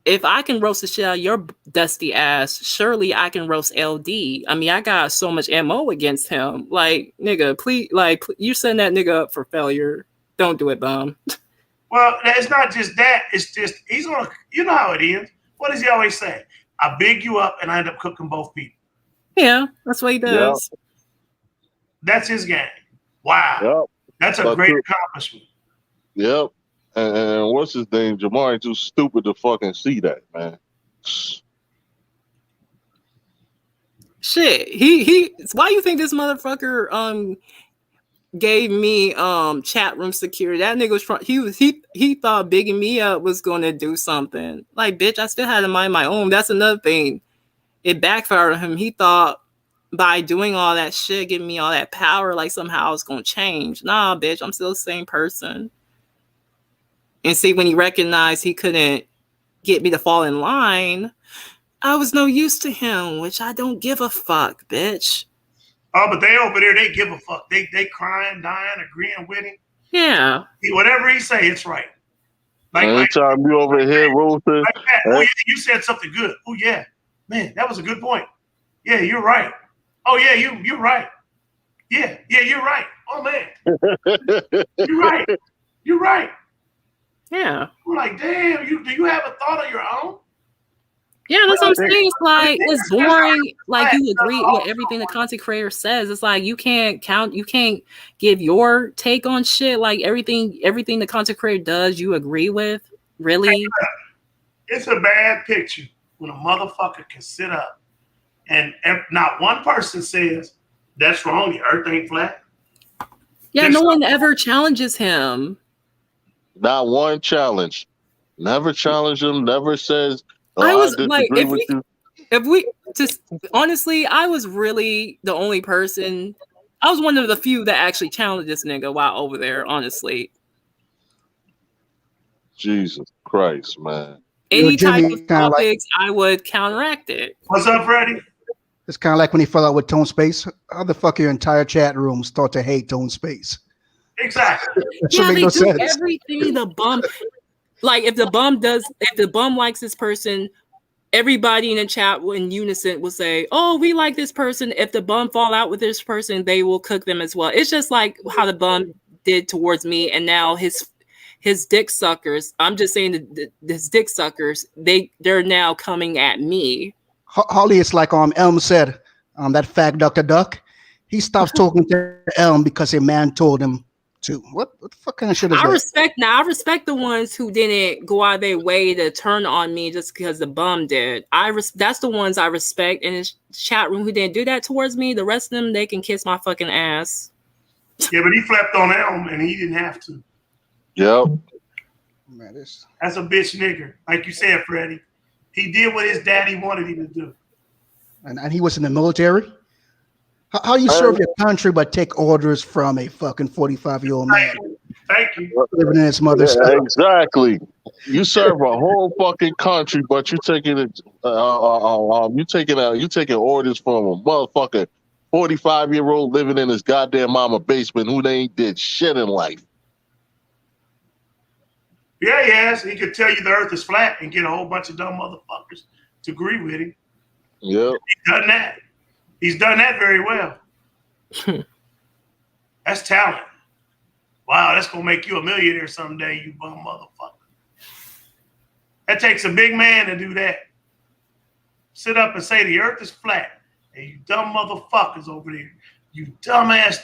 If I can roast the shit out of your dusty ass, surely I can roast LD. I mean, I got so much ammo against him. Like, nigga, please, you send that nigga up for failure. Don't do it, bum. Well, it's not just that. It's just he's gonna. You know how it ends. What does he always say? I big you up and I end up cooking both people. Yeah, that's what he does. That's his game. Wow. Yep. That's a great accomplishment. Yep. And what's his name? Jamar ain't too stupid to fucking see that, man. Shit. He why you think this motherfucker gave me chat room security? That nigga was trying, he thought bigging me up was gonna do something. Like, bitch, I still had to mind my own. That's another thing. It backfired on him. He thought by doing all that shit, giving me all that power, like somehow it's gonna change. Nah, bitch, I'm still the same person. And see, when he recognized he couldn't get me to fall in line, I was no use to him, which I don't give a fuck, bitch. Oh, but they over there, they give a fuck. They crying, dying, agreeing with him. Yeah. Whatever he say, it's right. Anytime you over here roasting. Like that. Oh, yeah, you said something good. Oh, yeah. Man, that was a good point. Yeah, you're right. Oh, yeah, you're right. Yeah, you're right. Oh, man. You're right. You're right. Yeah. I'm like, damn, do you have a thought of your own? Yeah, that's what I'm saying. It's like, it's boring. Like, you agree with everything the content creator says. It's like you can't give your take on shit. Like everything the content creator does, you agree with. Really? It's a bad picture when a motherfucker can sit up and not one person says that's wrong. The earth ain't flat. Yeah, no one ever challenges him. Not one challenge. Never challenge him. Never says, I was like, if we just honestly, I was really the only person. I was one of the few that actually challenged this nigga while over there. Honestly, Jesus Christ, man. Any type of topics, I would counteract it. What's up, Freddie? It's kind of like when he fell out with Tone Space. How the fuck your entire chat room start to hate Tone Space? Exactly. Yeah, they do everything the bum. Like if the bum likes this person, everybody in the chat in unison will say, "Oh, we like this person." If the bum fall out with this person, they will cook them as well. It's just like how the bum did towards me, and now his dick suckers. I'm just saying his dick suckers. They're now coming at me. Holly, it's like Elm said, that fat Dr. Duck. He stops talking to Elm because a man told him to. What the fuck kind of shit is that? I respect the ones who didn't go out of their way to turn on me just because the bum did. That's the ones I respect in his chat room who didn't do that towards me. The rest of them, they can kiss my fucking ass. Yeah, but he flipped on Elm and he didn't have to. Yep. Man, that's a bitch nigger. Like you said, Freddie. He did what his daddy wanted him to do. And he was in the military? How you serve your country but take orders from a fucking 45-year-old man? Thank you. Living in his mother's house. Exactly. You serve a whole fucking country, but you taking it. You taking orders from a motherfucker 45-year-old living in his goddamn mama basement who they ain't did shit in life. Yeah, yes. He could tell you the earth is flat and get a whole bunch of dumb motherfuckers to agree with him. Yep. He's done that. He's done that very well. That's talent. Wow, that's going to make you a millionaire someday, you bum motherfucker. That takes a big man to do that. Sit up and say the earth is flat. And you dumb motherfuckers over there, you dumbass,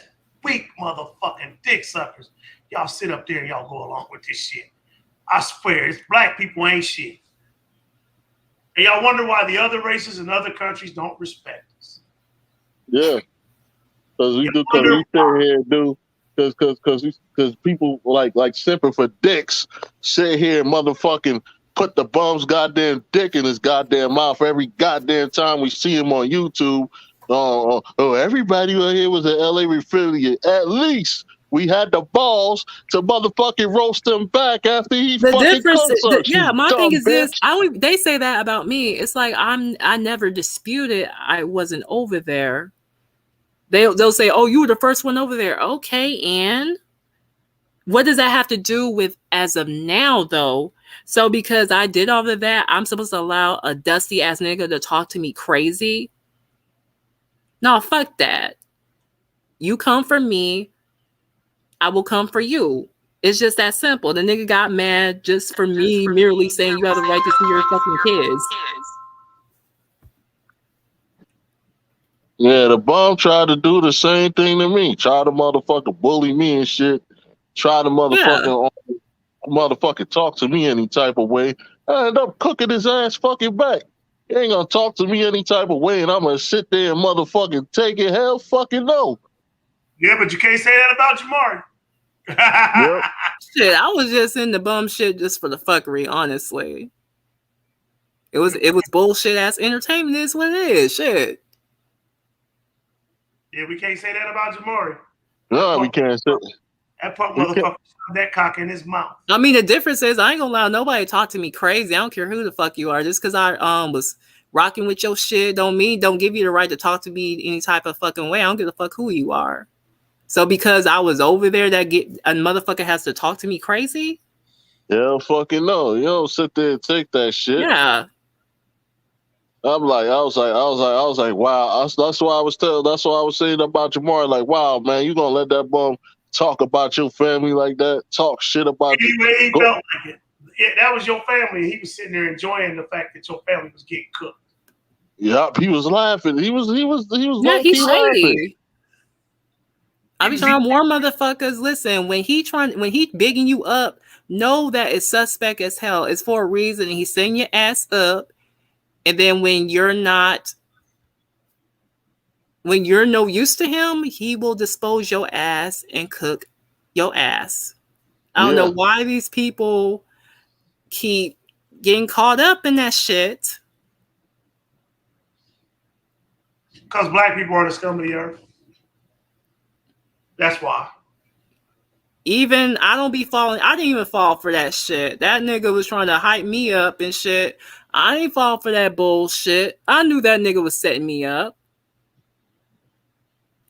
weak motherfucking dick suckers. Y'all sit up there and y'all go along with this shit. I swear, it's black people ain't shit. And y'all wonder why the other races in other countries don't respect us. Yeah. Because we sit here and do, because people like simping for dicks sit here and motherfucking put the bum's goddamn dick in his goddamn mouth every goddamn time we see him on YouTube. Everybody out here was an LA affiliate. At least we had the balls to motherfucking roast him back after he fucking cussed. Yeah, my thing is this. They say that about me. It's like I never disputed I wasn't over there. They'll say, "Oh, you were the first one over there." Okay, and what does that have to do with as of now, though? So because I did all of that, I'm supposed to allow a dusty ass nigga to talk to me crazy? No, fuck that. You come for me, I will come for you. It's just that simple. The nigga got mad just for me merely saying you have the right to see your fucking kids. Yeah, the bum tried to do the same thing to me. Tried to motherfucker bully me and shit. Tried to motherfucking talk to me any type of way. I end up cooking his ass fucking back. He ain't gonna talk to me any type of way, and I'm gonna sit there and motherfucking take it. Hell fucking no. Yeah, but you can't say that about Jamari. Yep. Shit, I was just in the bum shit just for the fuckery, honestly. It was bullshit ass entertainment is what it is. Shit. Yeah, we can't say that about Jamari. No, we can't say that punk motherfucker shoved that cock in his mouth. I mean, the difference is I ain't gonna allow nobody to talk to me crazy. I don't care who the fuck you are. Just because I was rocking with your shit don't give you the right to talk to me any type of fucking way. I don't give a fuck who you are. So because I was over there, a motherfucker has to talk to me crazy? Yeah, fucking no. You don't sit there and take that shit. Yeah. I was like, wow. That's why I was saying about Jamari. Like, wow, man, you gonna let that bum talk about your family like that? Talk shit about you? He felt like it. Yeah, that was your family. He was sitting there enjoying the fact that your family was getting cooked. Yep, he was laughing. He was yeah, he's shady. Laughing. I be trying to warn motherfuckers. Listen, when he bigging you up, know that it's suspect as hell. It's for a reason. And he's setting your ass up. And then when you're no use to him, he will dispose your ass and cook your ass. I don't know why these people keep getting caught up in that shit. Because black people are the scum of the earth. That's why. Even I didn't even fall for that shit. That nigga was trying to hype me up and shit. I didn't fall for that bullshit. I knew that nigga was setting me up.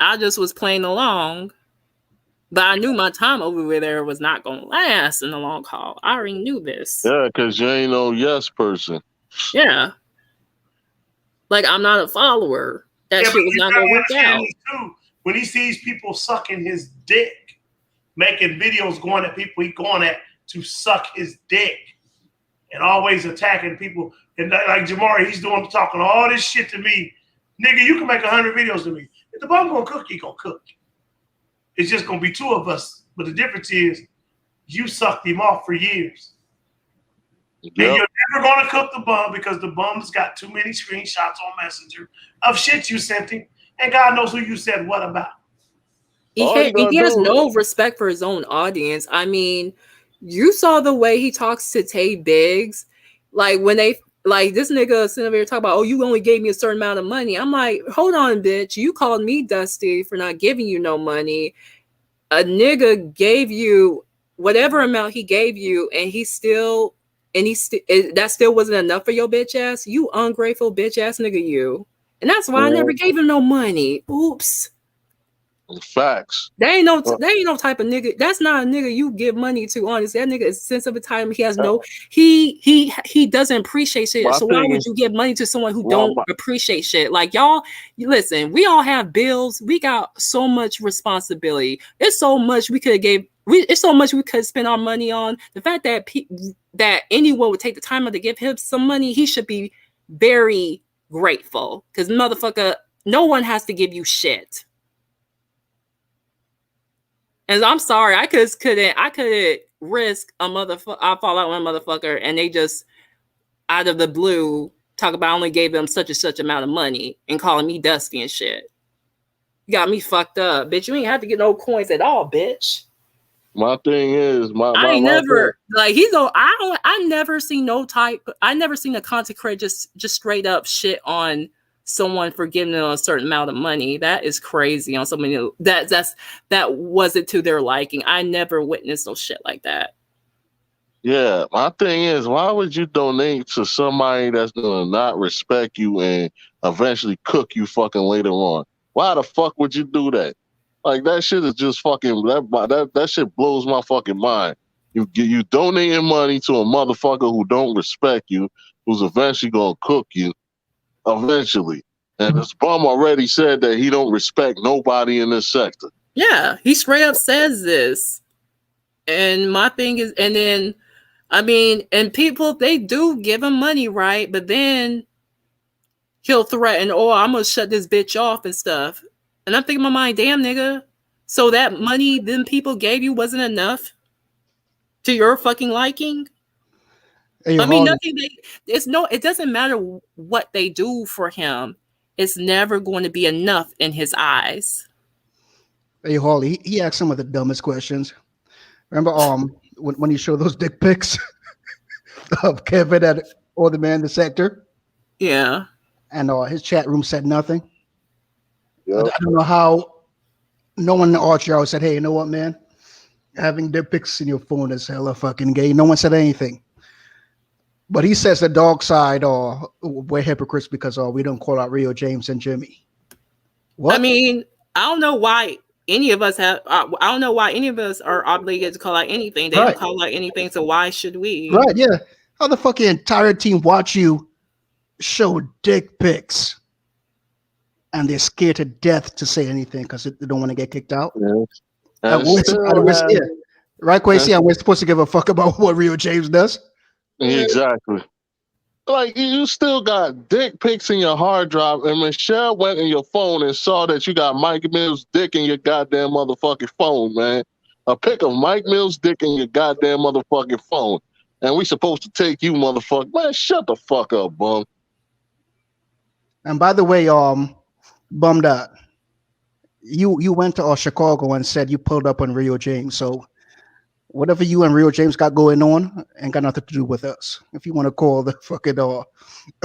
I just was playing along. But I knew my time over there was not going to last in the long haul. I already knew this. Yeah, because you ain't no yes person. Yeah. Like, I'm not a follower. That shit was not going to work out. Too, when he sees people sucking his dick, making videos going at people he going at to suck his dick, and always attacking people. And like Jamari, he's talking all this shit to me. Nigga, you can make 100 videos to me. If the bum gonna cook, he gonna cook. It's just gonna be two of us. But the difference is you sucked him off for years. Yep. And you're never gonna cook the bum because the bum's got too many screenshots on Messenger of shit you sent him. And God knows who you said what about. He has no respect for his own audience. I mean, you saw the way he talks to Tay Biggs. Like when this nigga sitting over here talking about, oh, you only gave me a certain amount of money. I'm like, hold on, bitch. You called me Dusty for not giving you no money. A nigga gave you whatever amount he gave you, and that still wasn't enough for your bitch ass. You ungrateful bitch ass nigga, you. And that's why I never gave him no money. Oops. Facts. They ain't no type of nigga. That's not a nigga you give money to. Honestly, that nigga is sensitive time. He has he doesn't appreciate shit. So why would you give money to someone who don't appreciate shit? Like y'all, listen. We all have bills. We got so much responsibility. It's so much we could have gave. It's so much we could spend our money on. The fact that that anyone would take the time out to give him some money, he should be very grateful. Because motherfucker, no one has to give you shit. And I'm sorry, I couldn't risk I fall out with a motherfucker and they just out of the blue talk about I only gave them such and such amount of money and calling me Dusty and shit. You got me fucked up, bitch. You ain't have to get no coins at all, bitch. My thing is, I never seen a content creator just straight up shit on someone for giving them a certain amount of money. That is crazy on so many that wasn't to their liking. I never witnessed no shit like that. Yeah, my thing is, why would you donate to somebody that's gonna not respect you and eventually cook you fucking later on? Why the fuck would you do that? Like that shit is just fucking that shit blows my fucking mind. You donating money to a motherfucker who don't respect you, who's eventually gonna cook you. Eventually. And this bum already said that he don't respect nobody in this sector. Yeah, he straight up says this. And my thing is, and then, I mean, and people, they do give him money, right? But then he'll threaten, oh, I'm going to shut this bitch off and stuff. And I'm thinking in my mind, damn, nigga. So that money them people gave you wasn't enough to your fucking liking? Hey, I mean, Harley. nothing. It doesn't matter what they do for him. It's never going to be enough in his eyes. Hey, Harley. He asked some of the dumbest questions. Remember, when he showed those dick pics of Kevin at or the man in the sector, Yeah. and his chat room said nothing. I Yep. don't know how no one in the art yard said, "Hey, you know what, man? Having dick pics in your phone is hella fucking gay." No one said anything. But he says the dog side, or we're hypocrites because we don't call out Rio James and Jimmy. What? I mean, I don't know why any of us have. I don't know why any of us are obligated to call out anything. They Right. don't call out anything, so why should we? Right? Yeah. How the fucking entire team watch you show dick pics, and they're scared to death to say anything because they don't want to get kicked out? Yes. And And we're, still and we're- have, yeah. Right, Quasi? And we're supposed to give a fuck about what Rio James does? exactly. Like you still got dick pics in your hard drive, and Michelle went in your phone and saw that you got Mike Mills' dick in your goddamn motherfucking phone, man. A pic of Mike Mills' dick in your goddamn motherfucking phone, and we supposed to take you, motherfucker. Man, shut the fuck up, bum. And by the way, bummed out. You went to Chicago and said you pulled up on Rio James. So whatever you and Rio James got going on ain't got nothing to do with us. If you want to call the fucking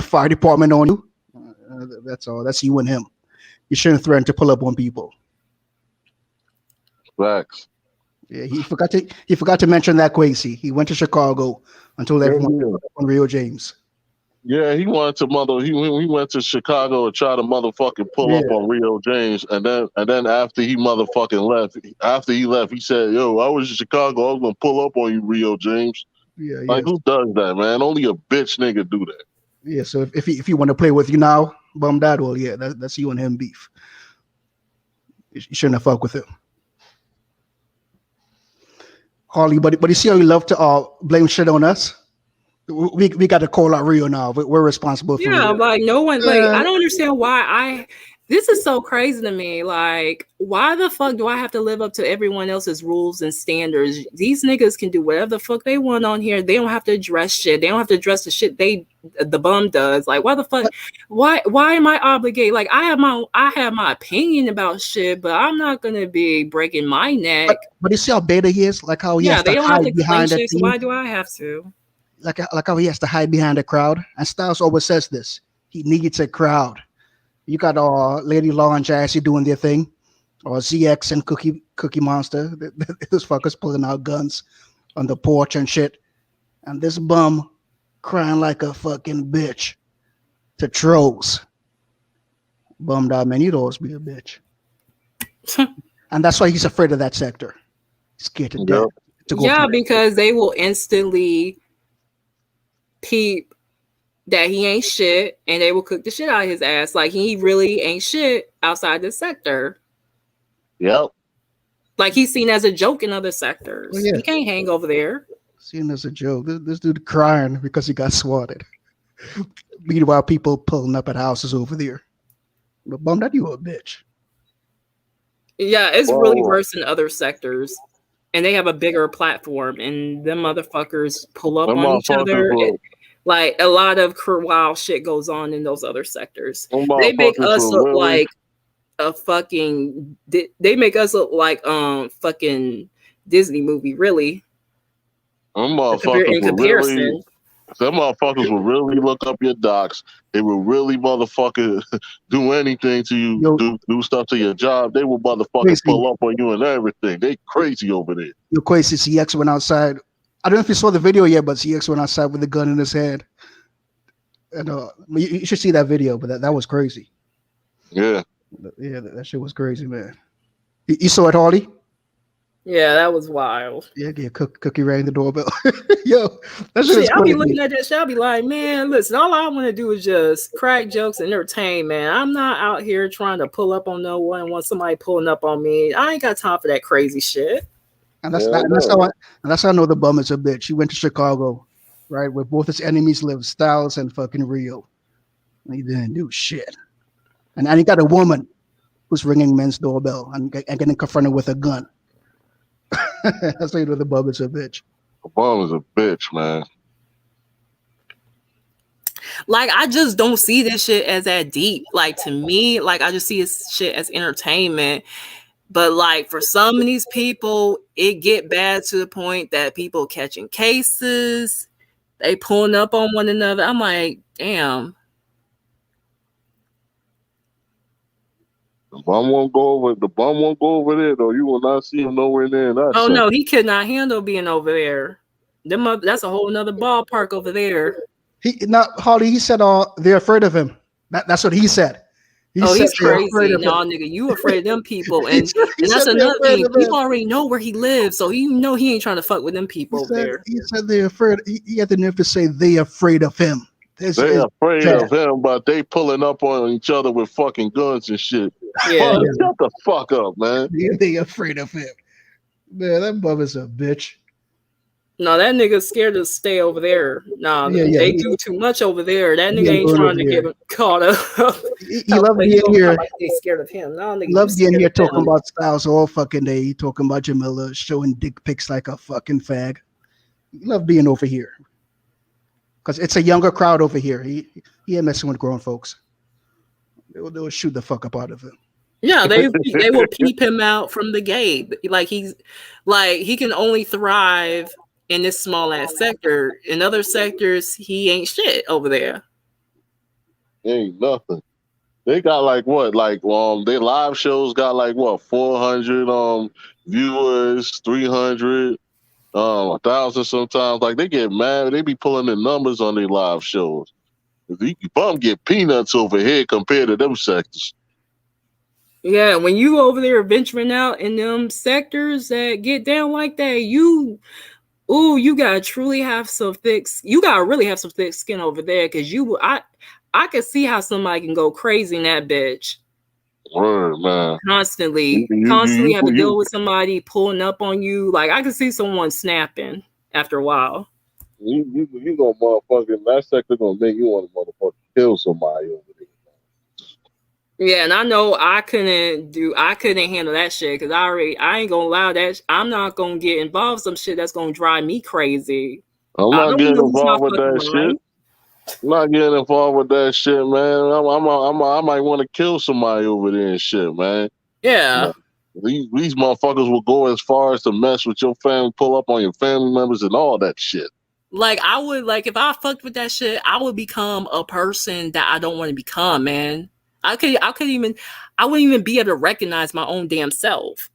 fire department on you, that's all. That's you and him. You shouldn't threaten to pull up on people. Facts. Yeah, he forgot to mention that, Quasi. He went to Chicago and told everyone to pull up on Rio James. Yeah, he wanted to he went to Chicago and tried to motherfucking pull up on Rio James, and then after he motherfucking left, he said, "Yo, I was in Chicago. I was gonna pull up on you, Rio James." Yeah, Like, who does that, man? Only a bitch nigga do that. Yeah, so if you want to play with you now, bum that, well, yeah, that's you and him beef. You shouldn't have fucked with him. Harley, but you see how you love to blame shit on us? We got to call out Rio now. We're responsible for Yeah, Rio. like no one, like I don't understand why this is so crazy to me. Like, why the fuck do I have to live up to everyone else's rules and standards? These niggas can do whatever the fuck they want on here. They don't have to address shit. They don't have to address the shit the bum does. Like, why the fuck? Why am I obligated? Like, I have my opinion about shit, but I'm not gonna be breaking my neck. But you see how beta he is? Like how he has they to don't have hide to behind claim that shit. So team? why do I have to? Like how he has to hide behind the crowd. And Styles always says this. He needs a crowd. You got Lady Law and Jazzy doing their thing, or ZX and Cookie Monster. Those fuckers pulling out guns on the porch and shit. And this bum crying like a fucking bitch to trolls. Bummed out, man. You'd always be a bitch. And that's why he's afraid of that sector. He's scared to death. To go because they will instantly peep that he ain't shit, and they will cook the shit out of his ass. Like, he really ain't shit outside the sector. Yep. Like, he's seen as a joke in other sectors. Well, yeah. He can't hang over there. Seen as a joke. This dude crying because he got swatted. Meanwhile, people pulling up at houses over there. But bum that you a bitch. Yeah, it's really worse in other sectors. And they have a bigger platform, and them motherfuckers pull up on each other. Like, a lot of wild shit goes on in those other sectors. They make us look like a fucking. They make us look like fucking Disney movie, really. Them motherfuckers will really look up your docs. They will really motherfucker do anything to you, do stuff to your job. They will motherfucker pull up on you and everything. They crazy over there. Your crazy CX went outside. I don't know if you saw the video yet, but CX went outside with a gun in his hand. And you should see that video, but that was crazy. Yeah. Yeah, that shit was crazy, man. You saw it, Harley? Yeah, that was wild. Yeah, Cookie rang the doorbell. Yo, that shit is crazy. I'll be looking at that shit. I'll be like, man, listen, all I want to do is just crack jokes and entertain, man. I'm not out here trying to pull up on no one when somebody pulling up on me. I ain't got time for that crazy shit. And that's Yeah, that, I and that's know. how I know the bum is a bitch. He went to Chicago, right, where both his enemies live, Styles and fucking Rio. And he didn't do shit. And he got a woman who's ringing men's doorbell and getting confronted with a gun. That's how you know the bum is a bitch. The bum is a bitch, man. Like, I just don't see this shit as that deep. Like, to me, like, I just see this shit as entertainment. But like, for some of these people, it get bad to the point that people catching cases, they pulling up on one another. I'm like, damn. The bum won't go over. The bum won't go over there though. You will not see him nowhere near in that Oh section. no, he could not handle being over there. That's a whole nother ballpark over there. He not Harley. He said, they're afraid of him." That's what he said. He Oh, said he's they're afraid crazy. of him. No, nigga, you afraid of them people. He And said, he and that's said they're another afraid thing. of You him. already know where he lives, so you know he ain't trying to fuck with them He people over said there. he said they're afraid. He had the nerve to say they're afraid of him. This They is afraid bad. of him, but they pulling up on each other with fucking guns and shit. Yeah. Fuck, shut the fuck up, man. They afraid of him. Man, that Bubba's a bitch. No, that nigga's scared to stay over there. Nah, Yeah. they do too much over there. That He nigga ain't ain't going trying over to there. get caught up. He loved But he being gonna here. come like they scared of him. No, nigga, you Loved being scared here of talking them. about Styles all fucking day. He talking about Jamila, showing dick pics like a fucking fag. He loved being over here. Because it's a younger crowd over here. He ain't messing with grown folks. They will shoot the fuck up out of him. Yeah, they will peep him out from the gate. Like he can only thrive in this small ass sector. In other sectors, he ain't shit over there. Ain't nothing. They got like what? Like their live shows got like what? 400 viewers, 300, 1,000 sometimes. Like they get mad. They be pulling the numbers on their live shows. You bum get peanuts over here compared to them sectors. Yeah, when you over there venturing out in them sectors that get down like that, you gotta truly have some thick. You gotta really have some thick skin over there, because I can see how somebody can go crazy in that bitch. Word, man. Constantly You, have to you, deal with somebody pulling up on you. Like, I can see someone snapping after a while. you gonna motherfucking that sector gonna make you want to motherfucking kill somebody over there. Yeah, and I know I couldn't handle that shit, because I ain't gonna allow that. I'm not gonna get involved in some shit that's gonna drive me crazy. I'm I not don't want getting to lose my involved with fucking that shit. mind. I'm not getting involved with that shit, man. I might want to kill somebody over there and shit, man. Yeah. These motherfuckers will go as far as to mess with your family, pull up on your family members and all that shit. Like, I would, like, if I fucked with that shit, I would become a person that I don't want to become, man. I wouldn't even be able to recognize my own damn self.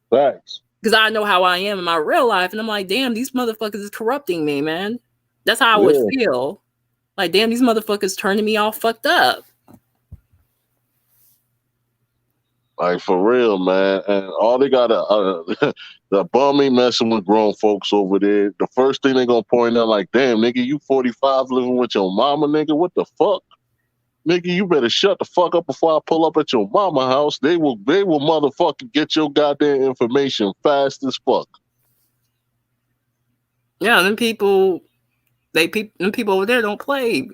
Facts. Because I know how I am in my real life, and I'm like, damn, these motherfuckers is corrupting me, man. That's how I would feel. Like, damn, these motherfuckers turning me all fucked up. Like, for real, man. And all they got the bum ain't messing with grown folks over there. The first thing they gonna point out, like, damn, nigga, you 45 living with your mama, nigga. What the fuck? Nigga, you better shut the fuck up before I pull up at your mama house. They will motherfucking get your goddamn information fast as fuck. Yeah, them people over there don't play.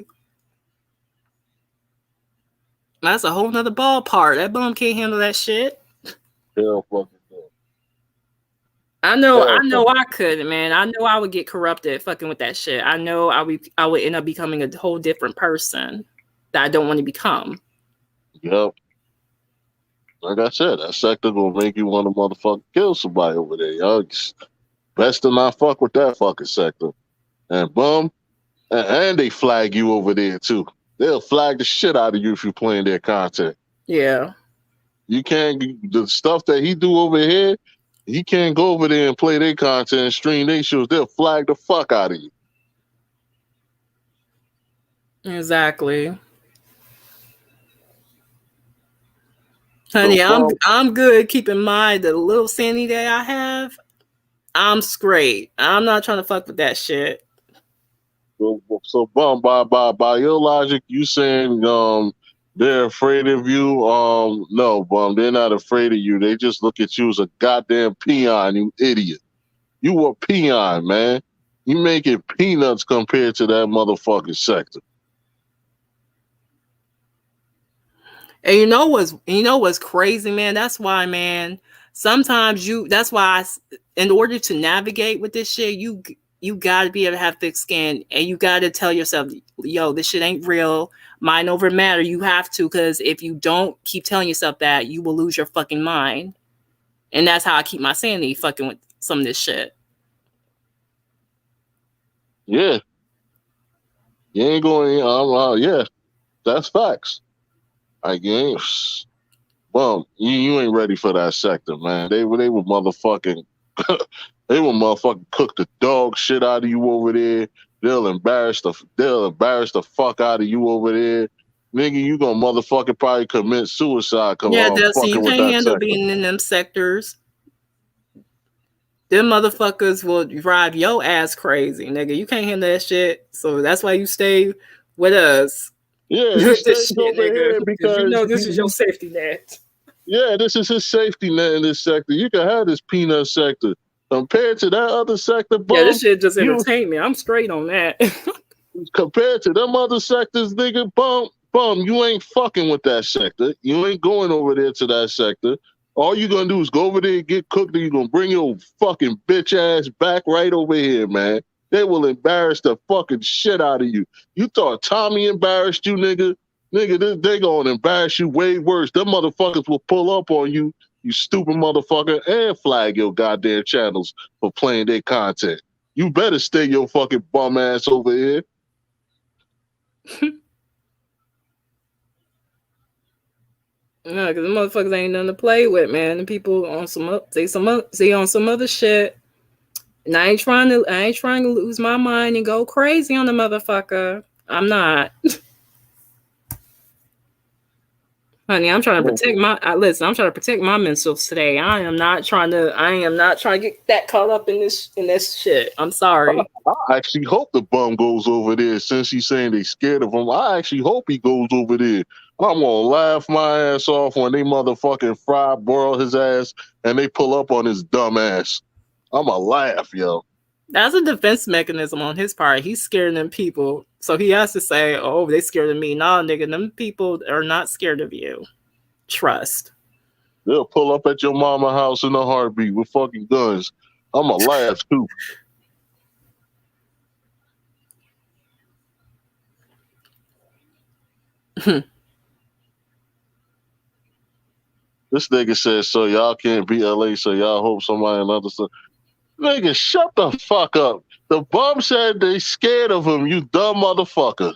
That's a whole nother ballpark. That bum can't handle that shit. Hell fucking no. I know I couldn't, man. I know I would get corrupted fucking with that shit. I know I would end up becoming a whole different person that I don't want to become. Yep. Like I said, that sector gonna make you want to motherfucking kill somebody over there, y'all. Best to not fuck with that fucking sector. And bum, and they flag you over there too. They'll flag the shit out of you if you playing their content. Yeah. You can't, the stuff that he do over here, he can't go over there and play their content and stream their shows. They'll flag the fuck out of you. Exactly. Honey, So, I'm good. Keep in mind the little sanity that I have. I'm straight. I'm not trying to fuck with that shit. bum, by your logic, you saying They're afraid of you. No, bum. They're not afraid of you. They just look at you as a goddamn peon, you idiot. You a peon, man. You making peanuts compared to that motherfucking sector. And you know what's crazy, man? That's why, man. Sometimes that's why in order to navigate with this shit, you got to be able to have thick skin, and you got to tell yourself, yo, this shit ain't real. Mind over matter. You have to, because if you don't keep telling yourself that, you will lose your fucking mind. And that's how I keep my sanity, fucking with some of this shit. Yeah. You ain't going, yeah, that's facts. Like, you ain't, bum, you ain't ready for that sector, man. They were motherfucking, they will motherfucking cook the dog shit out of you over there. They'll embarrass the fuck out of you over there. Nigga, you gonna motherfucking probably commit suicide Yeah, Dustin, you fucking with can't that handle sector. being in them sectors. Them motherfuckers will drive your ass crazy, nigga. You can't handle that shit. So that's why you stay with us. Yeah, he With this stays shit, over nigga. here Because you because know this is your safety net. yeah, this is his safety net in this sector. You can have this peanut sector. Compared to that other sector, Yeah, this bum, shit just you entertained me. I'm straight on that. compared to them other sectors, nigga, bum, you ain't fucking with that sector. You ain't going over there to that sector. All you gonna do is go over there and get cooked, and you gonna bring your fucking bitch ass back right over here, man. They will embarrass the fucking shit out of you. You thought Tommy embarrassed you, nigga? Nigga, they gonna embarrass you way worse. Them motherfuckers will pull up on you, you stupid motherfucker, and flag your goddamn channels for playing their content. You better stay your fucking bum ass over here. Yeah, because the motherfuckers ain't nothing to play with, man. And people on say on some other shit. And I ain't trying to lose my mind and go crazy on the motherfucker. I'm not. Honey, I'm trying to protect I'm trying to protect my mentals today. I am not trying to get that caught up in this shit. I'm sorry. I actually hope the bum goes over there since he's saying they scared of him. I actually hope he goes over there. I'm gonna laugh my ass off when they motherfucking fry broil his ass and they pull up on his dumb ass. I'ma laugh, yo. That's a defense mechanism on his part. He's scared of them people. So he has to say, oh, they scared of me. Nah, nigga, them people are not scared of you. Trust. They'll pull up at your mama house in a heartbeat with fucking guns. I'ma laugh too. This nigga says, so y'all can't beat LA, so y'all hope somebody another stuff. Nigga, shut the fuck up. The bum said they scared of him, you dumb motherfucker.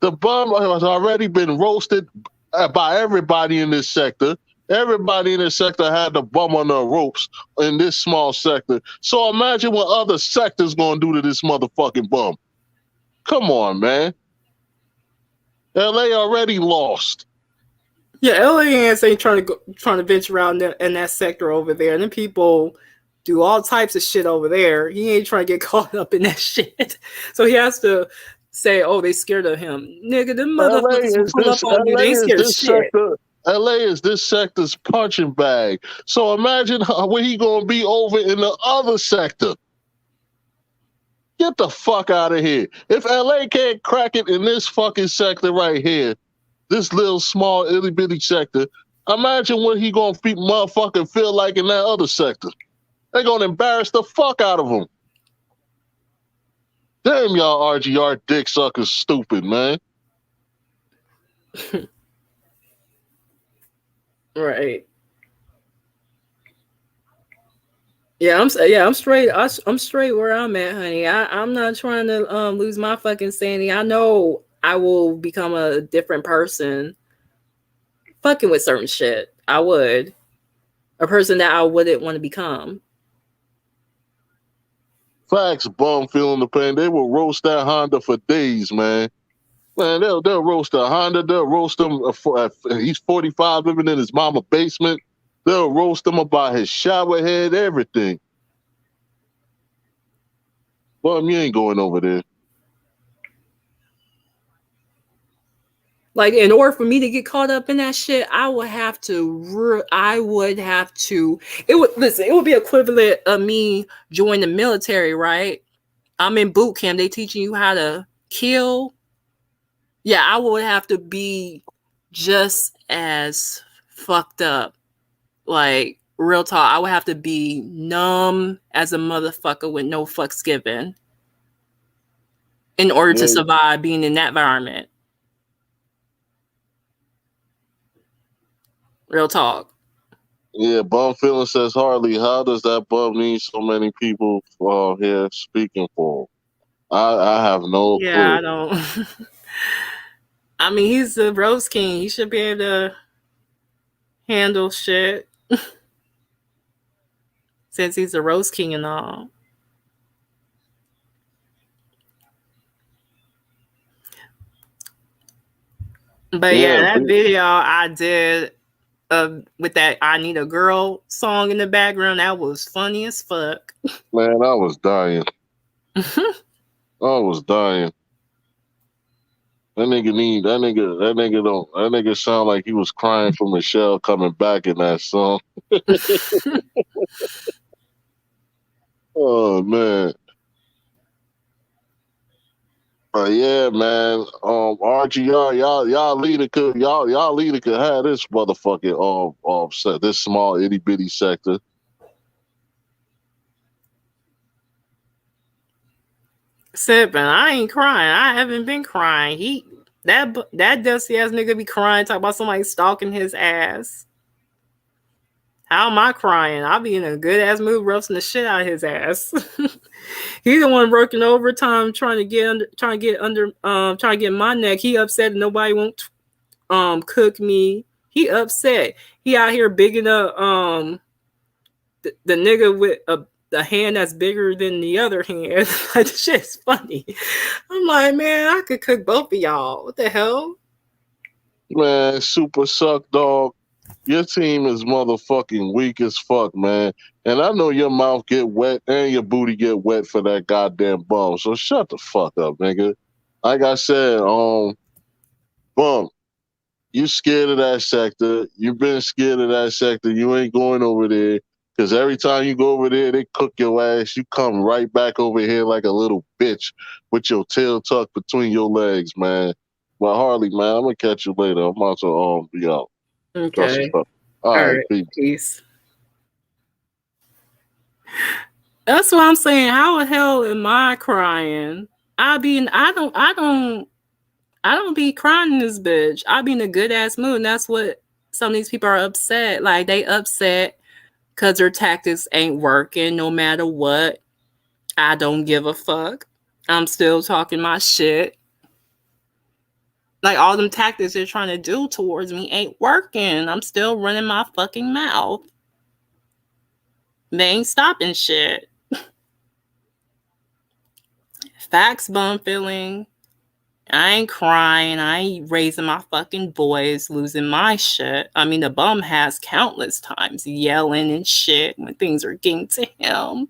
The bum has already been roasted by everybody in this sector. Everybody in this sector had the bum on their ropes in this small sector. So imagine what other sectors gonna do to this motherfucking bum. Come on, man. LA already lost. Yeah, LANs ain't trying to venture around in that sector over there. And then people do all types of shit over there. He ain't trying to get caught up in that shit. So he has to say, oh, they scared of him. Nigga, them motherfuckers will pull up on you. They ain't scared of shit. LA is this sector's punching bag. So imagine where he gonna be over in the other sector. Get the fuck out of here. If LA can't crack it in this fucking sector right here, this little small itty bitty sector, imagine what he gonna motherfucking feel like in that other sector. They gonna embarrass the fuck out of him. Damn y'all RGR dick suckers stupid, man. Right. Yeah, I'm straight. I'm straight where I'm at, honey. I'm not trying to lose my fucking sanity. I know I will become a different person fucking with certain shit. I would. A person that I wouldn't want to become. Facts, bum feeling the pain. They will roast that Honda for days, man. Man, they'll roast a Honda. They'll roast him. He's 45, living in his mama basement. They'll roast him about his shower head, everything. Bum, you ain't going over there. Like, in order for me to get caught up in that shit, I would have to. It would be equivalent of me joining the military, right? I'm in boot camp. They teaching you how to kill. Yeah, I would have to be just as fucked up. Like, real talk, I would have to be numb as a motherfucker with no fucks given in order to survive being in that environment. Real talk. Yeah, Bum Feeling says, Harley, how does that bum need so many people here speaking for him? I have no Yeah, clue. I don't. I mean, he's the roast king. He should be able to handle shit since he's the roast king and all. But yeah, that video I did with that I Need a Girl song in the background, that was funny as fuck. Man, I was dying. I was dying. That nigga sound like he was crying for Michelle coming back in that song. Oh man. Yeah, man. RGR, y'all leader could have this motherfucking set, this small itty bitty sector. Sipping, I ain't crying. I haven't been crying. That dusty ass nigga be crying, talk about somebody stalking his ass. How am I crying? I'll be in a good ass mood roasting the shit out of his ass. He's the one working overtime trying to get my neck. He upset that nobody won't cook me. He upset. He out here bigging up the nigga with a hand that's bigger than the other hand. Like, this shit's funny. I'm like, man, I could cook both of y'all. What the hell? Man, super suck dog. Your team is motherfucking weak as fuck, man. And I know your mouth get wet and your booty get wet for that goddamn bum. So shut the fuck up, nigga. Like I said, bum, you scared of that sector. You've been scared of that sector. You ain't going over there. Because every time you go over there, they cook your ass. You come right back over here like a little bitch with your tail tucked between your legs, man. But Harley, man, I'm going to catch you later. I'm about to be out. Okay. All right, peace. That's what I'm saying. How the hell am I crying? I don't be crying in this bitch. I be in a good ass mood. And that's what some of these people are upset. Like, they upset because their tactics ain't working no matter what. I don't give a fuck. I'm still talking my shit. Like, all them tactics they're trying to do towards me ain't working. I'm still running my fucking mouth. They ain't stopping shit. Facts, Bum Feeling. I ain't crying. I ain't raising my fucking voice, losing my shit. I mean, the bum has countless times yelling and shit when things are getting to him.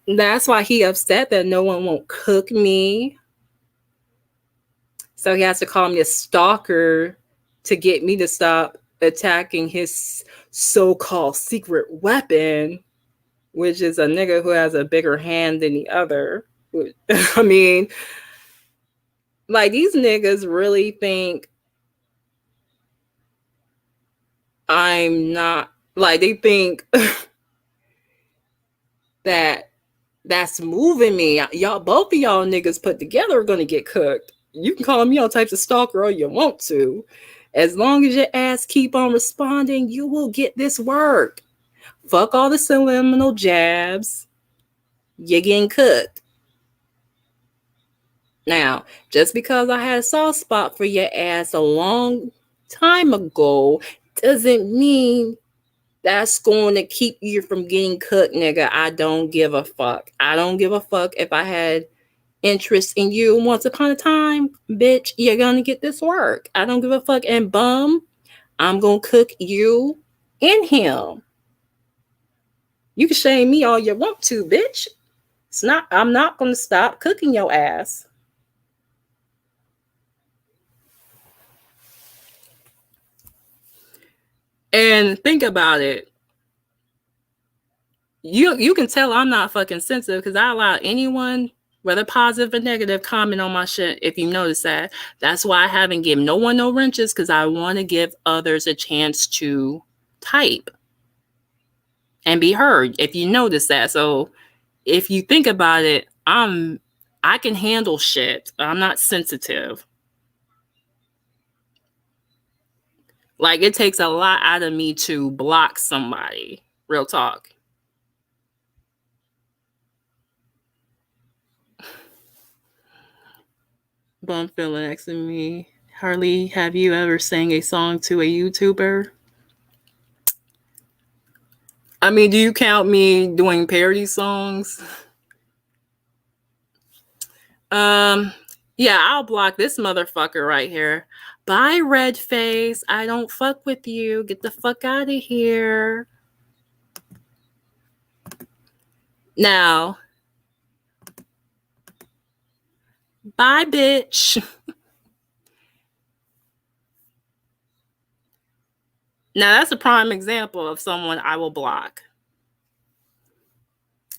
That's why he upset that no one won't cook me. So he has to call me a stalker to get me to stop attacking his so-called secret weapon, which is a nigga who has a bigger hand than the other. I mean, like, these niggas really think I'm not, like, they think that's moving me. Y'all, both of y'all niggas put together are gonna get cooked. You can call me all types of stalker all you want to. As long as your ass keep on responding, you will get this work. Fuck all the subliminal jabs. You're getting cooked. Now, just because I had a soft spot for your ass a long time ago doesn't mean that's going to keep you from getting cooked, nigga. I don't give a fuck. I don't give a fuck if I had interest in you once upon a time. Bitch, you're going to get this work. I don't give a fuck. And bum, I'm going to cook you and him. You can shame me all you want to, bitch. I'm not going to stop cooking your ass. And think about it. You can tell I'm not fucking sensitive because I allow anyone, whether positive or negative, comment on my shit if you notice that. That's why I haven't given no one no wrenches, because I want to give others a chance to type and be heard if you notice that. So if you think about it, I can handle shit. I'm not sensitive. Like, it takes a lot out of me to block somebody. Real talk. Bum feeling next to me. Harley, have you ever sang a song to a YouTuber? I mean, do you count me doing parody songs? Yeah, I'll block this motherfucker right here. Bye, red face. I don't fuck with you. Get the fuck out of here. Now, bye, bitch. Now, that's a prime example of someone I will block.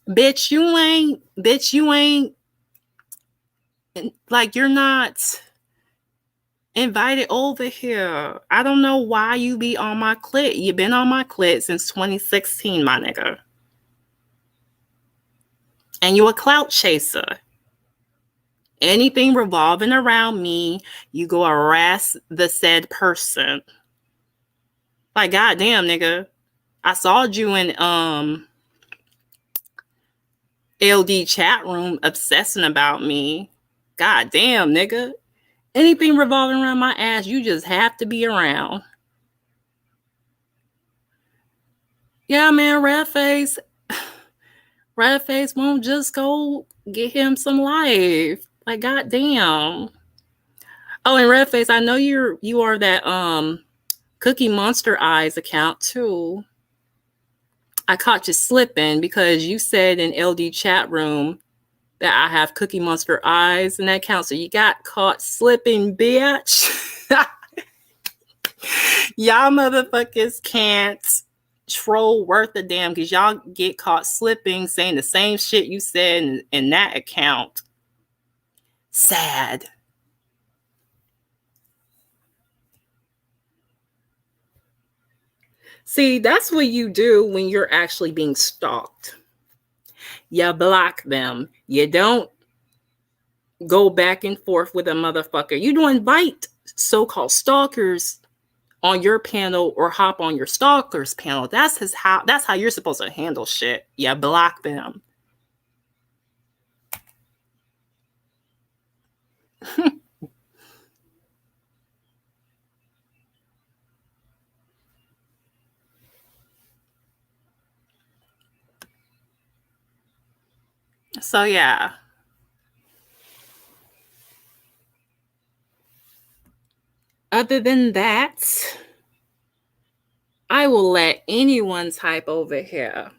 Bitch, you ain't, like, you're not invited over here. I don't know why you be on my clit. You've been on my clit since 2016, my nigga. And you a clout chaser. Anything revolving around me, you go harass the said person. Like, goddamn, nigga. I saw you in LD chat room obsessing about me. Goddamn, nigga. Anything revolving around my ass, you just have to be around. Yeah, man, Redface won't just go get him some life. Like, goddamn. Oh, and Redface, I know you are that Cookie Monster Eyes account too. I caught you slipping because you said in LD chat room that I have Cookie Monster Eyes in that account. So you got caught slipping, bitch. Y'all motherfuckers can't troll worth a damn because y'all get caught slipping saying the same shit you said in that account. Sad. See, that's what you do when you're actually being stalked. You block them. You don't go back and forth with a motherfucker. You don't invite so-called stalkers on your panel or hop on your stalkers panel. That's how you're supposed to handle shit. You block them. So yeah. Other than that, I will let anyone type over here.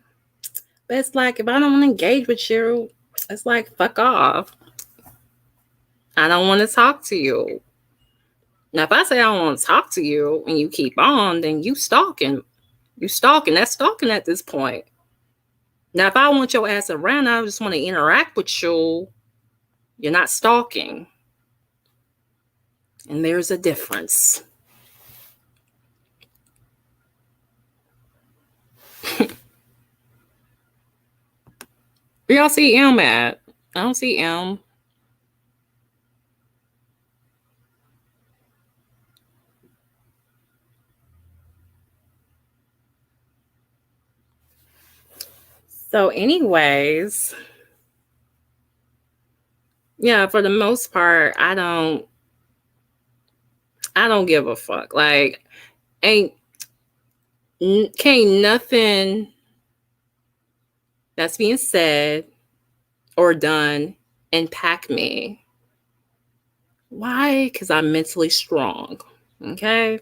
But it's like, if I don't want to engage with you, it's like, fuck off. I don't want to talk to you. Now, if I say I don't want to talk to you and you keep on, then you stalking. You stalking. That's stalking at this point. Now, if I want your ass around, I just want to interact with you. You're not stalking. And there's a difference. Where y'all see M at? I don't see M. So anyways, yeah, for the most part, I don't give a fuck. Like, can't nothing that's being said or done impact me. Why? Because I'm mentally strong. Okay?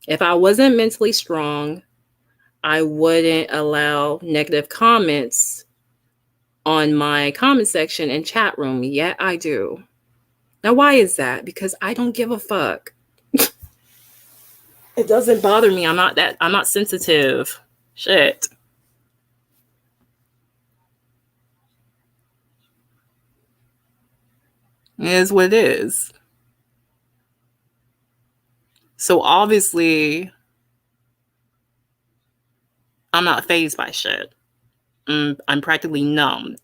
If I wasn't mentally strong, I wouldn't allow negative comments on my comment section and chat room. Yet I do. Now, why is that? Because I don't give a fuck. It doesn't bother me. I'm not sensitive. Shit. It is what it is. So obviously, I'm not fazed by shit. I'm practically numb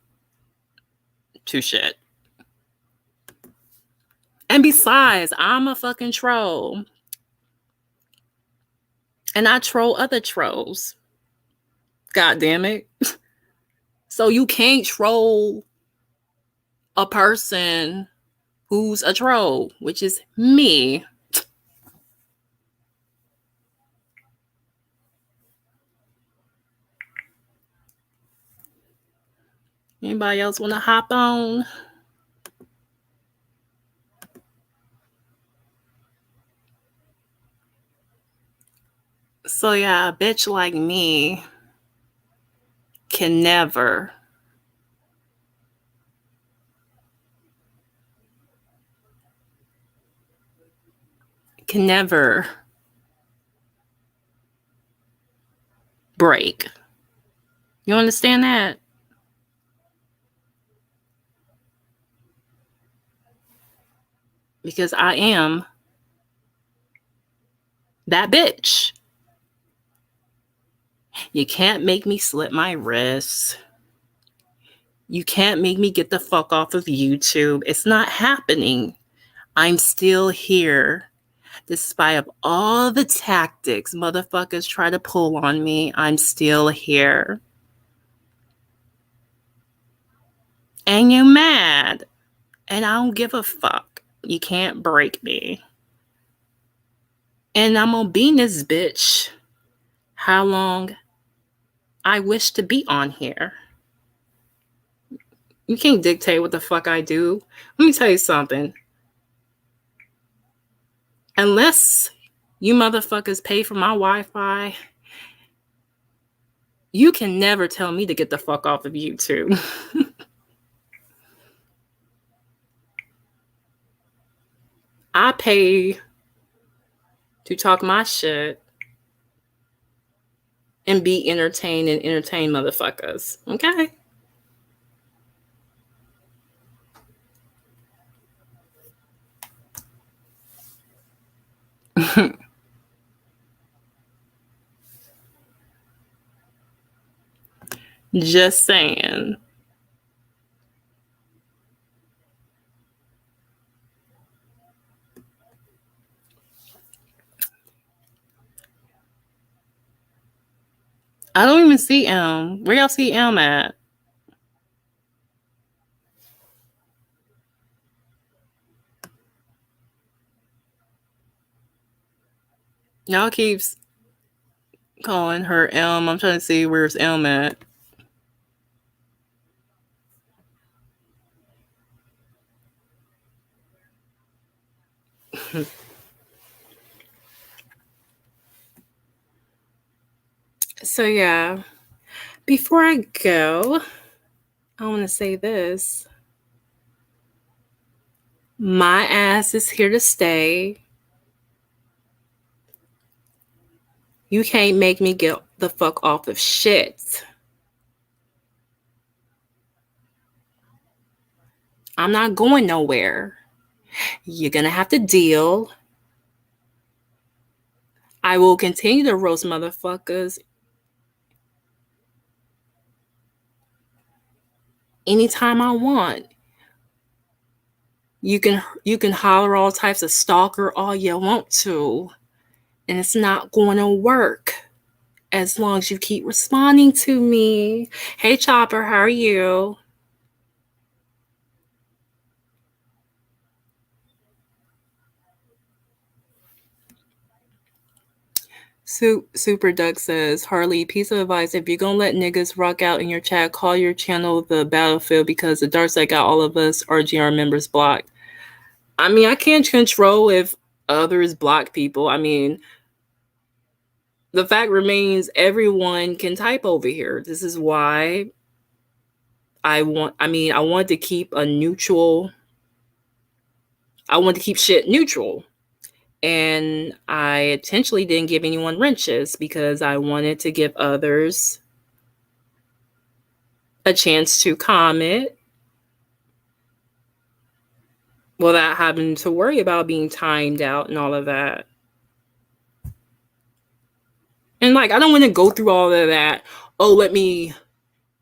to shit. And besides, I'm a fucking troll. And I troll other trolls. God damn it. So you can't troll a person who's a troll, which is me. Anybody else want to hop on? So yeah, a bitch like me can never break. You understand that? Because I am that bitch. You can't make me slip my wrists. You can't make me get the fuck off of YouTube. It's not happening. I'm still here. Despite of all the tactics motherfuckers try to pull on me, I'm still here. And you're mad. And I don't give a fuck. You can't break me. And I'm gonna be in this bitch how long I wish to be on here. You can't dictate what the fuck I do. Let me tell you something. Unless you motherfuckers pay for my Wi-Fi, you can never tell me to get the fuck off of YouTube. I pay to talk my shit and be entertained and entertain motherfuckers. Okay? Just saying. I don't even see M. Where y'all see M at? Y'all keeps calling her M. I'm trying to see where's M at. So yeah, before I go, I want to say this. My ass is here to stay. You can't make me get the fuck off of shit. I'm not going nowhere. You're gonna have to deal. I will continue to roast motherfuckers anytime I want. You can holler all types of stalker all you want to, and it's not going to work as long as you keep responding to me. Hey Chopper, how are you? Super Duck says, Harley, piece of advice: if you're gonna let niggas rock out in your chat, call your channel the Battlefield, because the dark side got all of us RGR members blocked. I mean, I can't control if others block people. I mean, the fact remains everyone can type over here. This is why I want to keep a neutral. I want to keep shit neutral. And I intentionally didn't give anyone wrenches because I wanted to give others a chance to comment without having to worry about being timed out and all of that. And like, I don't want to go through all of that. Oh, let me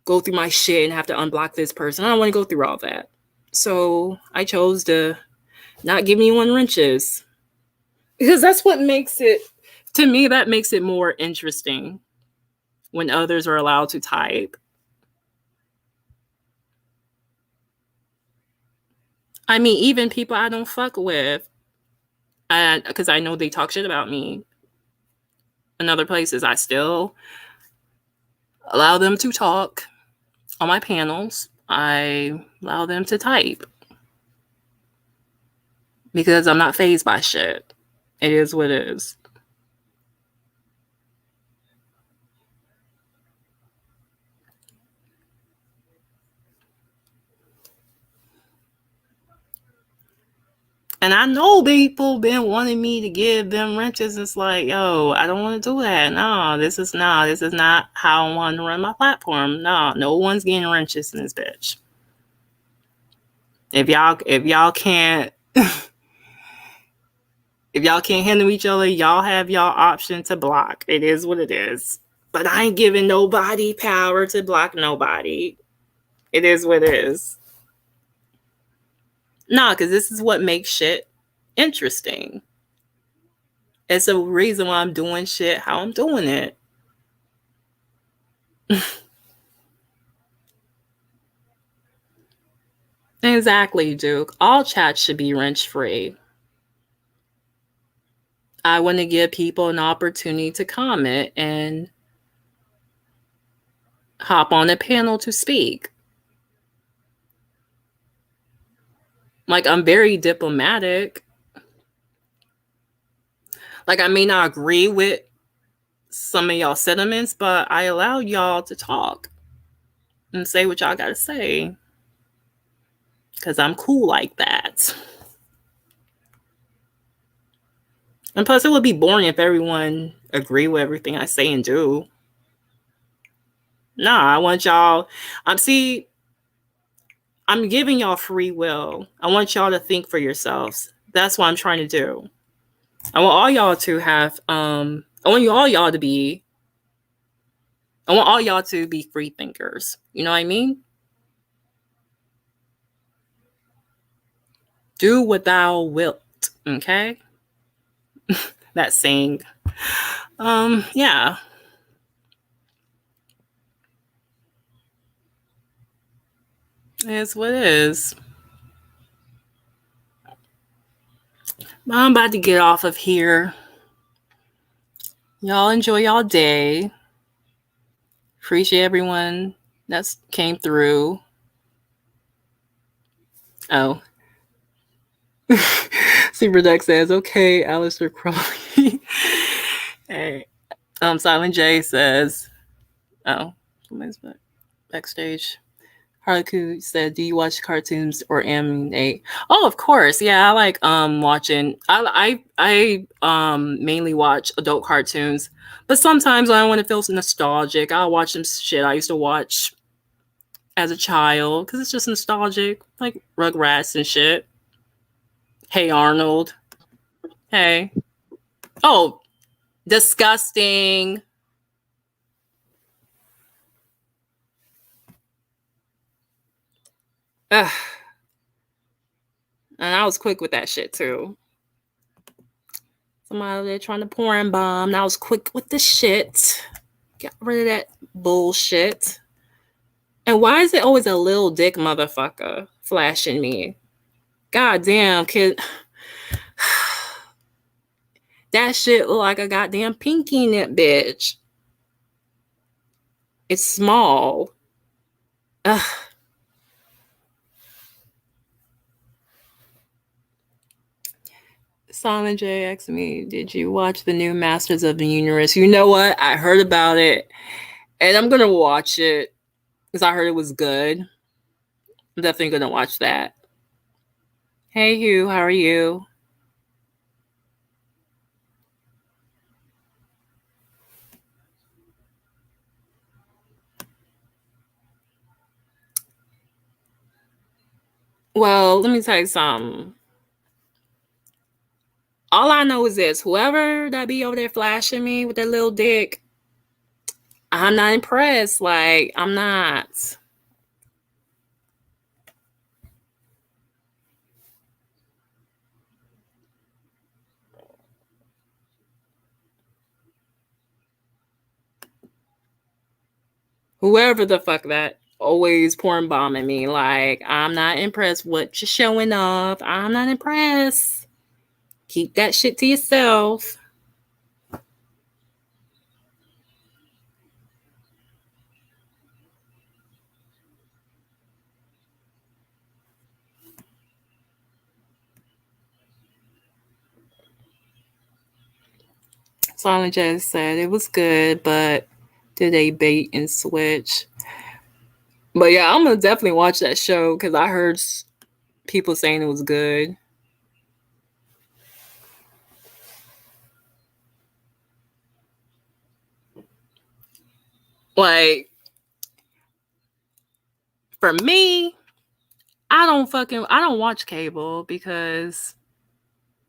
go through my shit and have to unblock this person. I don't want to go through all that. So I chose to not give anyone wrenches. Because that's what makes it, to me, that makes it more interesting when others are allowed to type. I mean, even people I don't fuck with, and because I know they talk shit about me in other places, I still allow them to talk on my panels. I allow them to type because I'm not fazed by shit. It is what it is. And I know people been wanting me to give them wrenches. It's like, yo, I don't want to do that. No, this is not how I want to run my platform. No one's getting wrenches in this bitch. If y'all can't if y'all can't handle each other, y'all have y'all option to block. It is what it is. But I ain't giving nobody power to block nobody. It is what it is. Nah, because this is what makes shit interesting. It's a reason why I'm doing shit how I'm doing it. Exactly, Duke. All chats should be wrench free. I want to give people an opportunity to comment and hop on a panel to speak. Like, I'm very diplomatic. Like, I may not agree with some of y'all sentiments, but I allow y'all to talk and say what y'all gotta say. Because I'm cool like that. And plus, it would be boring if everyone agree with everything I say and do. Nah, I want y'all. I'm giving y'all free will. I want y'all to think for yourselves. That's what I'm trying to do. I want all y'all to have. I want all y'all to be. I want all y'all to be free thinkers. You know what I mean? Do what thou wilt. Okay. That saying. Yeah. It's what it is. I'm about to get off of here. Y'all enjoy y'all day. Appreciate everyone that's came through. Oh. Super Duck says, okay, Aleister Crowley. Hey. Silent J says, oh, somebody's backstage. Harlequin said, do you watch cartoons or anime? Oh, of course. Yeah, I like watching. I mainly watch adult cartoons, but sometimes when I want to feel nostalgic, I'll watch some shit I used to watch as a child because it's just nostalgic, like Rugrats and shit. Hey Arnold. Hey. Oh, disgusting. Ugh. And I was quick with that shit too. Somebody there trying to pour in bomb. And I was quick with the shit. Get rid of that bullshit. And why is it always a little dick motherfucker flashing me? God damn, kid. That shit look like a goddamn pinky in it, bitch. It's small. Ugh. Silent J asked me, did you watch the new Masters of the Universe? You know what? I heard about it. And I'm going to watch it. Because I heard it was good. I'm definitely going to watch that. Hey, Hugh. How are you? Well, let me tell you something. All I know is this: whoever that be over there flashing me with their little dick, I'm not impressed. Like, I'm not. Whoever the fuck that always porn bombing me, like, I'm not impressed what you're showing off. I'm not impressed. Keep that shit to yourself. Silent Jazz said it was good, but did they bait and switch? But yeah, I'm gonna definitely watch that show because I heard people saying it was good. Like, for me, I don't watch cable because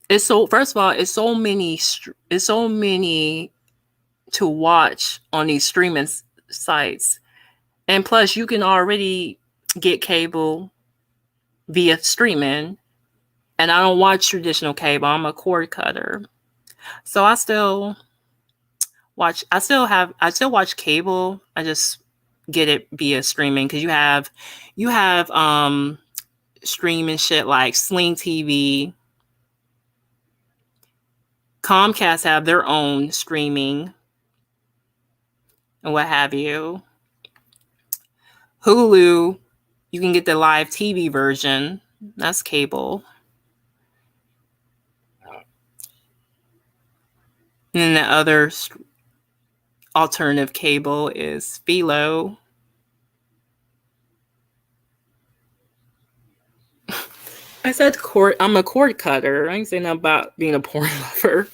it's so, first of all, it's so many to watch on these streaming sites. And plus you can already get cable via streaming, and I don't watch traditional cable. I'm a cord cutter. So I still watch cable. I just get it via streaming because you have streaming shit like Sling TV. Comcast have their own streaming and what have you. Hulu, you can get the live TV version. That's cable. And then the other alternative cable is Philo. I said cord. I'm a cord cutter. I ain't saying nothing about being a porn lover.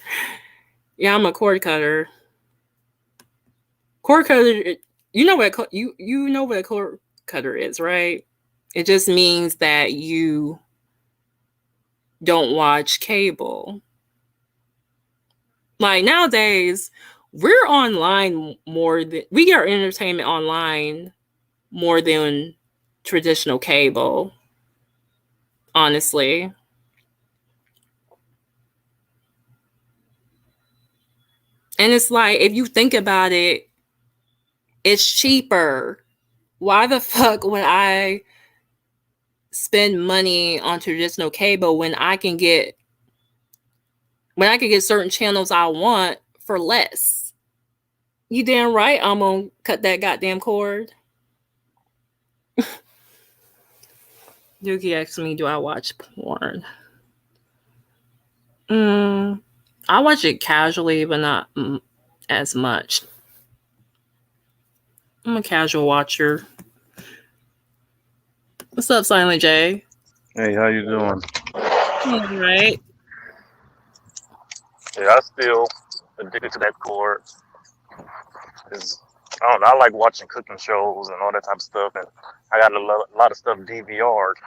Yeah, I'm a cord cutter. Cord cutter. You know what you know what a cord cutter is, right? It just means that you don't watch cable. Like nowadays, we're online more than we get our entertainment online more than traditional cable. Honestly. And it's like, if you think about it, it's cheaper. Why the fuck would I spend money on traditional cable when I can get certain channels I want for less? You damn right I'm gonna cut that goddamn cord. Dookie asked me, do I watch porn? I watch it casually, but not as much. I'm a casual watcher. What's up, Silent J? Hey, how you doing? All right. Yeah, I still addicted to that cord. Cause I don't know, I like watching cooking shows and all that type of stuff, and I got a lot of stuff DVR'd.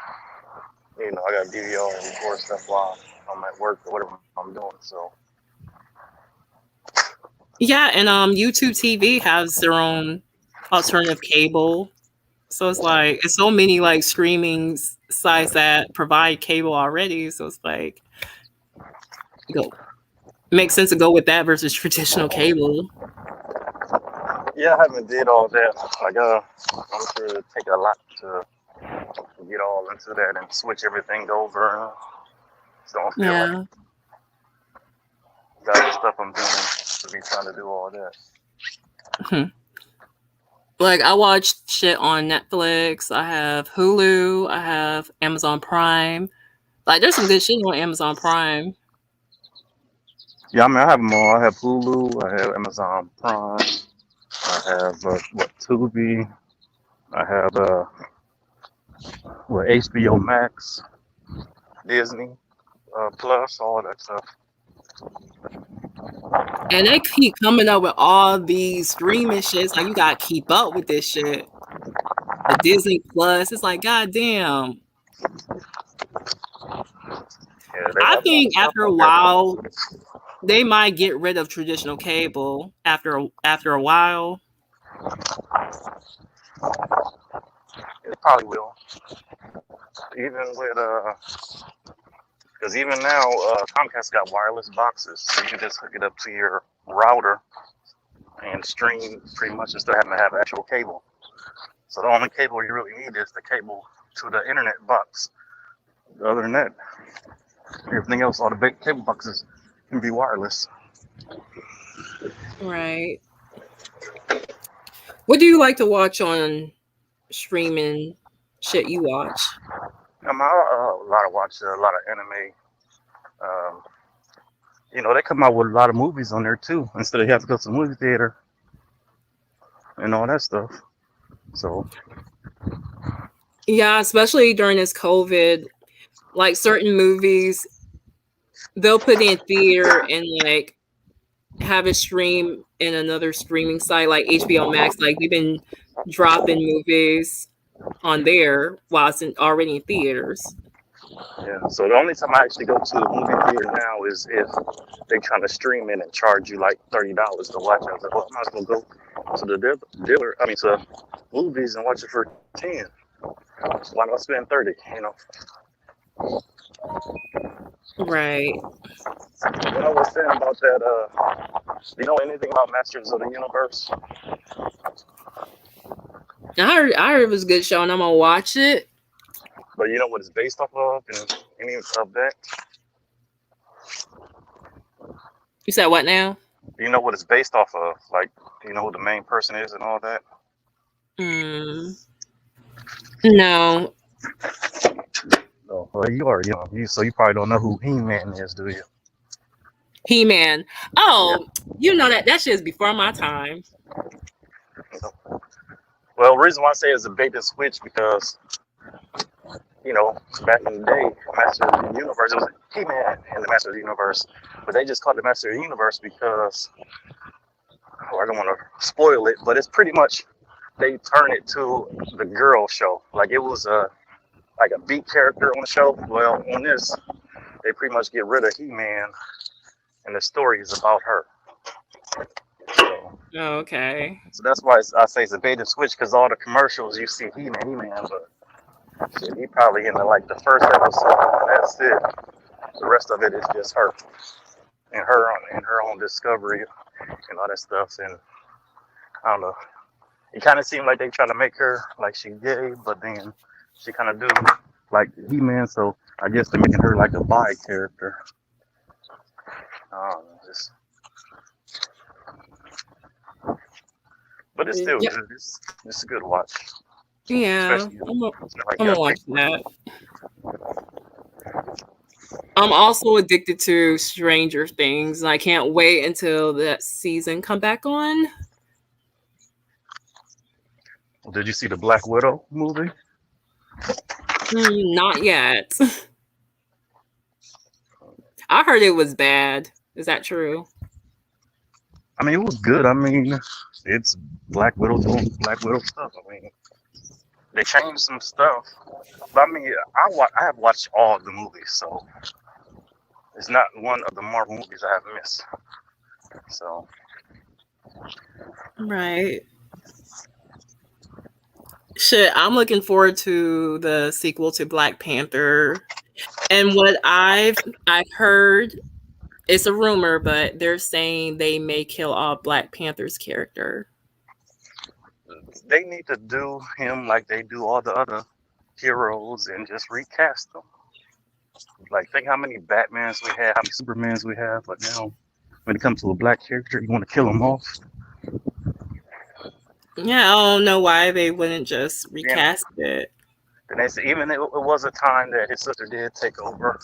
You know, I got DVR and record stuff while I'm at work or whatever I'm doing. So Yeah, and YouTube TV has their own alternative cable. So it's like it's so many like streaming sites that provide cable already. So it's like go makes sense to go with that versus traditional cable. yeah, I haven't did all that. Like I'm sure it'd take a lot to get all into that and switch everything over. So I don't feel like got the stuff I'm doing to be trying to do all that. Like I watch shit on Netflix. I have Hulu. I have Amazon Prime. Like there's some good shit on Amazon Prime. Yeah, I mean, I have them all. I have Hulu. I have Amazon Prime. I have Tubi. I have HBO Max, Disney Plus, all that stuff. And they keep coming up with all these streaming shits. Like you gotta keep up with this shit. The Disney Plus. It's like, goddamn. they I have a lot of think stuff after a on there though. while they might get rid of traditional cable after a while. It probably will. Even with because even now Comcast got wireless boxes, so you can just hook it up to your router and stream pretty much instead of having to have actual cable. So the only cable you really need is the cable to the internet box. Other than that, everything else, all the big cable boxes can be wireless. Right. What do you like to watch on streaming shit you watch? I watch a lot of anime. Um, they come out with a lot of movies on there too, instead of you have to go to the movie theater and all that stuff. So Yeah, especially during this COVID, like certain movies, they'll put in theater and like have it stream in another streaming site like HBO Max. Like they've been dropping movies on there while it's already in theaters. yeah, so the only time I actually go to the movie theater now is if they trying to stream it and charge you like $30 to watch it. I was like, well, I might as well go to the dealer. I mean, to movies and watch it for 10. So why not spend 30? Right. What I was saying about that, you know anything about Masters of the Universe? I heard it was a good show and I'm gonna watch it. But you know what it's based off of and any of that? You said what now? Do you know what it's based off of? Like, do you know who the main person is and all that? No. No. Well, you are young, so you probably don't know who He-Man is, do you? He-Man. Oh, you know that shit is before my time. Well, the reason why I say it's a bait and switch because, back in the day, Master of the Universe, it was He-Man in the Master of the Universe, but they just called it Master of the Universe because, I don't want to spoil it, but it's pretty much, they turn it to the girl show. Like it was like a beat character on the show. Well, on this, they pretty much get rid of He-Man, and the story is about her. So, Okay. so that's why I say it's a bait and switch because all the commercials you see He-Man, but shit, he probably in the first episode, and that's it. The rest of it is just her and her own discovery and all that stuff. And I don't know. It kind of seemed like they try to make her like she gay, but then she kind of do like He-Man. So I guess they're making her like a bi character. But it's still good. It's a good watch. Yeah, I'm Like gonna watch that. I'm also addicted to Stranger Things, and I can't wait until that season come back on. Did you see the Black Widow movie? Not yet. I heard it was bad. Is that true? I mean, it was good. I mean, it's Black Widow doing Black Widow stuff. I mean, they changed some stuff. But I mean, I have watched all of the movies, so it's not one of the Marvel movies I have missed. So. Right. Shit, I'm looking forward to the sequel to Black Panther. And what I've heard, it's a rumor, but they're saying they may kill off Black Panther's character. They need to do him like they do all the other heroes and just recast them. Like, think how many Batmans we have, how many Supermans we have, but now when it comes to a black character, you want to kill him off. Yeah, I don't know why they wouldn't just recast it. And they say even it was a time that his sister did take over,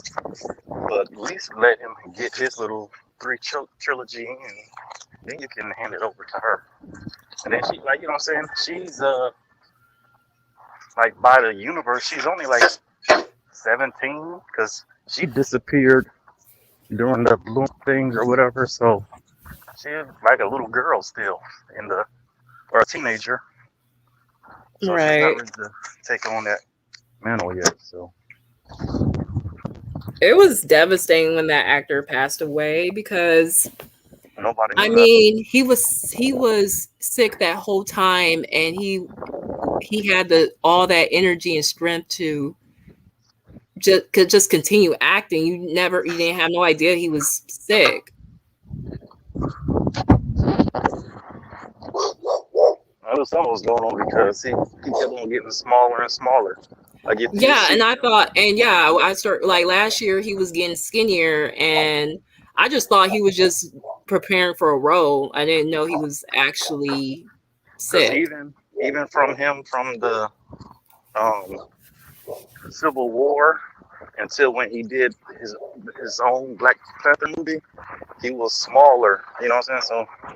but at least let him get his little 3 trilogy in, and then you can hand it over to her. And then she, like, you know what I'm saying? She's like by the universe, she's only like 17 because she disappeared during the balloon things or whatever. So she's like a little girl still or a teenager. So right. she's not ready to take on that mantle yet. So It was devastating when that actor passed away because Nobody I knew nothing. mean he was sick that whole time, and he had all that energy and strength to just continue acting. You didn't have no idea he was sick. I knew something was going on because he kept on getting smaller and smaller. Like if you Yeah, see and I him, thought, and yeah, I started like last year he was getting skinnier, and I just thought he was just preparing for a role. I didn't know he was actually because sick. even from him from the um, Civil War until when he did his own Black Panther movie, he was smaller. You know what I'm saying? So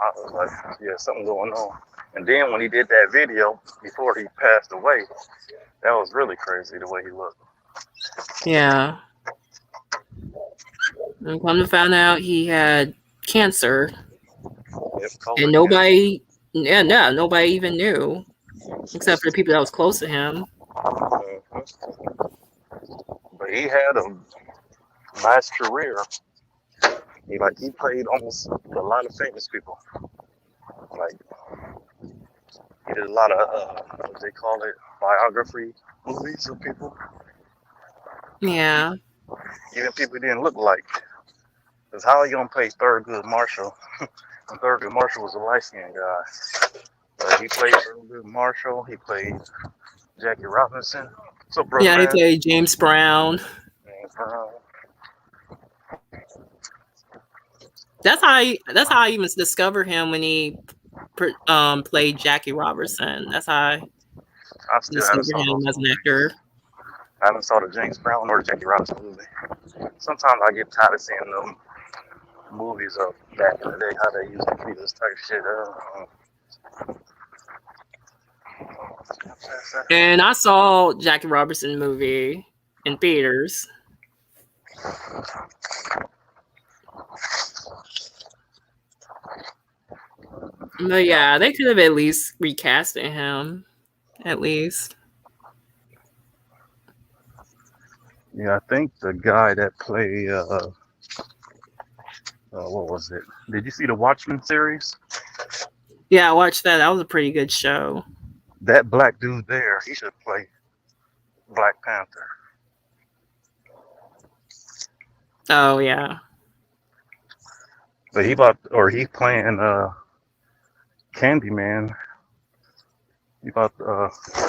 I was like, yeah, something going on. And then when he did that video before he passed away, that was really crazy the way he looked. Yeah, and come to find out he had cancer, Yep, and COVID cancer. nobody even knew except for the people that was close to him. Mhm. But he had a nice career. He played almost a lot of famous people. Like he did a lot of what they call it, biography movies of people, Yeah, even people he didn't look like. Cause how you gonna play Thurgood Marshall? And Thurgood Marshall was a light skinned guy. But he played Thurgood Marshall. He played Jackie Robinson. What's up, brother yeah, he man? played James Brown. And, That's how I even discovered him when he played Jackie Robertson. That's how I I still haven't discovered saw him those as an movies. actor. I haven't saw the James Brown or the Jackie Robinson movie. Sometimes I get tired of seeing them movies of back in the day, how they used to do this type shit. And I saw Jackie Robertson movie in theaters. But yeah, they could have at least recasted him. At least. Yeah, I think the guy that played what was it? Did you see the Watchmen series? Yeah, I watched that. That was a pretty good show. That black dude there, he should play Black Panther. Oh yeah. But he playing Candyman. He about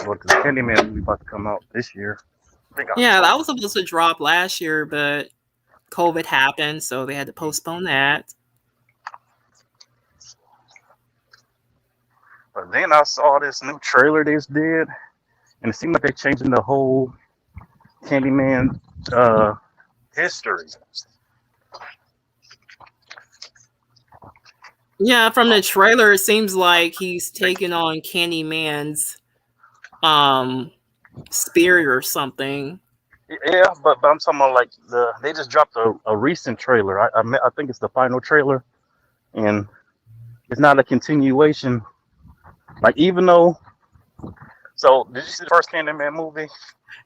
what the Candyman movie about to come out this year. I think Yeah, that October. was supposed to drop last year, but COVID happened, so they had to postpone that. But then I saw this new trailer they just did, and it seemed like they're changing the whole Candyman history. Yeah, from the trailer, it seems like he's taking on Candyman's spirit or something. Yeah, but I'm talking about like they just dropped a recent trailer. I think it's the final trailer, and it's not a continuation. Like even though, so did you see the first Candyman movie?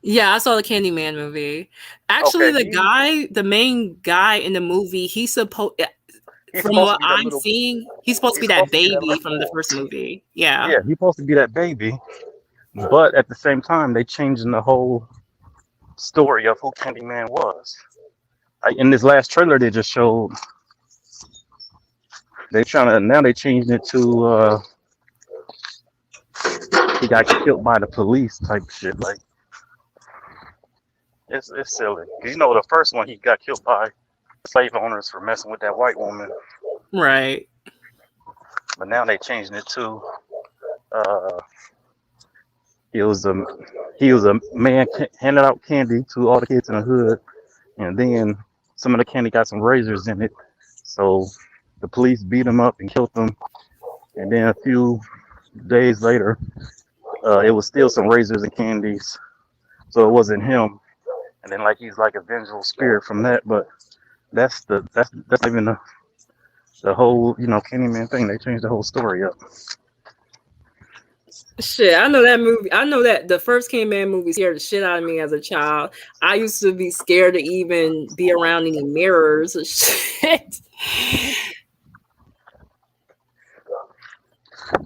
Yeah, I saw the Candyman movie. Actually, Okay, the main guy in the movie, he's from supposed to what be that I'm little. seeing, he's supposed to He's be that supposed to be that baby little from the boy. first movie. Yeah. Yeah, he's supposed to be that baby, but at the same time, they changing the whole story of who Candyman was. Like in this last trailer, they just showed they changed it to he got killed by the police type shit. Like it's silly. 'Cause you know the first one he got killed by slave owners for messing with that white woman, Right. but now they changing it to uh he was a he was a man handing out candy to all the kids in the hood, and then some of the candy got some razors in it, so the police beat him up and killed him, and then a few days later, it was still some razors and candies, so it wasn't him. And then like he's like a vengeful spirit from that, but that's not even the whole Candyman thing. They changed the whole story up. Shit, I know that movie. I know that the first Candyman movie scared the shit out of me as a child. I used to be scared to even be around any mirrors or shit.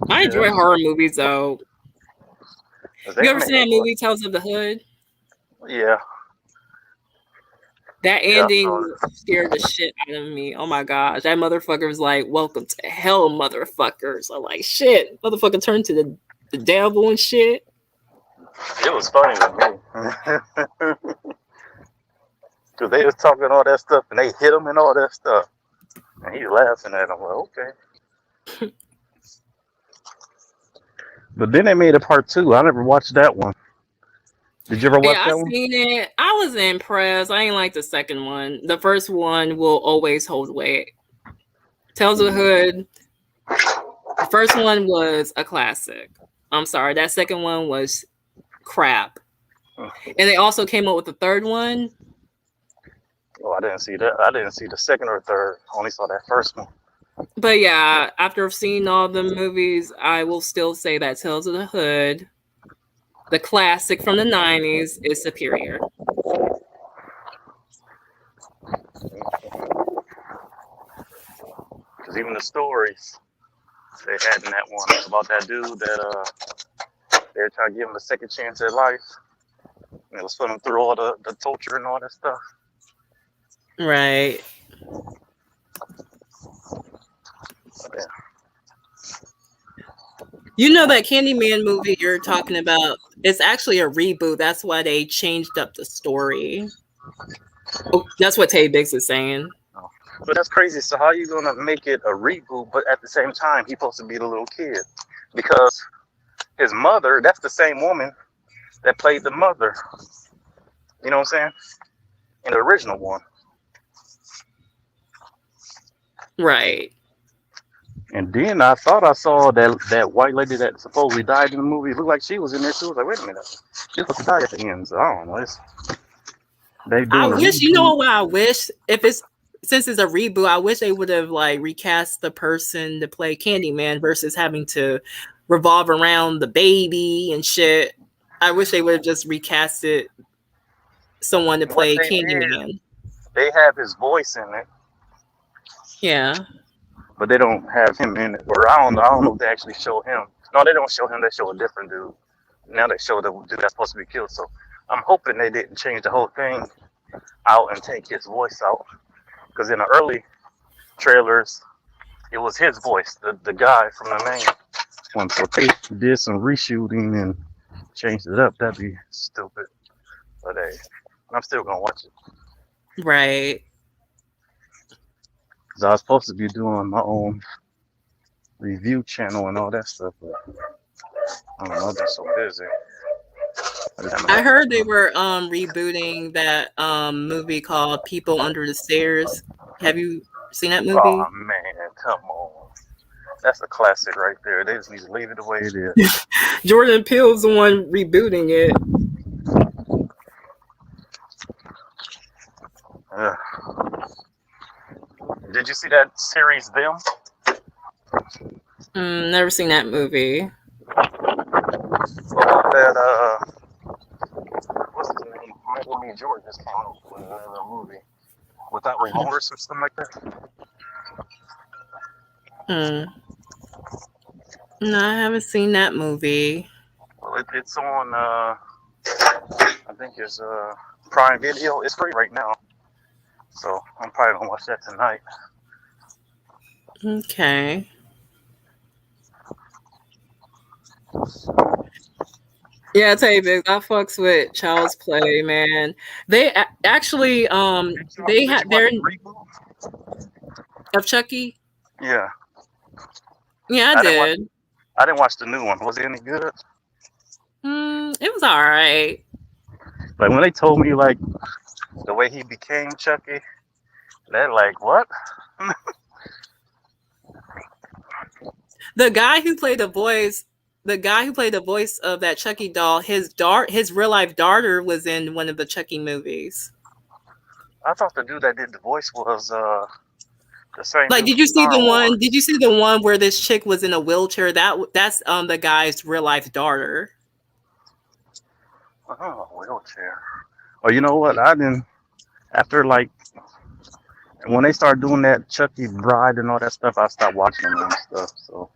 I enjoy horror movies though. You ever seen that movie Tales of the Hood? Yeah. That Yeah, ending scared the shit out of me. Oh my gosh. That motherfucker was like, welcome to hell, motherfuckers. I'm like, shit. Motherfucker turned to the devil and shit. it was funny to me. Because they was talking all that stuff and they hit him and all that stuff. And he laughing at him. Like, okay. But then they made a part 2. I never watched that one. Did you ever watch that one? Seen it. I was impressed. I ain't like the second one. The first one will always hold weight. Tales of the Hood. The first one was a classic. I'm sorry. That second one was crap. And they also came up with the third one. Oh, I didn't see that. I didn't see the second or third. I only saw that first one. But yeah, after seeing all the movies, I will still say that Tales of the Hood, the classic from the 90s, is superior. Because even the stories they had in that one about that dude that they were trying to give him a second chance at life. And it was putting him through all the torture and all that stuff. Right. Yeah. You know that Candyman movie you're talking about, it's actually a reboot. That's why they changed up the story. Oh, that's what Tay Biggs is saying. Oh. But that's crazy. So how are you going to make it a reboot, but at the same time, he's supposed to be the little kid? Because his mother, that's the same woman that played the mother. You know what I'm saying? In the original one. Right. And then I thought I saw that white lady that supposedly died in the movie. It looked like she was in there too. I was like, wait a minute. She was supposed to die at the end. So I don't know. I wish, you know what I wish? Since it's a reboot, I wish they would have like recast the person to play Candyman versus having to revolve around the baby and shit. I wish they would have just recasted someone to play Candyman. They have his voice in it. Yeah. But they don't have him in it. Or I don't know if they actually show him. No, they don't show him. They show a different dude. Now they show the dude that's supposed to be killed. So I'm hoping they didn't change the whole thing out and take his voice out. Because in the early trailers, it was his voice, the guy from the main one. So if they did some reshooting and changed it up, that'd be stupid. But hey, I'm still going to watch it. Right. Because I was supposed to be doing my own review channel and all that stuff, but I don't know, I've been so busy. I heard they were rebooting that movie called People Under the Stairs. Have you seen that movie? Oh man, come on. That's a classic right there. They just need to leave it the way it is. Jordan Peele's the one rebooting it. Did you see that series, Them? Never seen that movie. That what's his name? Michael B. Jordan just came out with another movie. Without Remorse or something like that. No, I haven't seen that movie. Well, it's on I think it's Prime Video. It's free right now. So I'm probably gonna watch that tonight. Okay. Yeah, I tell you, Big, I fucks with Child's Play, man. They actually they had their of Chucky. Yeah. Yeah, I did. I didn't watch the new one. Was it any good? It was all right. Like when they told me like the way he became Chucky, they're like, what? The guy who played the voice of that Chucky doll, his real life daughter was in one of the Chucky movies. I thought the dude that did the voice was The same Like, thing did with you see Star the one? Wars. Did you see the one where this chick was in a wheelchair? That's the guy's real life daughter. Oh, wheelchair. Oh, you know what? I didn't. After like when they started doing that Chucky Bride and all that stuff, I stopped watching them and stuff. So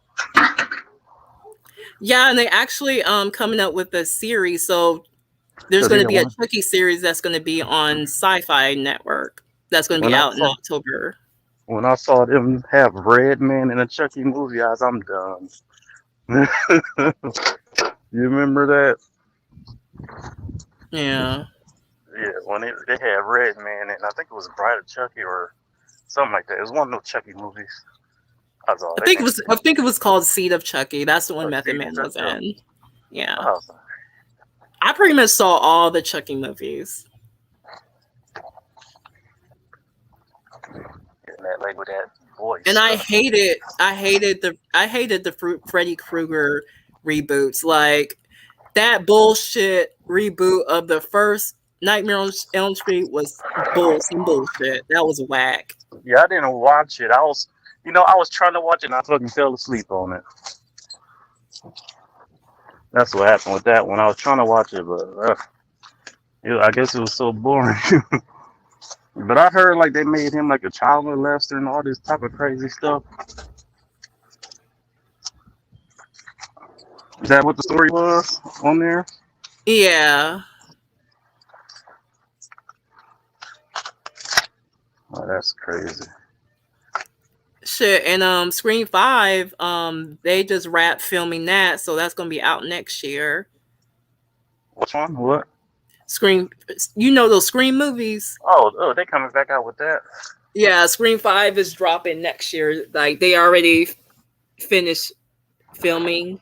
Yeah, and they actually coming up with a series. So there's because going to yeah, be a Chucky series that's going to be on Sci-Fi Network. That's going to be when I out in saw October. when I saw them have Red Man in a Chucky movie, I'm done. You remember that? Yeah, Yeah, when they had Red Man, and I think it was Bride of Chucky or something like that. It was one of those Chucky movies. I saw I they think it made was. I think it was called Seed of Chucky. That's the one a Method Man series of was in. Yeah, Oh, I pretty much saw all the Chucky movies. getting that like with that voice And I stuff. hated the Freddy Krueger reboots. Like that bullshit reboot of the first Nightmare on Elm Street was some bullshit. That was whack. Yeah, I didn't watch it. I was trying to watch it and I fucking fell asleep on it. That's what happened with that one. I was trying to watch it, but I guess it was so boring. But I heard like they made him like a child molester and all this type of crazy stuff. Is that what the story was on there? Yeah. Oh, that's crazy. Shit. And Scream 5, they just wrapped filming that, so that's gonna be out next year. Which one? What? Scream, you know those Scream movies? Oh, they coming back out with that. Yeah, Scream 5 is dropping next year. Like they already finished filming.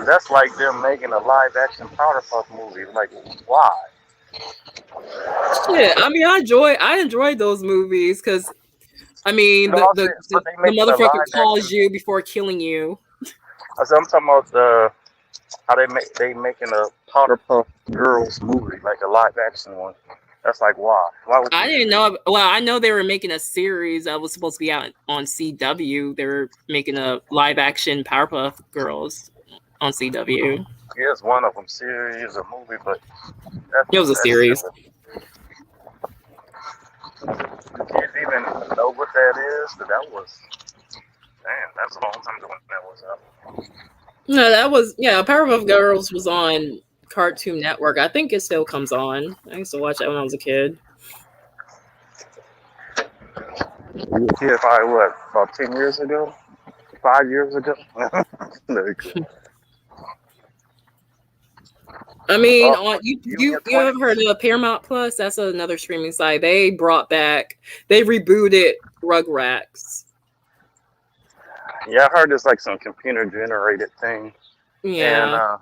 That's like them making a live action Powerpuff movie. Like, why? Shit, I mean, I enjoyed those movies because I mean, No, I'm saying, but they the making a motherfucker live calls action. you before killing you. I'm talking about how they making a Powerpuff Girls movie, like a live action one. That's like why? Why would I you didn't do know. Well, I know they were making a series that was supposed to be out on CW. They were making a live action Powerpuff Girls on CW. that? Yeah, it's one of them series or movie, but It was a that's series. silly. You can't even know what that is. But that was that's a long time ago when that was out. No, Powerpuff Girls was on Cartoon Network. I think it still comes on. I used to watch that when I was a kid. You were here probably what, about 10 years ago? 5 years ago? Very cool. I mean, Oh, on you in your you ever heard 20s? of Paramount Plus? That's another streaming site. They rebooted Rugrats. Yeah, I heard it's like some computer generated thing. And Yeah.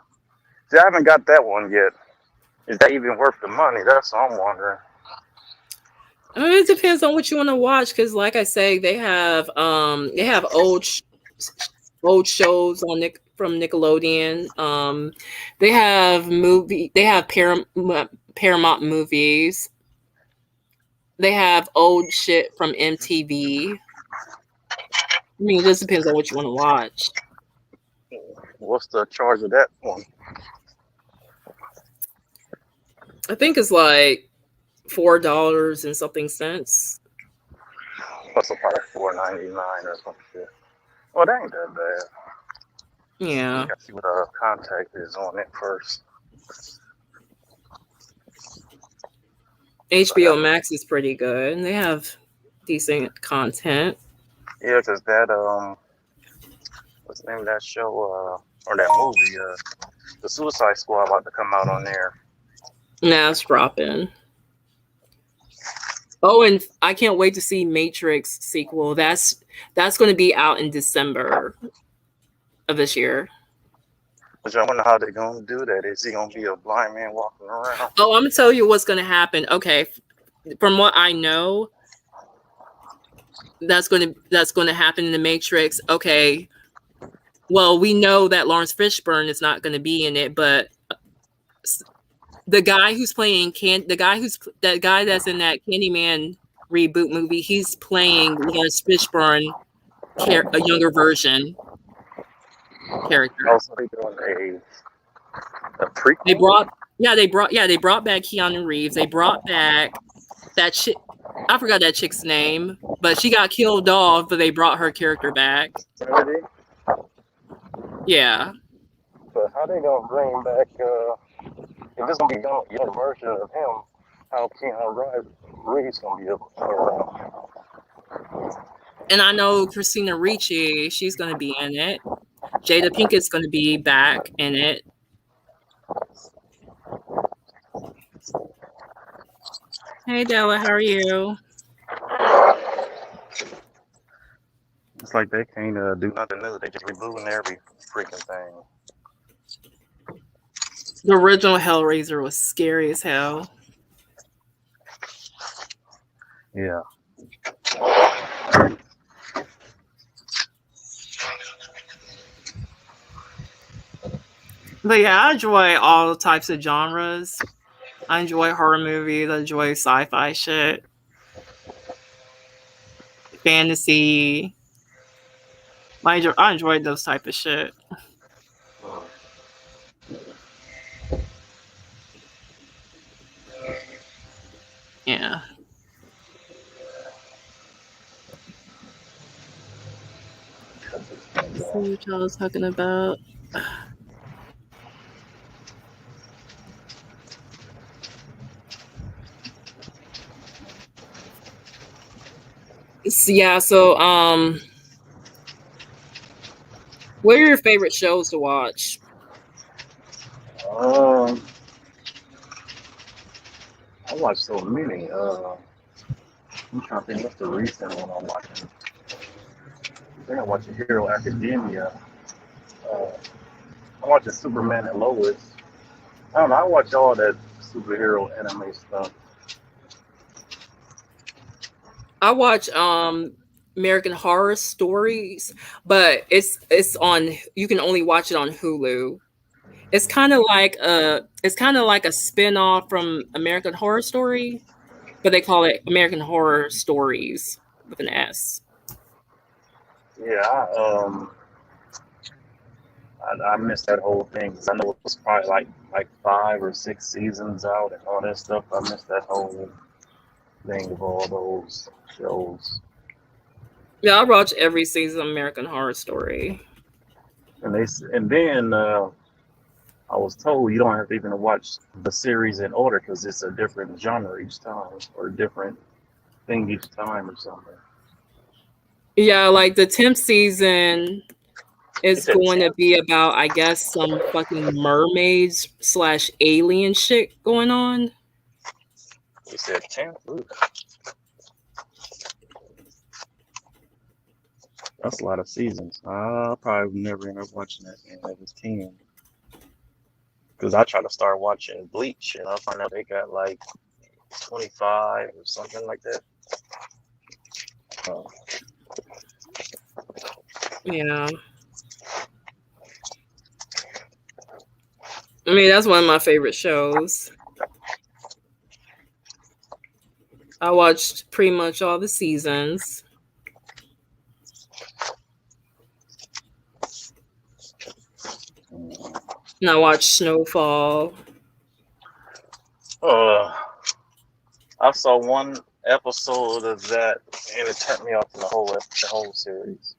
see, I haven't got that one yet. Is that even worth the money? That's what I'm wondering. I mean, it depends on what you want to watch, because like I say, they have old shows on from Nickelodeon. They have Paramount movies. They have old shit from MTV. I mean, it just depends on what you want to watch. What's the charge of that one? I think it's like $4 and something cents. Plus probably $4.99 or some shit. Oh, that ain't that bad. Yeah. I gotta see what contact is on it first. HBO Max is pretty good, and they have decent content. Yeah, cause that what's the name of that show or that movie the Suicide Squad about to come out on there. Now it's dropping. Oh, and I can't wait to see Matrix sequel. That's going to be out in December of this year. Which I wonder how they're gonna do that. Is he gonna be a blind man walking around? Oh, I'm gonna tell you what's going to happen. Okay, from what I know, that's going to happen in the Matrix. Okay, well, we know that Lawrence Fishburne is not going to be in it, but the guy who's playing that guy that's in that Candyman reboot movie. He's playing Lawrence Fishburne, a younger version character. Also, they doing a They prequel. brought they brought back Keanu Reeves. They brought back that chick. I forgot that chick's name, but she got killed off. But they brought her character back. Trinity. Yeah, But how they gonna bring back? If it's gonna be young version of him, how Keanu Reeves gonna be around? and I know Christina Ricci. She's going to be in it. Jada Pinkett's going to be back in it. Hey Della, how are you? It's like they can't do nothing new. They just rebooting every freaking thing. The original Hellraiser was scary as hell. Yeah. But yeah, I enjoy all types of genres. I enjoy horror movies. I enjoy sci-fi shit, fantasy. I enjoy those type of shit. Yeah. Let's see what y'all was talking about. Yeah, so what are your favorite shows to watch? I watch so many. I'm trying to think what's the recent one I'm watching. I think I'm watching Hero Academia. I'm watching Superman and Lois. I don't know. I watch all that superhero anime stuff. I watch American Horror Stories, but it's on, you can only watch it on Hulu. It's kind of like a spin-off from American Horror Story, but they call it American Horror Stories with an S. Yeah, I missed that whole thing because I know it was probably like 5 or 6 seasons out and all that stuff. I missed that whole thing of all those shows. Yeah, I watch every season of American Horror Story. And then I was told you don't have to even watch the series in order because it's a different genre each time or a different thing each time or something. Yeah, like the 10th season You is said going to 10th? be about, I guess, some fucking mermaids / alien shit going on. You said 10th? Ooh. That's a lot of seasons. I'll probably never end up watching that game. It was 10. Because I try to start watching Bleach and I find out they got like 25 or something like that. Yeah. I mean, that's one of my favorite shows. I watched pretty much all the seasons. And I watched Snowfall. I saw one episode of that and it turned me off from the whole series.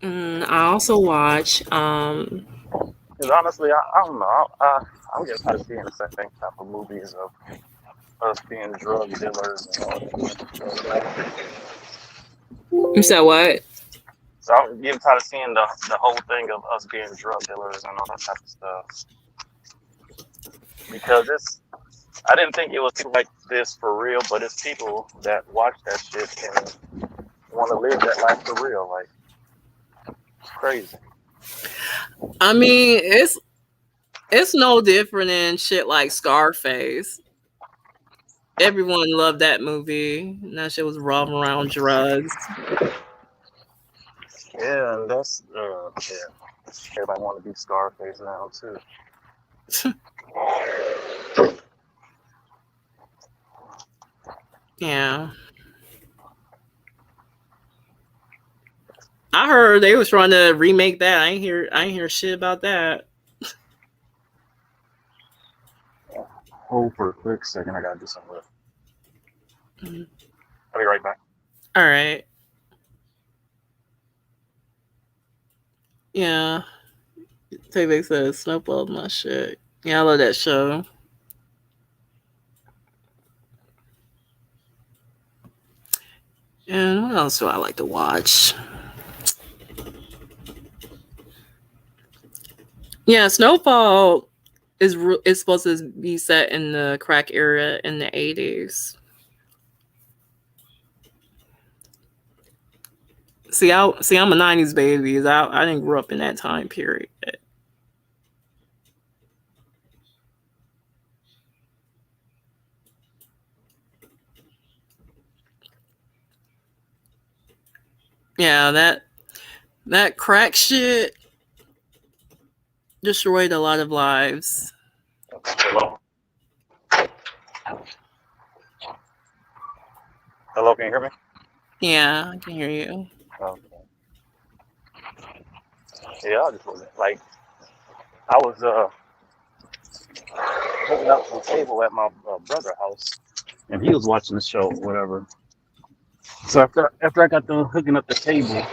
I also watch Because honestly, I don't know. I'm getting tired of seeing the same type of movies of us being drug dealers and all that. you said what? So I'm getting tired of seeing the whole thing of us being drug dealers and all that type of stuff. Because I didn't think it was people like this for real, but it's people that watch that shit and want to live that life for real. Like, it's crazy. I mean, it's no different than shit like Scarface. Everyone loved that movie. And that shit was revolving around drugs. Yeah, and that's everybody want to be Scarface now too. Yeah. I heard they was trying to remake that. I ain't hear shit about that. Hold for a quick second. I gotta do something. Mhm. I'll be right back. All right. Yeah. Tay says Snowball my shit. Yeah, I love that show. And what else do I like to watch? Yeah, Snowfall is supposed to be set in the crack era in the 80s. I'm a 90s baby. I didn't grow up in that time period. Yeah, that crack shit destroyed a lot of lives. Hello. Hello. Can you hear me? Yeah, I can hear you. Okay. Yeah, I just wasn't like I was hooking up to a table at my brother's house, and he was watching the show, or whatever. So after I got done hooking up the table,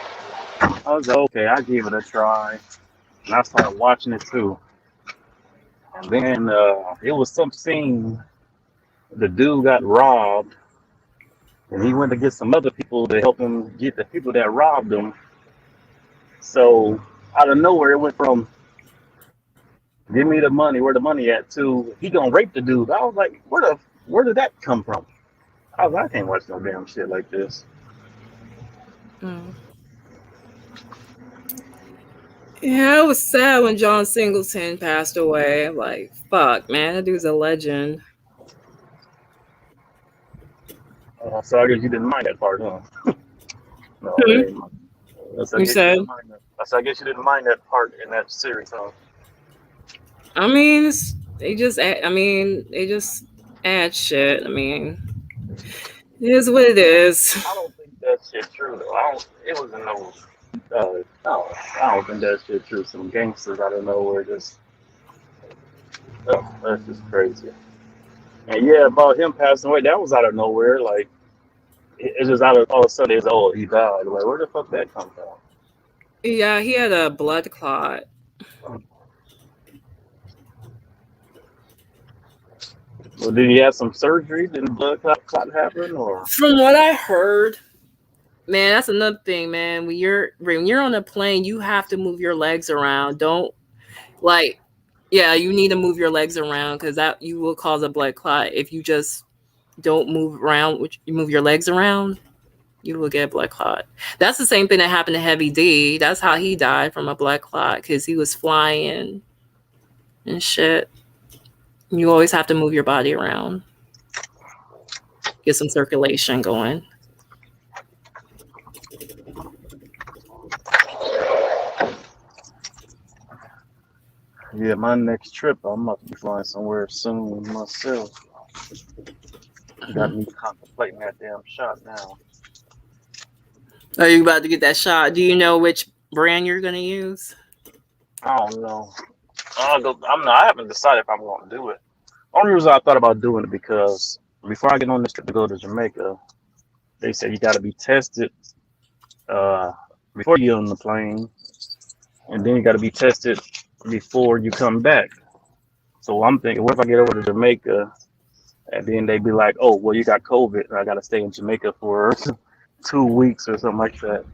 I was like, okay, I gave it a try, and I started watching it too. And then it was some scene. The dude got robbed, and he went to get some other people to help him get the people that robbed him. So out of nowhere, it went from "Give me the money, where the money at?" to "He gonna rape the dude." I was like, where did that come from? I was like, I can't watch no damn shit like this. Mm. Yeah, it was sad when John Singleton passed away. Like, fuck, man, that dude's a legend. So I guess you didn't mind that part, huh? No, Hmm? it ain't. So I You guess you said? didn't mind that. So I guess you didn't mind that part in that series, huh? I mean, they just add shit. I mean, it is what it is. I don't think that shit true though. I don't. It wasn't no. No, I don't think that shit true. Some gangsters out of nowhere just. Oh, that's just crazy. And yeah, about him passing away, that was out of nowhere. Like it's just out of all of a sudden, it's oh he died. Like where the fuck that come from? Yeah, he had a blood clot. Well, did he have some surgery? Did the clot happen or? From what I heard, man, that's another thing, man. When you're on a plane, you have to move your legs around. Don't like, yeah, you need to move your legs around because that you will cause a blood clot if you just don't move around. Which you move your legs around, you will get a blood clot. That's the same thing that happened to Heavy D. That's how he died from a blood clot because he was flying and shit. You always have to move your body around, get some circulation going. Yeah, my next trip, I'm about to be flying somewhere soon myself. Got Mhm. me contemplating that damn shot now. Are you about to get that shot? Do you know which brand you're gonna use? I don't know. I'll go. I'm not. I haven't decided if I'm going to do it. Only reason I thought about doing it because before I get on this trip to go to Jamaica, they said you got to be tested uh, before you get on the plane, and then you got to be tested before you come back. So I'm thinking, what if I get over to Jamaica and then they be like, "Oh, well, you got COVID, and I got to stay in Jamaica for 2 weeks or something like that."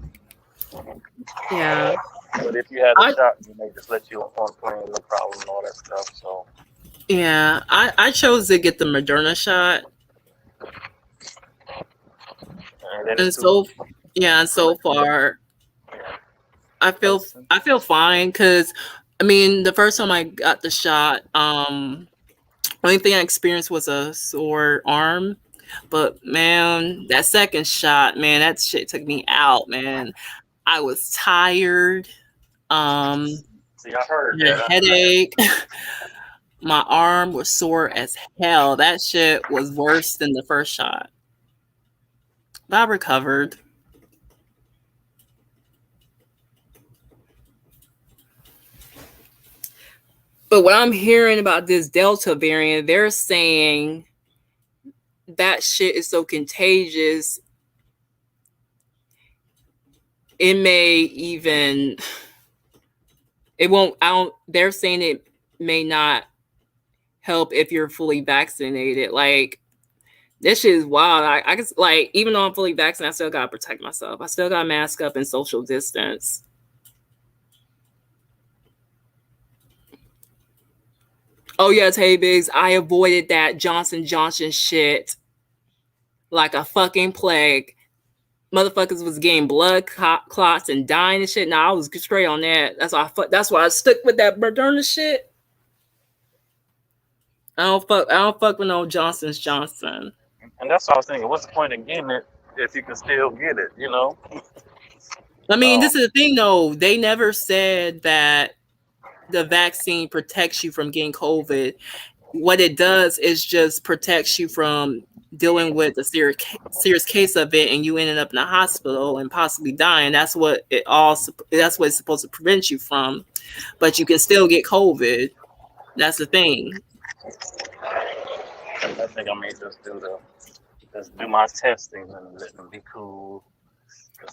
Yeah, But if you had a I shot, then they just let you on plane, no problem, and all that stuff. So, I chose to get the Moderna shot, and then it's and too so far that's I feel fine because I mean the first time I got the shot, only thing I experienced was a sore arm. But man, that second shot, man, that shit took me out, man. I was tired. Um, see, I heard had that. a headache. My arm was sore as hell. That shit was worse than the first shot. But I recovered. But what I'm hearing about this Delta variant, they're saying that shit is so contagious. It may even, it won't, I don't, they're saying it may not help if you're fully vaccinated. Like, this shit is wild. I guess, like, even though I'm fully vaccinated, I still gotta protect myself. I still gotta mask up and social distance. Oh yes, hey Biggs, I avoided that Johnson shit like a fucking plague. Motherfuckers was getting blood clots and dying and shit. Nah, I was straight on that. That's why I stuck with that Moderna shit. I don't fuck with no Johnson. And that's what I was thinking. What's the point of getting it if you can still get it? You know. I mean, this is the thing though. They never said that the vaccine protects you from getting COVID. What it does is just protects you from dealing with a serious case of it and you ended up in a hospital and possibly dying. That's what it's supposed to prevent you from. But you can still get COVID. That's the thing. I think I may just do my testing and let them be cool.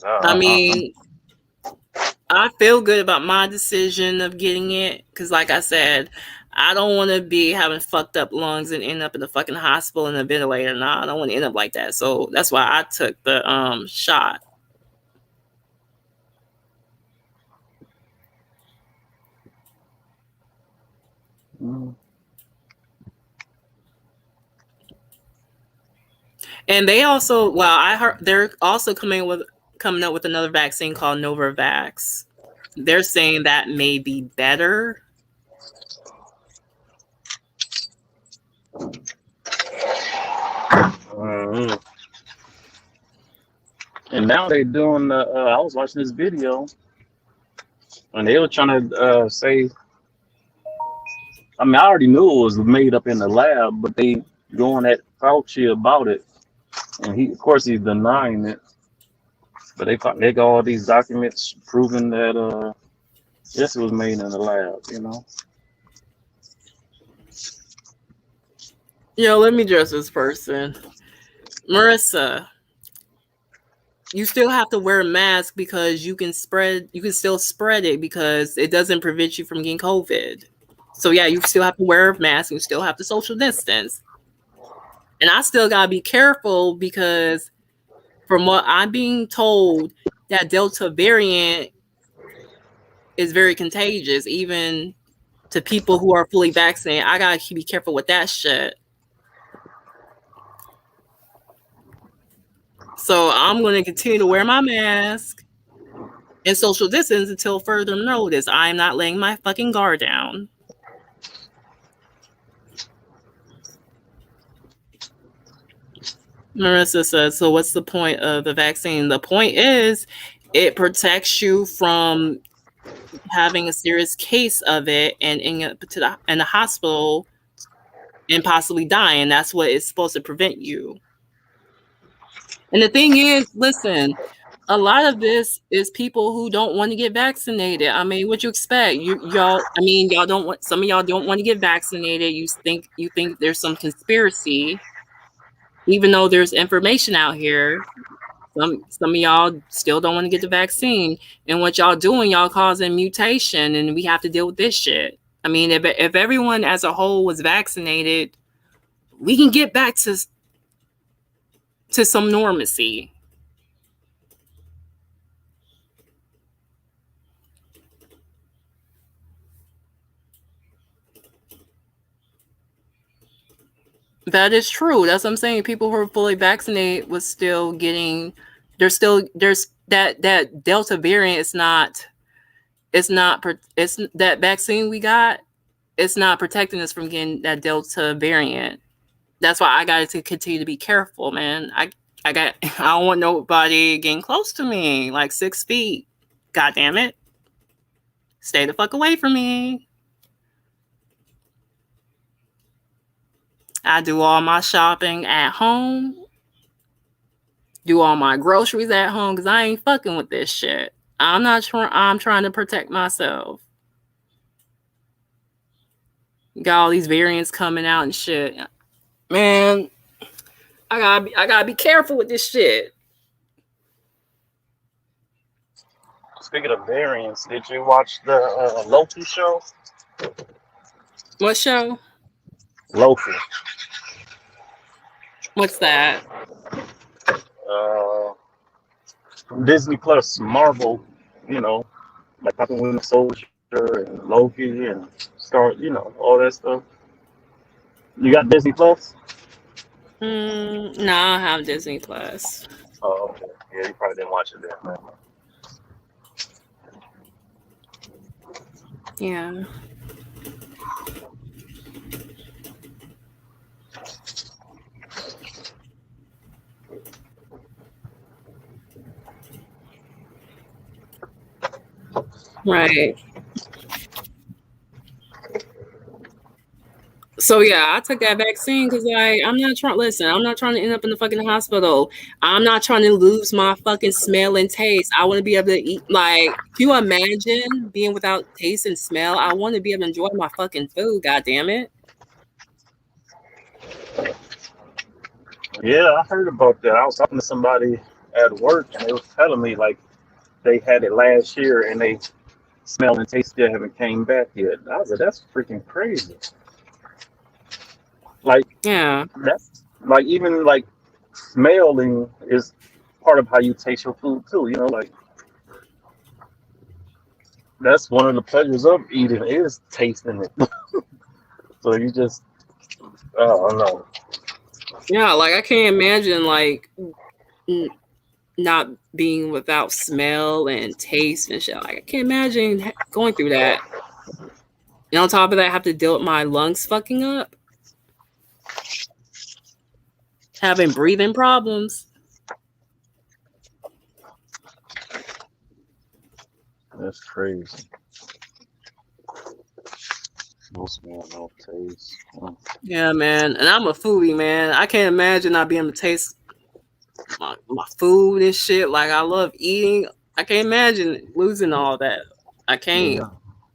I mean, I feel good about my decision of getting it because, like I said, I don't want to be having fucked up lungs and end up in the fucking hospital in a ventilator. Nah, I don't want to end up like that. So that's why I took the shot. And they also, well, I heard they're also coming up with another vaccine called Novavax. They're saying that may be better. And now they're doing. I was watching this video, and they were trying to say. I mean, I already knew it was made up in the lab, but they going at Fauci about it, and of course, he's denying it. But they got all these documents proving that yes, it was made in the lab. You know. Yo, let me address this person. Marissa, you still have to wear a mask because you can still spread it because it doesn't prevent you from getting COVID. So yeah, you still have to wear a mask, you still have to social distance. And I still gotta be careful because from what I'm being told, that Delta variant is very contagious, even to people who are fully vaccinated. I gotta be careful with that shit. So I'm going to continue to wear my mask and social distance until further notice. I'm not laying my fucking guard down. Marissa says, so what's the point of the vaccine? The point is it protects you from having a serious case of it and in the hospital and possibly dying. That's what it's supposed to prevent you. And the thing is, listen, a lot of this is people who don't want to get vaccinated. I mean, what you expect? Y'all don't want, some of y'all don't want to get vaccinated. You think there's some conspiracy, even though there's information out here. Some of y'all still don't want to get the vaccine. And what y'all doing, y'all causing mutation, and we have to deal with this shit. I mean, if everyone as a whole was vaccinated, we can get back to some normalcy. That is true. That's what I'm saying. People who are fully vaccinated was still getting. There's that Delta variant. It's that vaccine we got. It's not protecting us from getting that Delta variant. That's why I got to continue to be careful, man. I don't want nobody getting close to me, like 6 feet. God damn it! Stay the fuck away from me. I do all my shopping at home. do all my groceries at home because I ain't fucking with this shit. I'm trying to protect myself. Got all these variants coming out and shit. Man, I gotta be careful with this shit. Speaking of variants, did you watch the Loki show? What show? Loki. What's that? Uh, from Disney Plus, Marvel. You know, like Falcon Winter Soldier and Loki and Star. You know, all that stuff. You got Disney Plus? No, I have Disney Plus. Oh, okay. Yeah, you probably didn't watch it then. Man. Yeah. Right. So yeah, I took that vaccine because I'm not trying. Listen, I'm not trying to end up in the fucking hospital. I'm not trying to lose my fucking smell and taste. I want to be able to eat. Like, can you imagine being without taste and smell? I want to be able to enjoy my fucking food. God damn it. Yeah, I heard about that. I was talking to somebody at work, and they was telling me like they had it last year, and they smell and taste still haven't came back yet. I was like, that's freaking crazy. Like Yeah. that's like even like smelling is part of how you taste your food too. You know, like that's one of the pleasures of eating is tasting it. So you just, I don't know. Yeah. Like I can't imagine like not being without smell and taste and shit. Like I can't imagine going through that. And on top of that, I have to deal with my lungs fucking up, having breathing problems. That's crazy. No smell, no taste. Yeah, man. And I'm a foodie, man. I can't imagine not being able to taste my food and shit. Like I love eating. I can't imagine losing all that. I can't.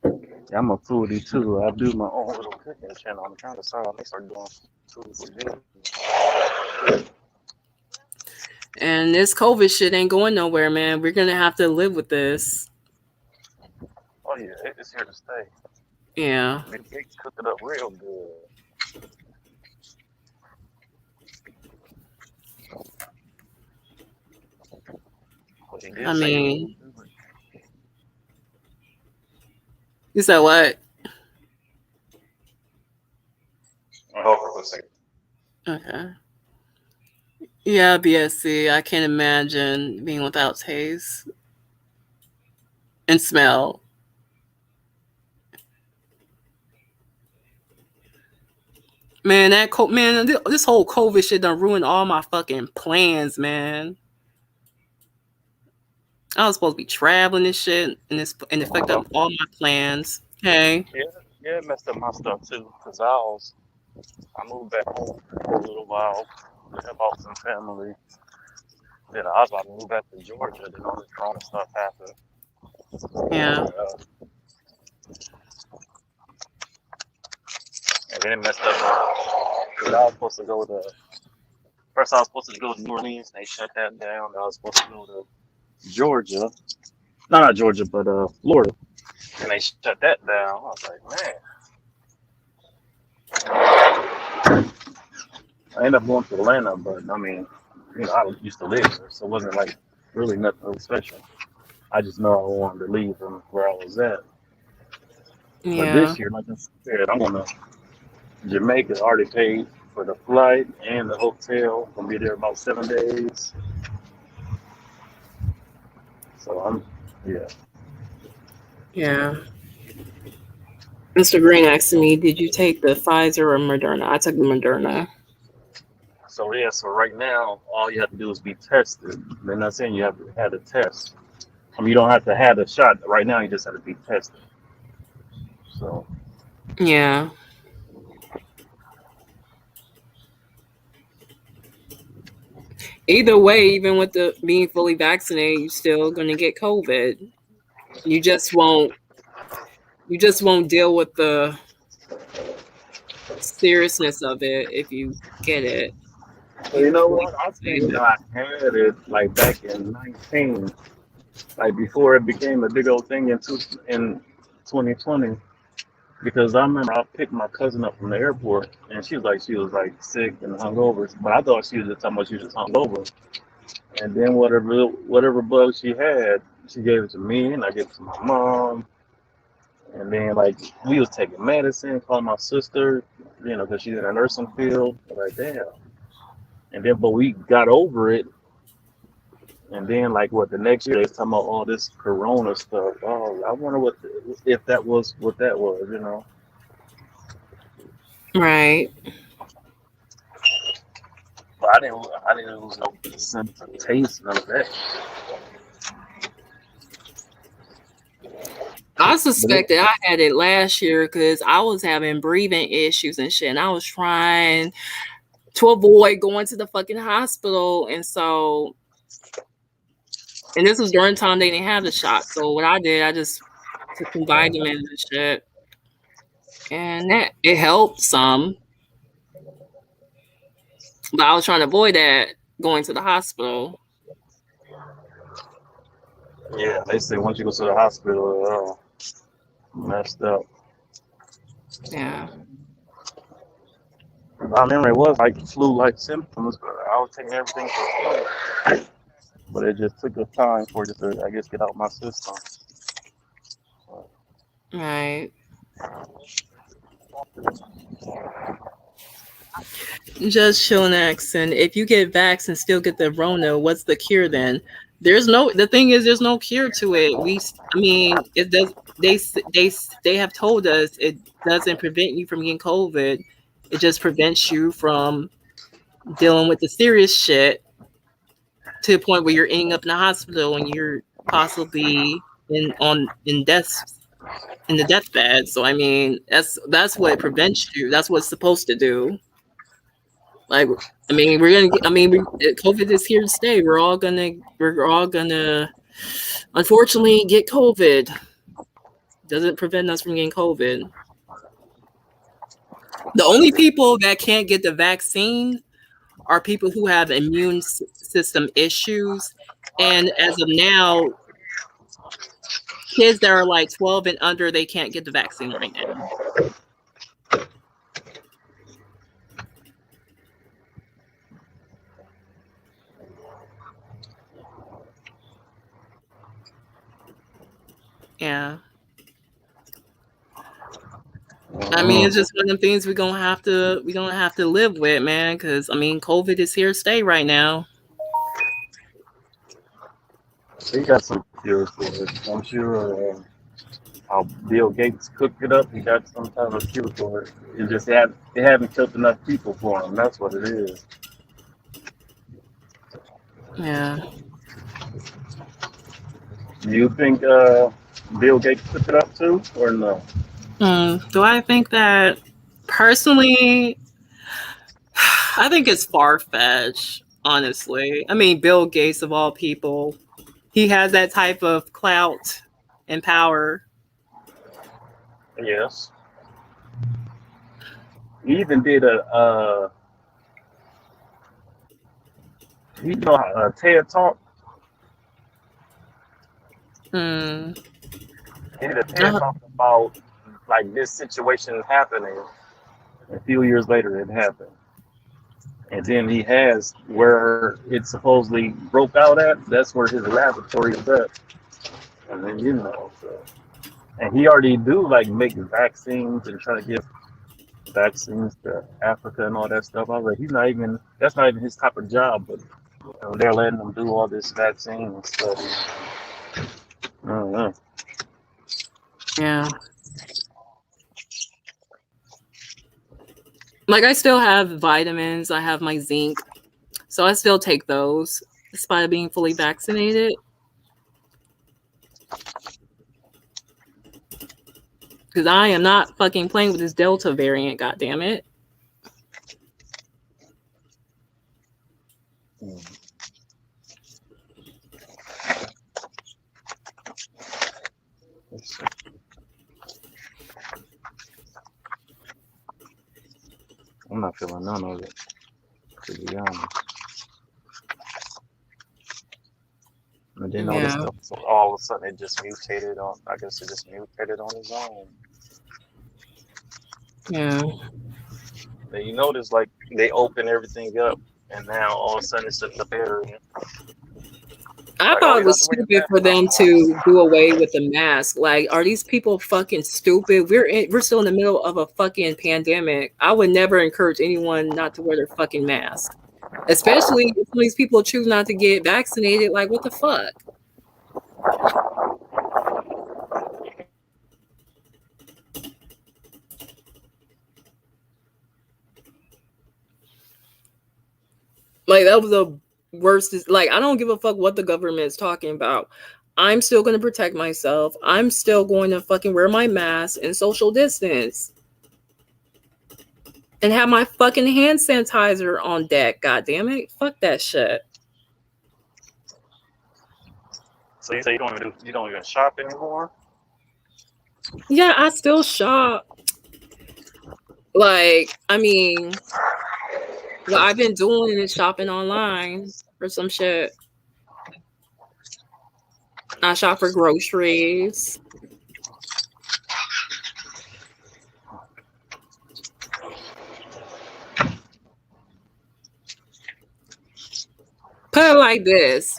Yeah, I'm a foodie too. I do my own little cooking channel. I'm trying to start. I may start doing food for videos. And this COVID shit ain't going nowhere, man. We're gonna have to live with this. Oh yeah, it's here to stay. Yeah. They cook it up real good. But he did I say mean, you said what? I hope it was safe. Okay. Yeah, BSC. I can't imagine being without taste and smell. Man, this whole COVID shit done ruined all my fucking plans, man. I was supposed to be traveling and shit, and it fucked up all my plans. Okay. Yeah, it messed up my stuff too. Cause I moved back home for a little while to help out some family. Then I was about to move back to Georgia. Then all this corona stuff happened. Yeah. And then it messed up. Cause I was supposed to go to first. I was supposed to go to New Orleans. They shut that down. I was supposed to go to Georgia. No, not Georgia, but Florida. And they shut that down. I was like, man. I ended up going to Atlanta, but I mean, you know, I used to live there, so it wasn't like really nothing really special. I just know I wanted to leave from where I was at. But Yeah. this year, like I said, I'm gonna Jamaica. Already paid for the flight and the hotel. Gonna be there about 7 days. So yeah. Yeah. Mr. Green asked me, did you take the Pfizer or Moderna? I took the Moderna. So yeah, so right now, all you have to do is be tested. They're not saying you have to have a test. I mean, you don't have to have the shot. Right now, you just have to be tested. So Yeah. Either way, even with the being fully vaccinated, you're still gonna get COVID. You just won't. You just won't deal with the seriousness of it if you get it. So If you you're know fully what? I think vaccinated. I had it like back in 19, like before it became a big old thing in 2020. Because I remember I picked my cousin up from the airport, and she was like sick and hungover. But I thought she was just talking about she was just hungover. And then whatever bug she had, she gave it to me, and I gave it to my mom. And then like we was taking medicine, called my sister, because she's in the nursing field. Like damn. And then but we got over it. And then like what the next year they was talking about all this Corona stuff. Oh, I wonder if that was what that was. Right. But I didn't lose no sense of taste, none of that. I But it, suspected I had it last year because I was having breathing issues and shit, and I was trying to avoid going to the fucking hospital, and this was during the time they didn't have the shot. So what I did, I just took some vitamins and shit, and that it helped some. But I was trying to avoid that going to the hospital. yeah, they say once you go to the hospital, messed up. Yeah. I remember it was like flu-like symptoms, but I was taking everything for flu. But it just took a time for it to, I guess, get out my system. Right. Just chillax, and if you get vaxxed and still get the Rona, what's the cure then? The thing is, there's no cure to it. I mean, it does. They have told us it doesn't prevent you from getting COVID. It just prevents you from dealing with the serious shit to the point where you're ending up in the hospital and you're possibly in the deathbed. So I mean, that's what it prevents you. That's what it's supposed to do. Like, I mean, COVID is here to stay. We're all gonna, unfortunately, get COVID. Doesn't prevent us from getting COVID. The only people that can't get the vaccine are people who have immune system issues. And as of now, kids that are like 12 and under, they can't get the vaccine right now. Yeah. I mean, it's just one of them things we're gonna have to live with, man. Because I mean, COVID is here to stay right now. He got some cures for it. I'm sure how Bill Gates cooked it up. He got some kind of cure for it. It haven't killed enough people for him. That's what it is. Yeah. Do you think Bill Gates took it up too, or no? Do I think that personally? I think it's far fetched. Honestly, I mean, Bill Gates of all people, he has that type of clout and power. Yes. He even did a TED talk. Hmm. He did a TED talk about like this situation happening. A few years later, it happened. And then he has where it supposedly broke out at. That's where his laboratory is at. And then so. And he already do like make vaccines and try to give vaccines to Africa and all that stuff. I was like, that's not even his type of job, but they're letting him do all this vaccine study. I don't know. Yeah. Like, I still have vitamins. I have my zinc, so I still take those despite being fully vaccinated. Because I am not fucking playing with this Delta variant. God damn it. feeling none of it, to be honest. And then all this Yeah, stuff, so all of a sudden it just mutated on. I guess it just mutated on its own. yeah. And you notice, like they open everything up, and now all of a sudden it's a variant. I Like, oh, thought you it don't have was to wear your stupid mask for no them more. to do away with the mask. Like, are these people fucking stupid? We're still in the middle of a fucking pandemic. I would never encourage anyone not to wear their fucking mask, especially if some of these people choose not to get vaccinated. Like, what the fuck? Like, that was the worst. Like, I don't give a fuck what the government is talking about. I'm still going to protect myself. I'm still going to fucking wear my mask and social distance and have my fucking hand sanitizer on deck. God damn it. Fuck that shit. So you say you don't even shop anymore? Yeah, I still shop. Like, I mean, what I've been doing is shopping online for some shit. I shop for groceries. Put it like this.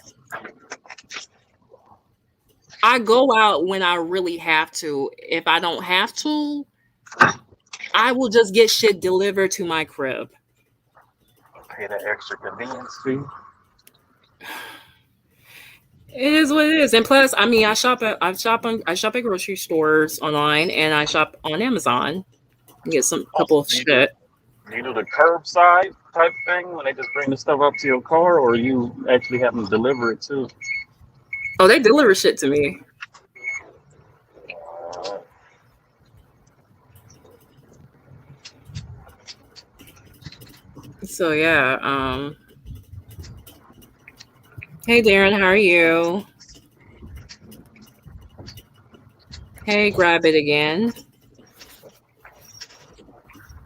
I go out when I really have to. If I don't have to, I will just get shit delivered to my crib. Pay that extra convenience fee. It is what it is. And plus, I mean, I shop at grocery stores online and I shop on Amazon. Get some couple Also, of shit. do you do the curbside type thing when they just bring the stuff up to your car, or you actually have them deliver it too? Oh, they deliver shit to me. So yeah, hey Darren, how are you? Hey, grab it again.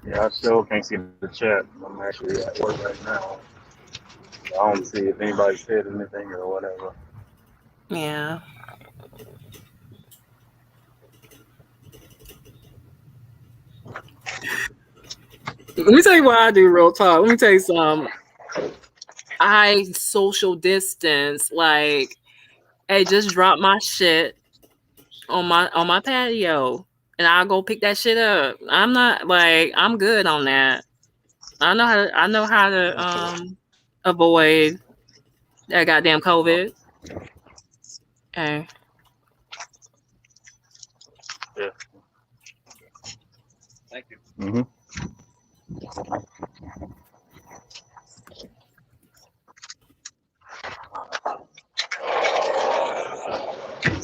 Yeah, I still can't see the chat. I'm actually at work right now. I don't see if anybody said anything or whatever. Yeah. Let me tell you what I do, real talk. Let me tell you some. I social distance. Like, hey, just drop my shit on my patio, and I'll go pick that shit up. I'm not like I'm good on that. I know how to avoid that goddamn COVID. Okay. Yeah. Thank you. Mm-hmm.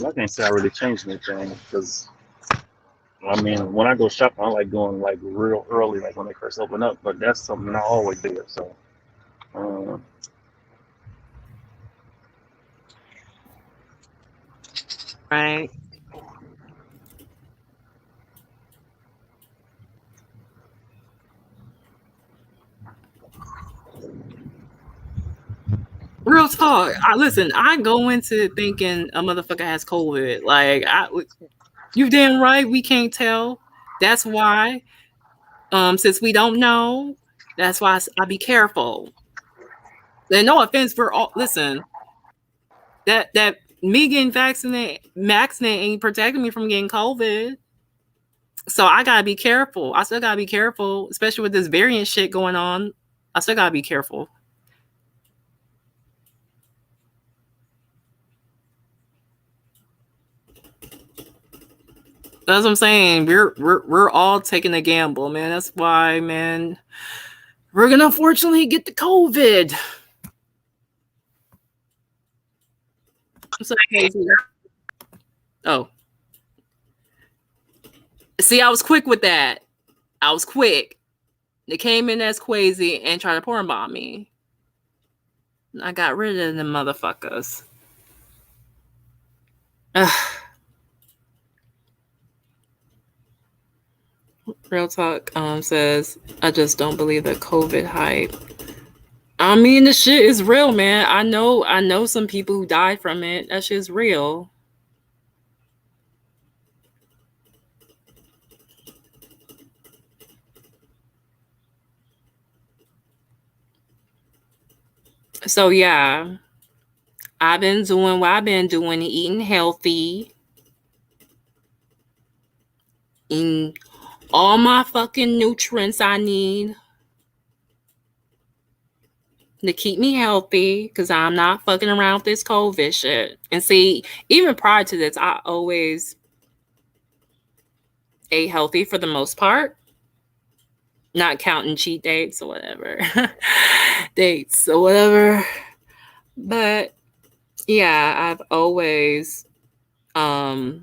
I can't say I really changed anything because I mean, when I go shopping, I like going like real early, like when they first open up. But that's something I always do. So, um, Right. Real talk. Listen. I go into thinking a motherfucker has COVID. Like, you damn right. We can't tell. That's why. Since we don't know, that's why I be careful. And no offense, we're all listen. That me getting vaccinated ain't protecting me from getting COVID. So I gotta be careful. I still gotta be careful, especially with this variant shit going on. I still gotta be careful. That's what I'm saying. We're all taking a gamble, man. That's why, man. We're gonna unfortunately get the COVID. I'm so crazy. Oh, see, I was quick with that. I was quick. They came in as Quasi and tried to porn bomb me. I got rid of the motherfuckers. Ugh. Real Talk says, I just don't believe the COVID hype. I mean, the shit is real, man. I know some people who died from it. That shit's real. So yeah, I've been doing what I've been doing, eating healthy, eating all my fucking nutrients I need to keep me healthy, because I'm not fucking around with this COVID shit. And see, even prior to this, I always ate healthy for the most part, not counting cheat dates or whatever. Dates or whatever. But yeah, I've always, for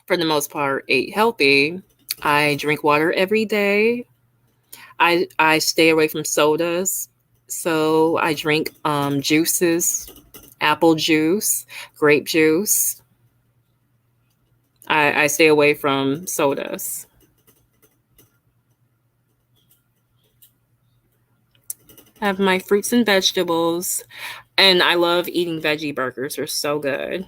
the most part, ate healthy. I drink water every day. I stay away from sodas. So I drink juices, apple juice, grape juice. I stay away from sodas. I have my fruits and vegetables. And I love eating veggie burgers. They're so good.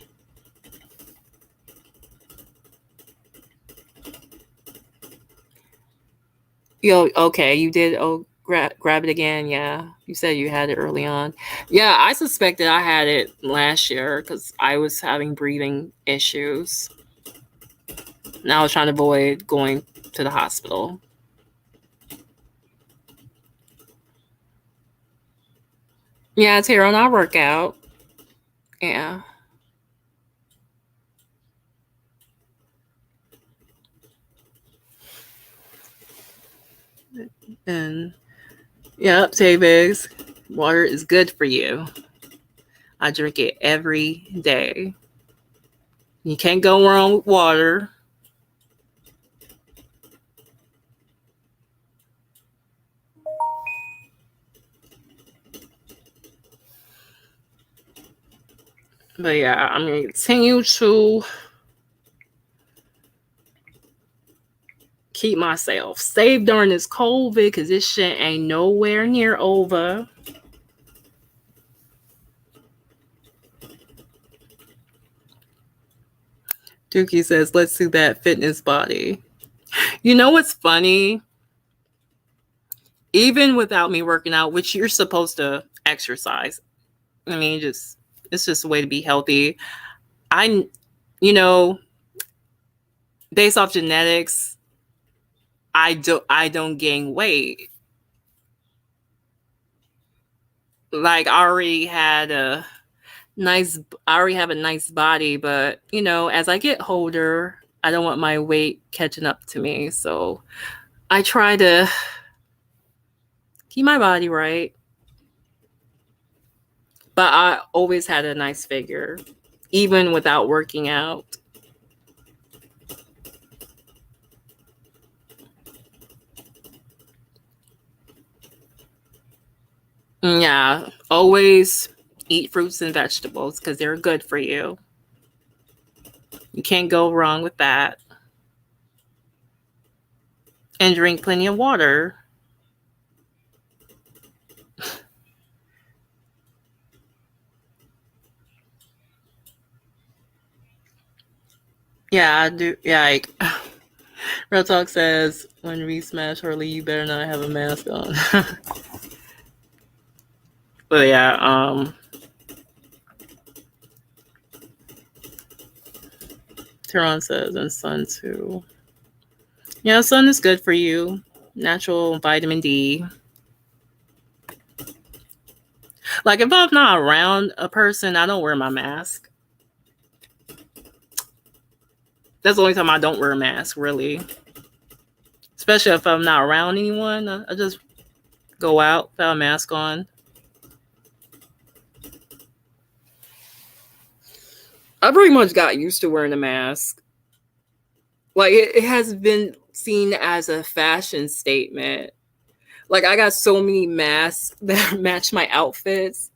Yo, okay, you did. Oh, grab it again. Yeah, you said you had it early on. Yeah, I suspected I had it last year because I was having breathing issues. And I was trying to avoid going to the hospital. Yeah, it's here on our workout. Yeah. And yep, Tavis, water is good for you. I drink it every day. You can't go wrong with water. But yeah, I'm going to continue to keep myself safe during this COVID because this shit ain't nowhere near over. Dookie says, let's see that fitness body. You know what's funny? Even without me working out, which you're supposed to exercise. I mean, it's just a way to be healthy. You know, based off genetics, I don't gain weight. Like I already have a nice body, but you know, as I get older, I don't want my weight catching up to me. So I try to keep my body right. But I always had a nice figure, even without working out. Yeah, always eat fruits and vegetables because they're good for you. You can't go wrong with that. And drink plenty of water. Yeah, I do. Yeah, like Real Talk says, when we smash Hurley, you better not have a mask on. But yeah, Tehran says, and sun too. Yeah, sun is good for you. Natural vitamin D. Like if I'm not around a person, I don't wear my mask. That's the only time I don't wear a mask, really. Especially if I'm not around anyone, I just go out without a mask on. I pretty much got used to wearing a mask. Like it has been seen as a fashion statement. Like I got so many masks that match my outfits,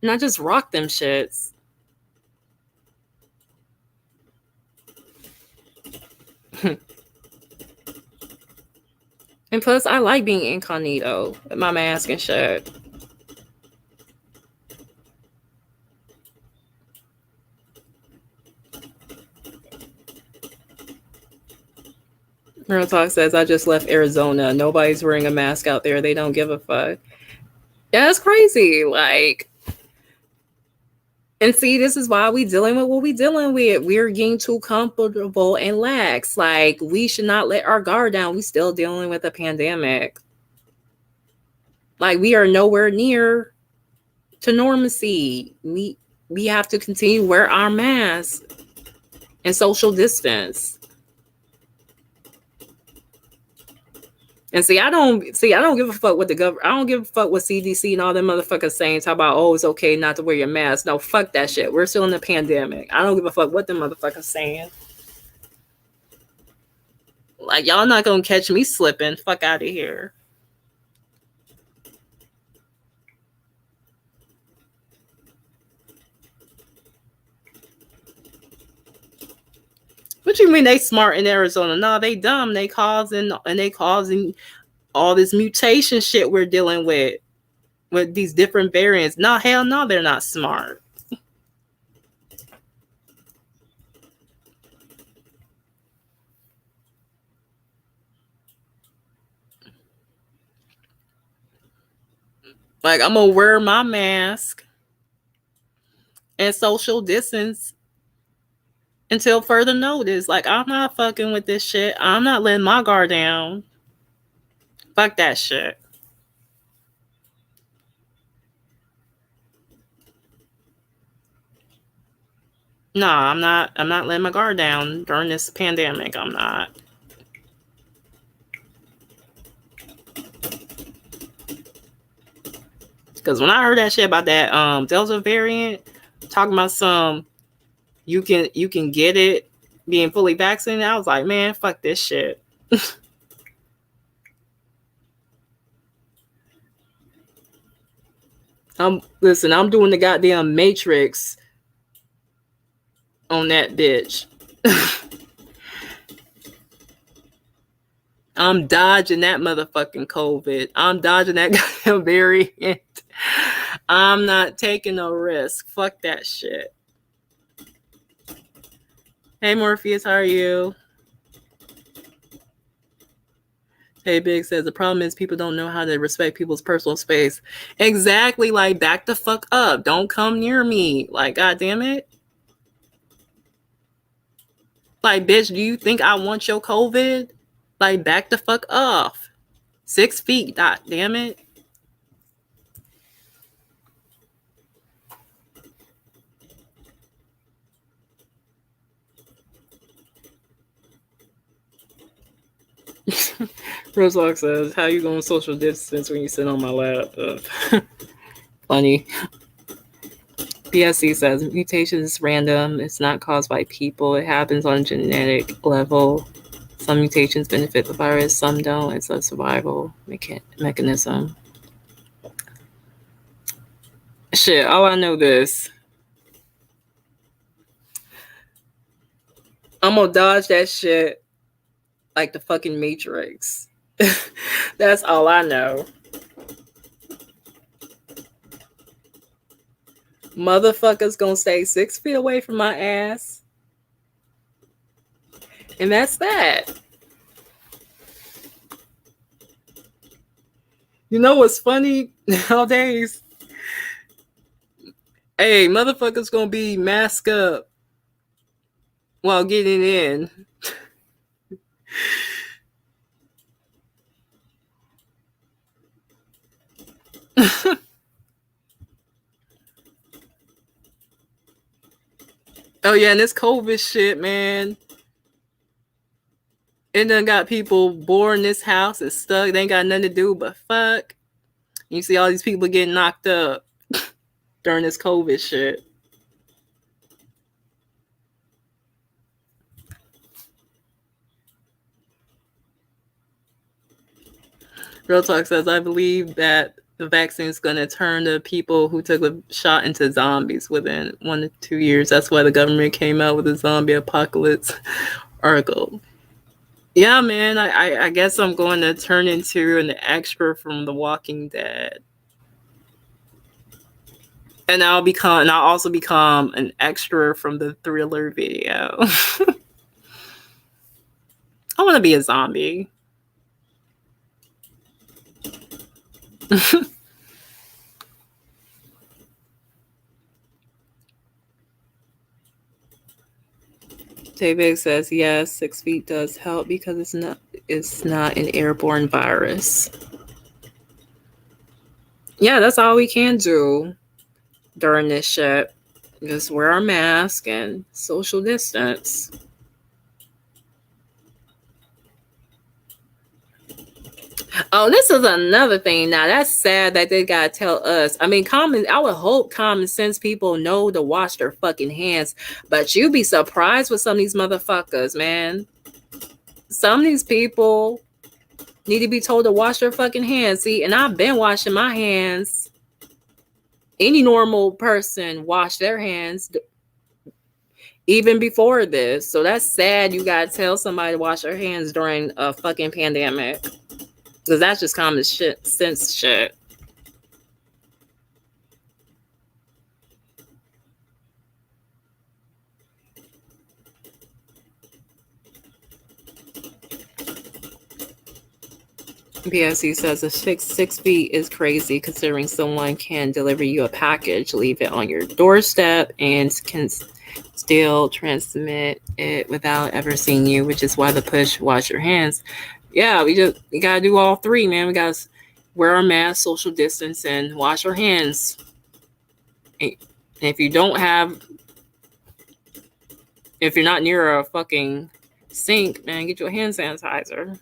and I just rock them shits. And plus, I like being incognito with my mask and shit. Real Talk says, I just left Arizona. Nobody's wearing a mask out there. They don't give a fuck. Yeah, it's crazy. Like, and see, this is why we dealing with what we dealing with. We're getting too comfortable and lax. Like, we should not let our guard down. We still dealing with a pandemic. Like, we are nowhere near to normalcy. We have to continue to wear our masks and social distance. And see, I don't give a fuck what the government. I don't give a fuck what CDC and all them motherfuckers saying. Talk about, oh, it's okay not to wear your mask. No, fuck that shit. We're still in the pandemic. I don't give a fuck what them motherfuckers saying. Like, y'all not gonna catch me slipping. Fuck out of here. What you mean they smart in Arizona? No, they dumb. They causing all this mutation shit we're dealing with these different variants. No, hell no, they're not smart. Like, I'm gonna wear my mask and social distance until further notice. Like, I'm not fucking with this shit. I'm not letting my guard down. Fuck that shit. No, I'm not letting my guard down during this pandemic. I'm not. Because when I heard that shit about that Delta variant, talking about some you can get it being fully vaccinated, I was like, man, fuck this shit. I'm doing the goddamn Matrix on that bitch. I'm dodging that motherfucking COVID. I'm dodging that goddamn variant. I'm not taking no risk. Fuck that shit. Hey Morpheus, how are you? Hey Big says the problem is people don't know how to respect people's personal space. Exactly, like back the fuck up. Don't come near me. Like, goddamn it. Like, bitch, do you think I want your COVID? Like, back the fuck off. 6 feet, god damn it. Roselock says, how you going social distance when you sit on my lap? Funny. BSC says, mutation is random. It's not caused by people. It happens on a genetic level. Some mutations benefit the virus, some don't. It's a survival mechanism. Shit, all I know this. I'm gonna dodge that shit like the fucking Matrix. That's all I know. Motherfuckers gonna stay 6 feet away from my ass. And that's that. You know what's funny nowadays? Hey, motherfuckers gonna be masked up while getting in. Oh yeah, and this COVID shit, man. It done got people bored in this house. It's stuck. They ain't got nothing to do but fuck. You see all these people getting knocked up during this COVID shit. Real Talk says, I believe that the vaccine is going to turn the people who took the shot into zombies within 1 to 2 years. That's why the government came out with a zombie apocalypse article. Yeah, man. I guess I'm going to turn into an extra from The Walking Dead. And I'll also become an extra from the Thriller video. I want to be a zombie. David says yes, 6 feet does help because it's not an airborne virus. Yeah, that's all we can do during this shit. Just wear our mask and social distance. Oh, this is another thing. Now that's sad that they gotta tell us. I mean, I would hope common sense people know to wash their fucking hands, but you'd be surprised with some of these motherfuckers, man. Some of these people need to be told to wash their fucking hands. See, and I've been washing my hands. Any normal person wash their hands even before this. So that's sad. You gotta tell somebody to wash their hands during a fucking pandemic. Because that's just common sense shit. PSC says a 6 feet is crazy considering someone can deliver you a package, leave it on your doorstep, and can still transmit it without ever seeing you, which is why the push wash your hands. Yeah, we gotta do all three, man. We gotta wear our mask, social distance, and wash our hands. And if you don't have, if you're not near a fucking sink, man, get you a hand sanitizer.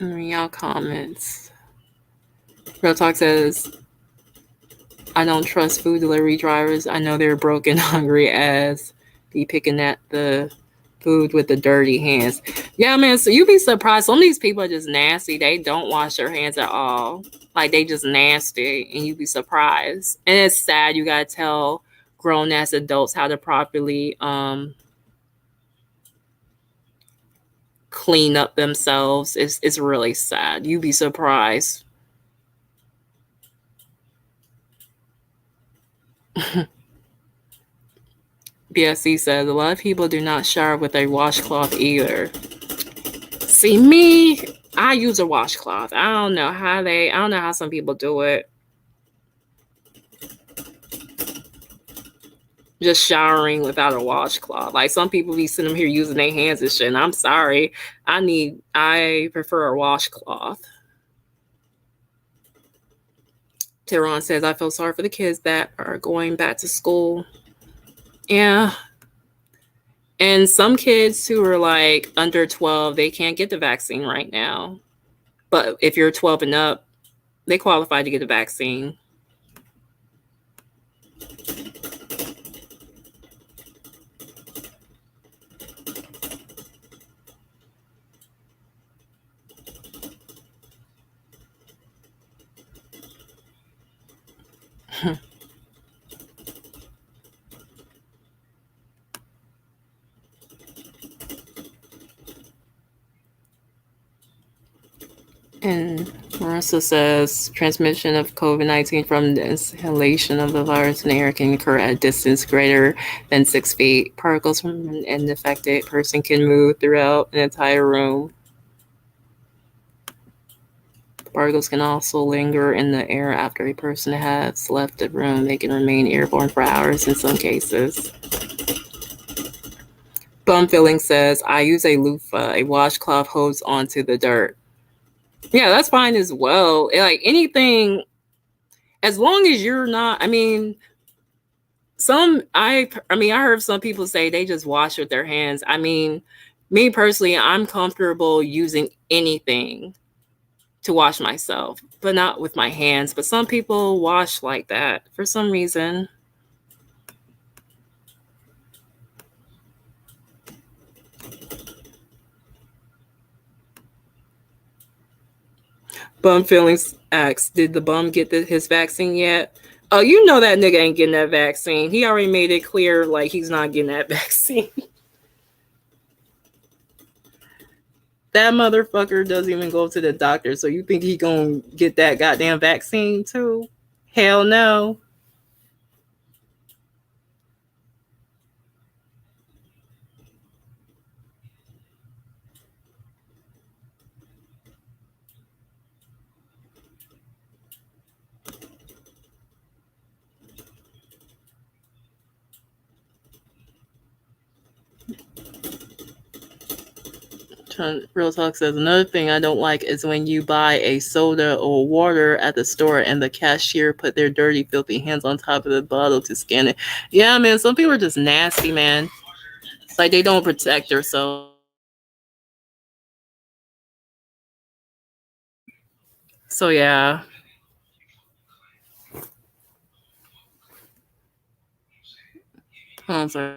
Y'all comments. Real Talk says, I don't trust food delivery drivers. I know they're broken, hungry as be picking at the food with the dirty hands. Yeah, man. So you'd be surprised. Some of these people are just nasty. They don't wash their hands at all. Like they just nasty, and you'd be surprised. And it's sad. You gotta tell grown ass adults how to properly clean up themselves. It's really sad. You'd be surprised. BSC says a lot of people do not shower with a washcloth either. See me, I use a washcloth. I don't know how some people do it. Just showering without a washcloth. Like some people be sitting here using their hands and shit. And I'm sorry. I prefer a washcloth. Tehran says, I feel sorry for the kids that are going back to school. Yeah. And some kids who are like under 12, they can't get the vaccine right now. But if you're 12 and up, they qualify to get the vaccine. And Marissa says transmission of COVID-19 from the inhalation of the virus in the air can occur at a distance greater than 6 feet. Particles from an infected person can move throughout an entire room. Particles can also linger in the air after a person has left the room. They can remain airborne for hours in some cases. Bum Filling says, I use a loofah. A washcloth holds onto the dirt. Yeah, that's fine as well. Like anything, as long as you're not, I mean, I heard some people say they just wash with their hands. I mean, me personally, I'm comfortable using anything to wash myself, but not with my hands. But some people wash like that for some reason. Bum Feelings asks, did the bum get his vaccine yet? Oh, you know that nigga ain't getting that vaccine. He already made it clear, like, he's not getting that vaccine. That motherfucker doesn't even go to the doctor, so you think he gonna get that goddamn vaccine too? Hell no. Real Talk says, another thing I don't like is when you buy a soda or water at the store and the cashier put their dirty, filthy hands on top of the bottle to scan it. Yeah, man, some people are just nasty, man. It's like they don't protect themselves. So yeah. I'm sorry.